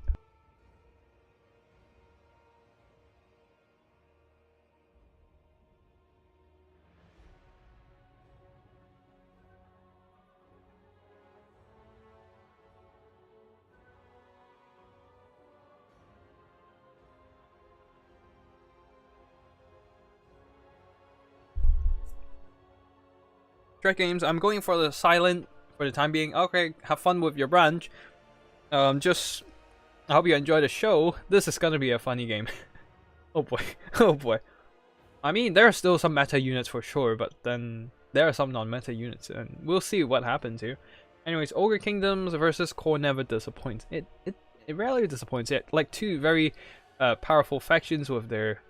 Track games. I'm going for the silent for the time being. Okay, have fun with your branch. Just I hope you enjoy the show. This is gonna be a funny game. Oh boy, oh boy. I mean, there are still some meta units for sure, but then there are some non-meta units, and we'll see what happens here. Anyways, Ogre Kingdoms versus Core never disappoints. It rarely disappoints. It like two very powerful factions with their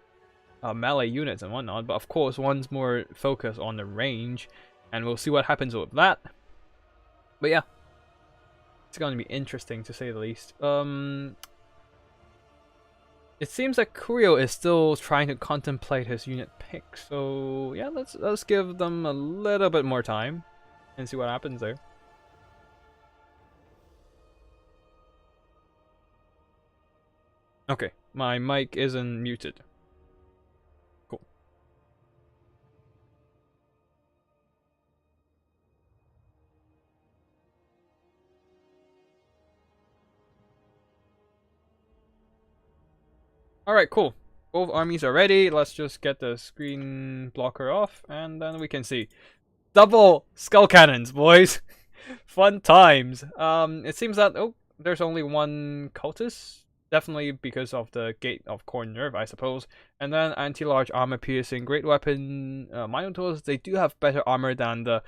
melee units and whatnot, but of course one's more focused on the range, and we'll see what happens with that. But yeah, it's going to be interesting to say the least. It seems that Kurio is still trying to contemplate his unit pick, so yeah, let's give them a little bit more time and see what happens there. Okay, my mic isn't muted. Cool. Alright, cool. Both armies are ready. Let's just get the screen blocker off, and then we can see. Double skull cannons, boys! Fun times. It seems that, oh, there's only one cultist. Definitely because of the Gate of Corn Nerve, I suppose. And then anti-large armor piercing, great weapon Minotaurs. They do have better armor than the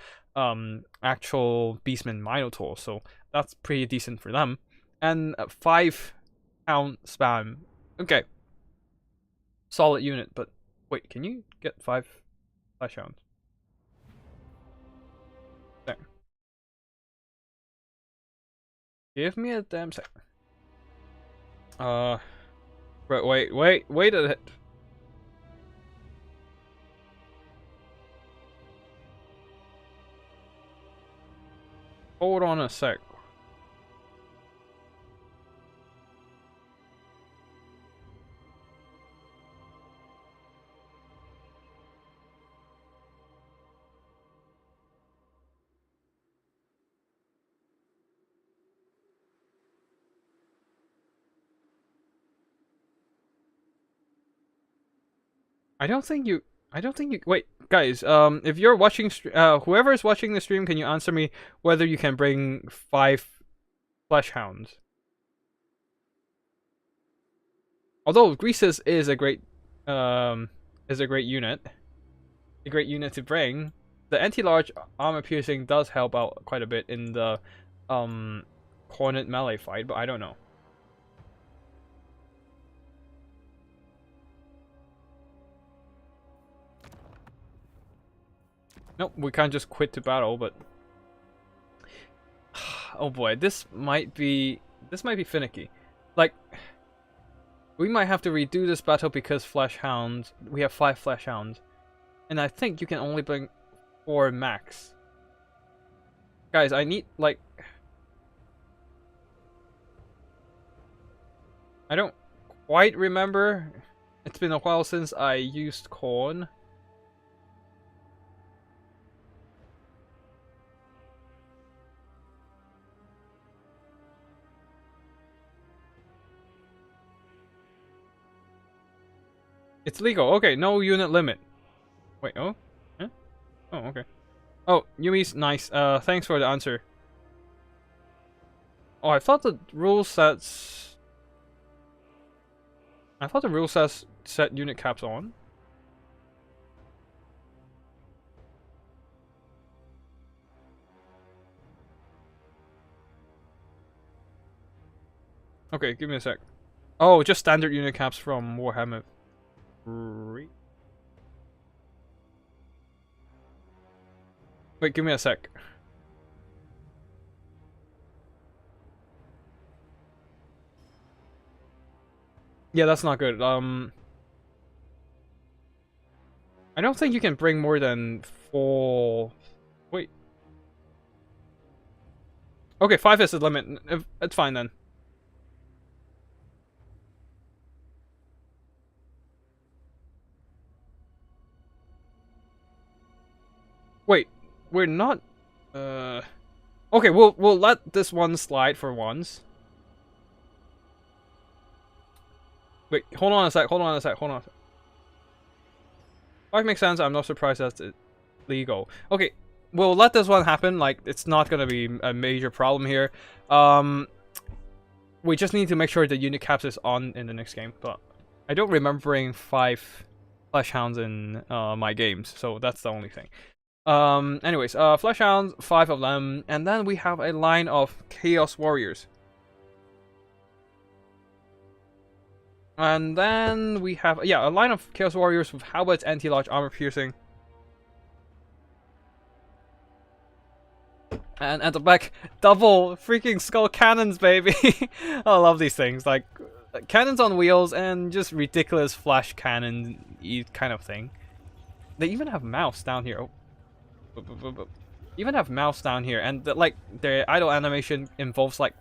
actual Beastman Minotaur, so that's pretty decent for them. And 5-pound spam. Okay. Solid unit, but wait, can you get 5 flash hounds? There. Give me a damn sec. Wait a minute. Hold on a sec. I don't think you. Wait, guys. If you're watching, whoever is watching the stream, can you answer me whether you can bring 5 flesh hounds? Although Greases is a great unit, to bring. The anti-large armor piercing does help out quite a bit in the cornet melee fight, but I don't know. Nope, we can't just quit to battle, but oh boy, this might be finicky. Like, we might have to redo this battle because flesh hounds. We have 5 flesh hounds, and I think you can only bring 4 max. Guys, I need like. I don't quite remember. It's been a while since I used corn. It's legal. Okay, no unit limit. Wait, oh? Huh? Oh, okay. Oh, Yumi's nice. Thanks for the answer. Oh, I thought the rule sets... I thought the rule sets set unit caps on. Okay, give me a sec. Oh, just standard unit caps from Warhammer 3. Wait, give me a sec. Yeah, that's not good. I don't think you can bring more than 4... Wait. Okay, 5 is the limit. It's fine then. Wait, we're not... Okay, we'll let this one slide for once. Wait, hold on a sec, hold on a sec, hold on a sec. 5 makes sense, I'm not surprised that's legal. Okay, we'll let this one happen, like, it's not gonna be a major problem here. We just need to make sure the unit caps is on in the next game, but I don't remember bringing 5 Flesh Hounds in my games, so that's the only thing. Anyways, Flesh Hounds, 5 of them, and then we have a line of Chaos Warriors. And then we have, yeah, a line of Chaos Warriors with halberds, anti-large armor piercing. And at the back, double freaking skull cannons, baby! I love these things, like, cannons on wheels and just ridiculous flash cannon kind of thing. They even have mouths down here. Oh. Even have mouths down here, and like their idle animation involves like,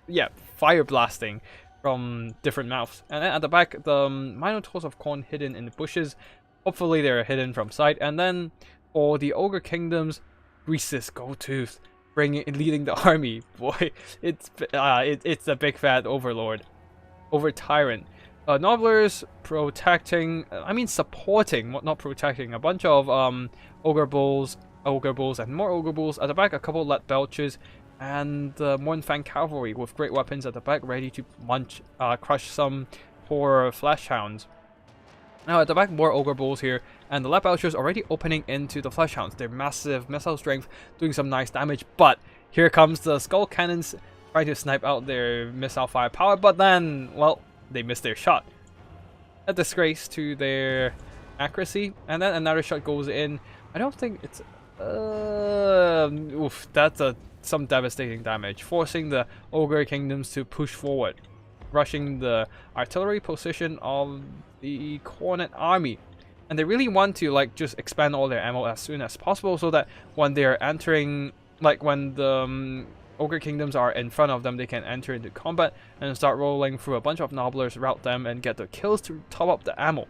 yeah, fire blasting from different mouths. And then at the back, the Minotaurs of Khorne hidden in the bushes. Hopefully they're hidden from sight. And then for the Ogre Kingdoms, Rhesus Goldtooth leading the army. Boy, it's a big fat overlord, over tyrant. Nobblers protecting, I mean supporting, not protecting, a bunch of ogre bulls, and more ogre bulls at the back. A couple lead belches, and Mournfang cavalry with great weapons at the back, ready to crush some poor flesh hounds. Now at the back, more ogre bulls here, and the lead belchers already opening into the flesh hounds. Their massive missile strength doing some nice damage, but here comes the skull cannons trying to snipe out their missile firepower, but then, well, they missed their shot. A disgrace to their accuracy, and then another shot goes in. I don't think it's oof, that's some devastating damage, forcing the Ogre Kingdoms to push forward, rushing the artillery position of the Khorne army. And they really want to like just expand all their ammo as soon as possible, so that when they're entering, like when the Ogre Kingdoms are in front of them, they can enter into combat and start rolling through a bunch of Nobblers, rout them, and get the kills to top up the ammo.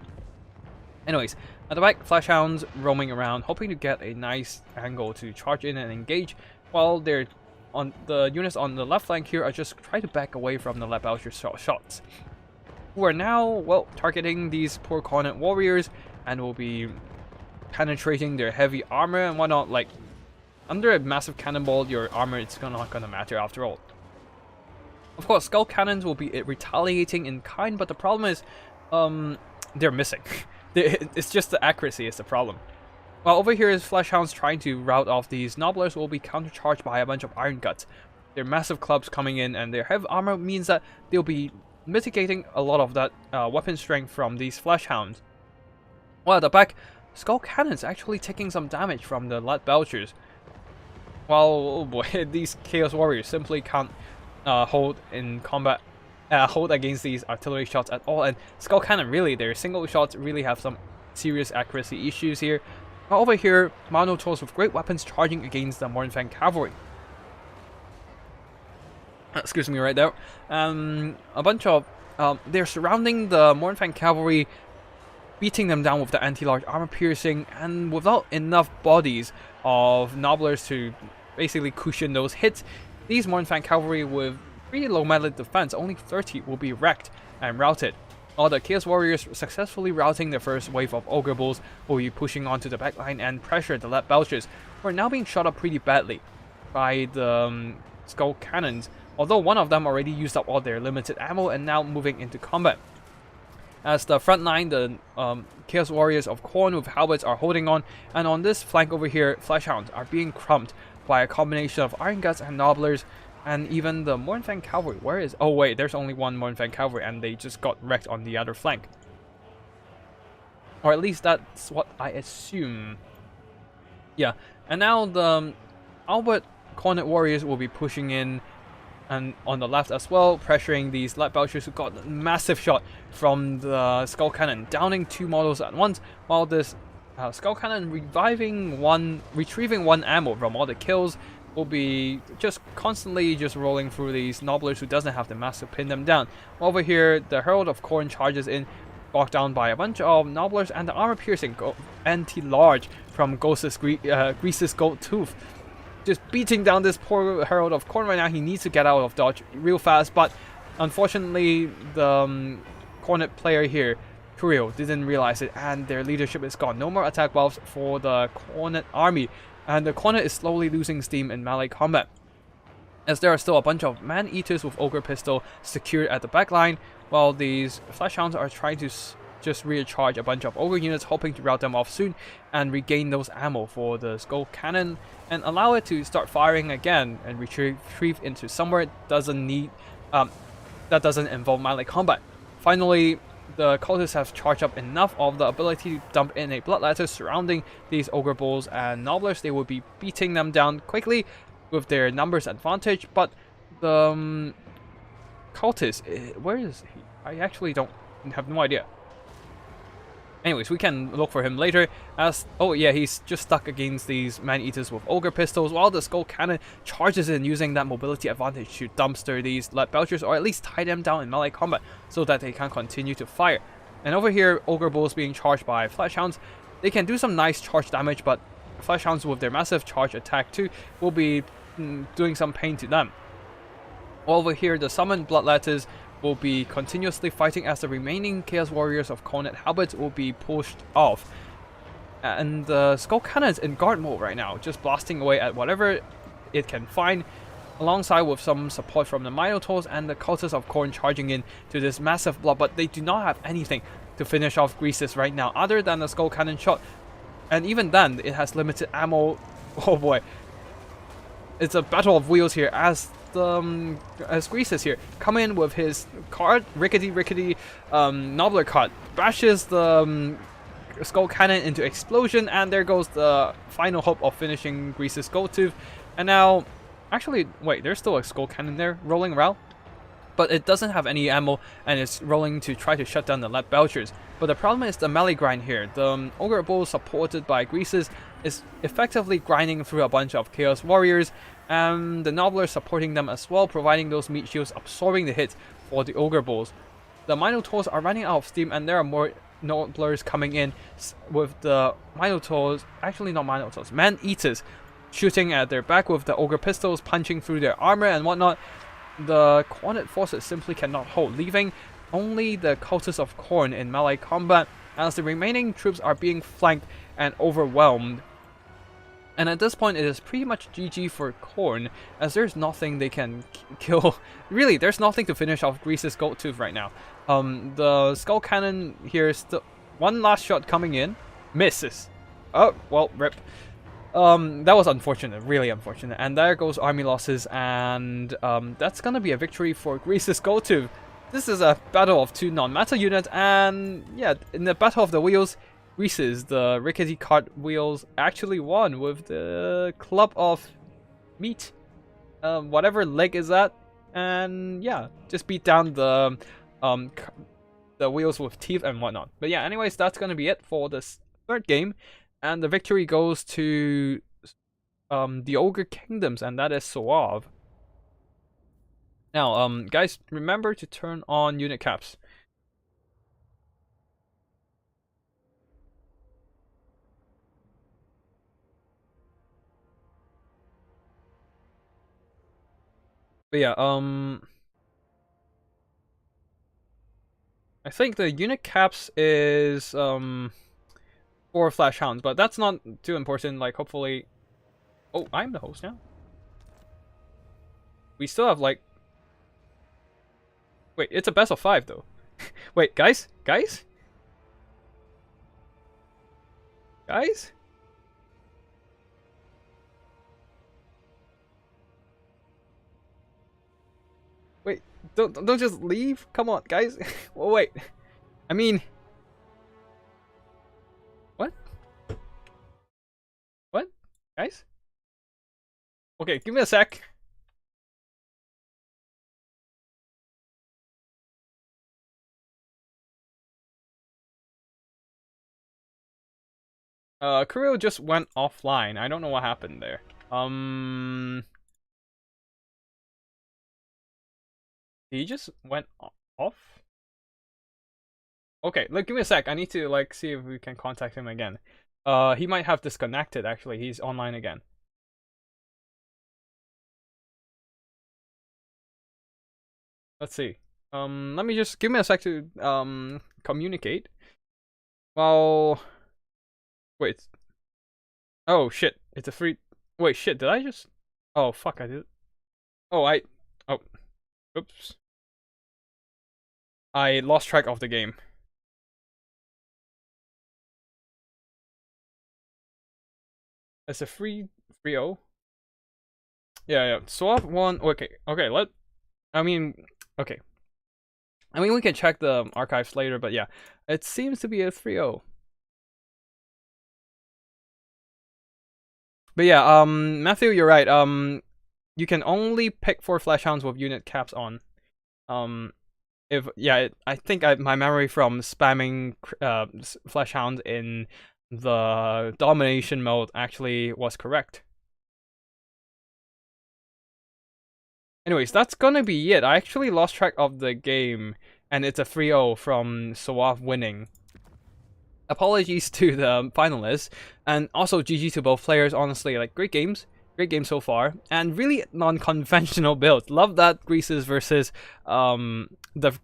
Anyways, at the back, Flesh Hounds roaming around, hoping to get a nice angle to charge in and engage, while they're on the units on the left flank here are just trying to back away from the lead belcher shots, who are now, well, targeting these poor Khorne warriors and will be penetrating their heavy armor and whatnot. Like, under a massive cannonball, your armor is not gonna matter after all. Of course, skull cannons will be retaliating in kind, but the problem is, they're missing. It's just the accuracy is the problem. While over here is Flesh Hounds trying to rout off these Nobblers, will be countercharged by a bunch of Iron Guts. Their massive clubs coming in, and their heavy armor means that they'll be mitigating a lot of that weapon strength from these Flesh Hounds. While at the back, skull cannons actually taking some damage from the lead belchers. While, oh boy, these Chaos Warriors simply can't hold in combat, hold against these artillery shots at all. And Skull Cannon, really, their single shots really have some serious accuracy issues here. While over here, Minotaurs with great weapons charging against the Mournfang cavalry. Excuse me right there. A bunch of, they're surrounding the Mournfang cavalry, beating them down with the anti-large armor piercing, and without enough bodies of Nobblers to basically cushion those hits, these Mournfang cavalry with pretty low melee defense, only 30, will be wrecked and routed. All the Chaos Warriors successfully routing the first wave of Ogre Bulls will be pushing onto the backline and pressure the lead belchers, who are now being shot up pretty badly by the Skull Cannons, although one of them already used up all their limited ammo and now moving into combat. As the front line, the Chaos Warriors of Khorne with halberds are holding on, and on this flank over here, Flesh Hounds are being crumped by a combination of Iron Guts and Nobblers, And even the Mournfang Cavalry, where is... Oh wait, there's only one Mournfang Cavalry and they just got wrecked on the other flank. Or at least that's what I assume. Yeah, and now the Albert Cornet Warriors will be pushing in and on the left as well, pressuring these Light Belchers who got a massive shot from the Skull Cannon, downing 2 models at once, while this Skull Cannon retrieving one ammo from all the kills will be just constantly just rolling through these Nobblers who doesn't have the mass to pin them down. Over here, the Herald of Khorne charges in, blocked down by a bunch of Nobblers, and the armor-piercing anti-large from Grease's Gold Tooth. Just beating down this poor Herald of Khorne right now. He needs to get out of dodge real fast, but unfortunately the Cornet player here, Kurio, didn't realize it, and their leadership is gone. No more attack buffs for the Cornet army, and the Cornet is slowly losing steam in melee combat, as there are still a bunch of man-eaters with Ogre Pistol secured at the back line, while these Fleshhounds are trying to just recharge a bunch of Ogre units, hoping to rout them off soon and regain those ammo for the Skull Cannon and allow it to start firing again and retrieve into somewhere it doesn't need that doesn't involve melee combat. Finally, the cultists have charged up enough of the ability to dump in a bloodletter surrounding these Ogre Bulls and Nobblers. They will be beating them down quickly with their numbers advantage, but the cultist, where is he? I actually have no idea. Anyways, we can look for him later as... Oh yeah, he's just stuck against these man-eaters with Ogre Pistols, while the Skull Cannon charges in using that mobility advantage to dumpster these Light Belchers, or at least tie them down in melee combat so that they can continue to fire. And over here, Ogre Bulls being charged by Fleshhounds. They can do some nice charge damage, but Fleshhounds with their massive charge attack too will be doing some pain to them. Over here, the summoned Bloodletters will be continuously fighting as the remaining Chaos Warriors of Cornet Halberds will be pushed off. And the Skull Cannon is in guard mode right now, just blasting away at whatever it can find, alongside with some support from the Minotaurs and the Cultists of Khorne charging in to this massive blob, but they do not have anything to finish off Greases right now other than the Skull Cannon shot. And even then, it has limited ammo. Oh boy. It's a battle of wheels here as Greases here come in with his cart, rickety Nobbler cart, bashes the Skull Cannon into explosion, and there goes the final hope of finishing Grease's Gold Tooth. And now, actually, wait, there's still a Skull Cannon there rolling around, but it doesn't have any ammo and it's rolling to try to shut down the Light Belchers. But the problem is the melee grind here. The Ogre Bull, supported by Greases, is effectively grinding through a bunch of Chaos Warriors, and the Nobblers supporting them as well, providing those meat shields, absorbing the hits for the Ogre Bulls. The Minotaurs are running out of steam, and there are more Nobblers coming in with the Minotaurs, actually not Minotaurs, Man-Eaters, shooting at their back with the Ogre Pistols, punching through their armor and whatnot. The Cornet forces simply cannot hold, leaving only the Cultists of Khorne in melee combat, as the remaining troops are being flanked and overwhelmed. And at this point, it is pretty much GG for Khorne, as there's nothing they can kill. Really, there's nothing to finish off Grease's Gold Tooth right now. The Skull Cannon here is still one last shot coming in, misses. Oh, well, rip. That was unfortunate, really unfortunate. And there goes army losses, and that's gonna be a victory for Grease's Gold Tooth. This is a battle of two non-meta units, and yeah, in the battle of the wheels, Greases, the rickety cart wheels, actually won with the club of meat, whatever leg is that, and yeah, just beat down the wheels with teeth and whatnot. But yeah, anyways, that's gonna be it for this third game, and the victory goes to the Ogre Kingdoms, and that is Suave. Now, guys, remember to turn on unit caps. But yeah, I think the unit caps is for Fleshhounds, but that's not too important. Like, hopefully, oh, I'm the host now. We still have like, wait, it's a best of 5 though. Wait, guys. don't just leave. Come on, guys. Oh wait. I mean, what? What, guys? Okay, give me a sec. Kirill just went offline. I don't know what happened there. He just went off? Okay, look, give me a sec. I need to, like, see if we can contact him again. He might have disconnected, actually. He's online again. Let's see. Let me just, give me a sec to, communicate. Well, wait. Oh, shit. It's a free, wait, shit, did I just, oh, fuck, I did. Oh, oh, oops. I lost track of the game. It's a 3-0. Yeah. Swap one. Okay. Okay. I mean, we can check the archives later, but yeah, it seems to be a 3-0. But yeah, Matthew, you're right. You can only pick 4 flash hounds with unit caps on. I think my memory from spamming flash hounds in the domination mode actually was correct. Anyways, that's gonna be it. I actually lost track of the game, and it's a 3-0 from Soav winning. Apologies to the finalists, and also GG to both players. Honestly, like, great games so far, and really non-conventional build. Love that Greases versus the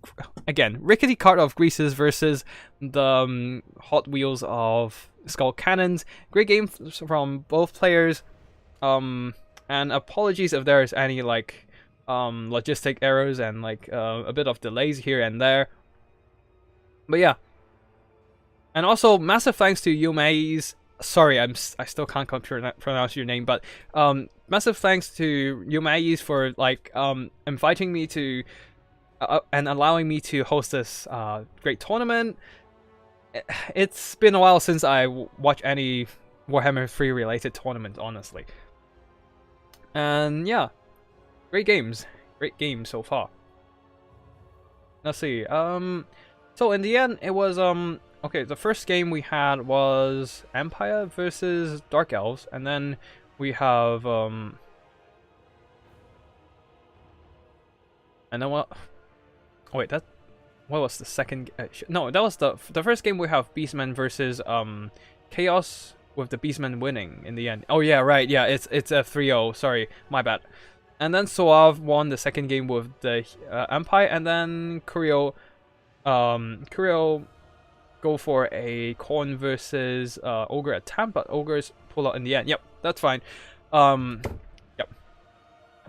rickety cart of Greases versus the Hot Wheels of Skull Cannons. Great game from both players. And apologies if there's any like logistic errors and like a bit of delays here and there. But yeah. And also massive thanks to eumaies. Sorry, I still can't pronounce your name, but massive thanks to eumaies for like inviting me to and allowing me to host this great tournament. It's been a while since I watched any Warhammer 3 related tournament, honestly. And yeah, great games so far. Let's see. So in the end, it was okay, the first game we had was Empire versus Dark Elves, and then we have and then what? Oh wait, what was the second? No, that was the first game. We have Beastmen versus Chaos, with the Beastmen winning in the end. Oh yeah, right. Yeah, it's a 3-0. Sorry, my bad. And then Soav won the second game with the Empire, and then Kirill go for a Khorne versus Ogre attempt, but Ogres pull out in the end. Yep, that's fine. Yep.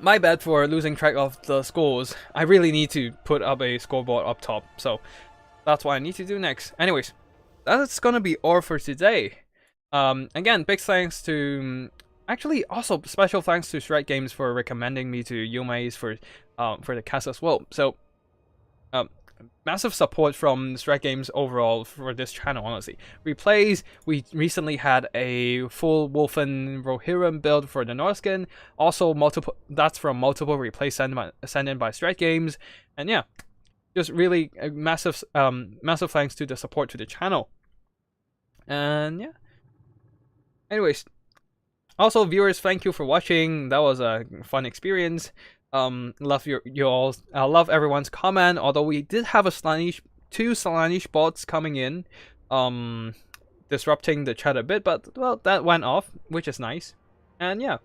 My bad for losing track of the scores. I really need to put up a scoreboard up top, so that's what I need to do next. Anyways, that's gonna be all for today. Again, big thanks to... Actually, also special thanks to Strike Games for recommending me to eumaies for the cast as well. So, massive support from Strike Games overall for this channel, honestly. Replays, we recently had a full Wolfen Rohirrim build for the Norskin. Also, that's from multiple replays sent in by Strike Games. And yeah, just really a massive thanks to the support to the channel. And yeah. Anyways, also viewers, thank you for watching. That was a fun experience. Love you all. I love everyone's comment. Although we did have two Slaanesh bots coming in, disrupting the chat a bit, but well, that went off, which is nice. And yeah,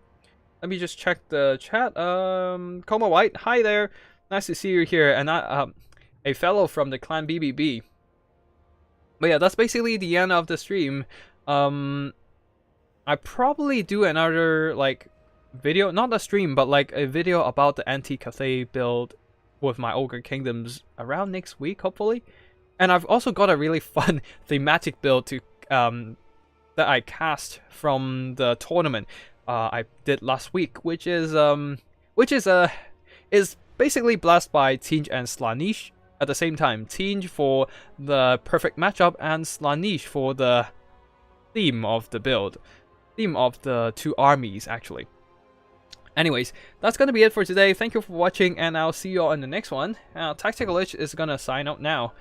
let me just check the chat. Coma White, hi there. Nice to see you here, and a fellow from the clan BBB. But yeah, that's basically the end of the stream. I probably do another like video, not a stream, but like a video about the anti-Cathay build with my Ogre Kingdoms around next week, hopefully. And I've also got a really fun thematic build to that I cast from the tournament I did last week, which is basically blessed by Tinge and Slaanesh at the same time. Tinge for the perfect matchup, and Slaanesh for the theme of the build. Theme of the two armies, actually. Anyways, that's gonna be it for today. Thank you for watching, and I'll see you all in the next one. Tactical Lich is gonna sign out now.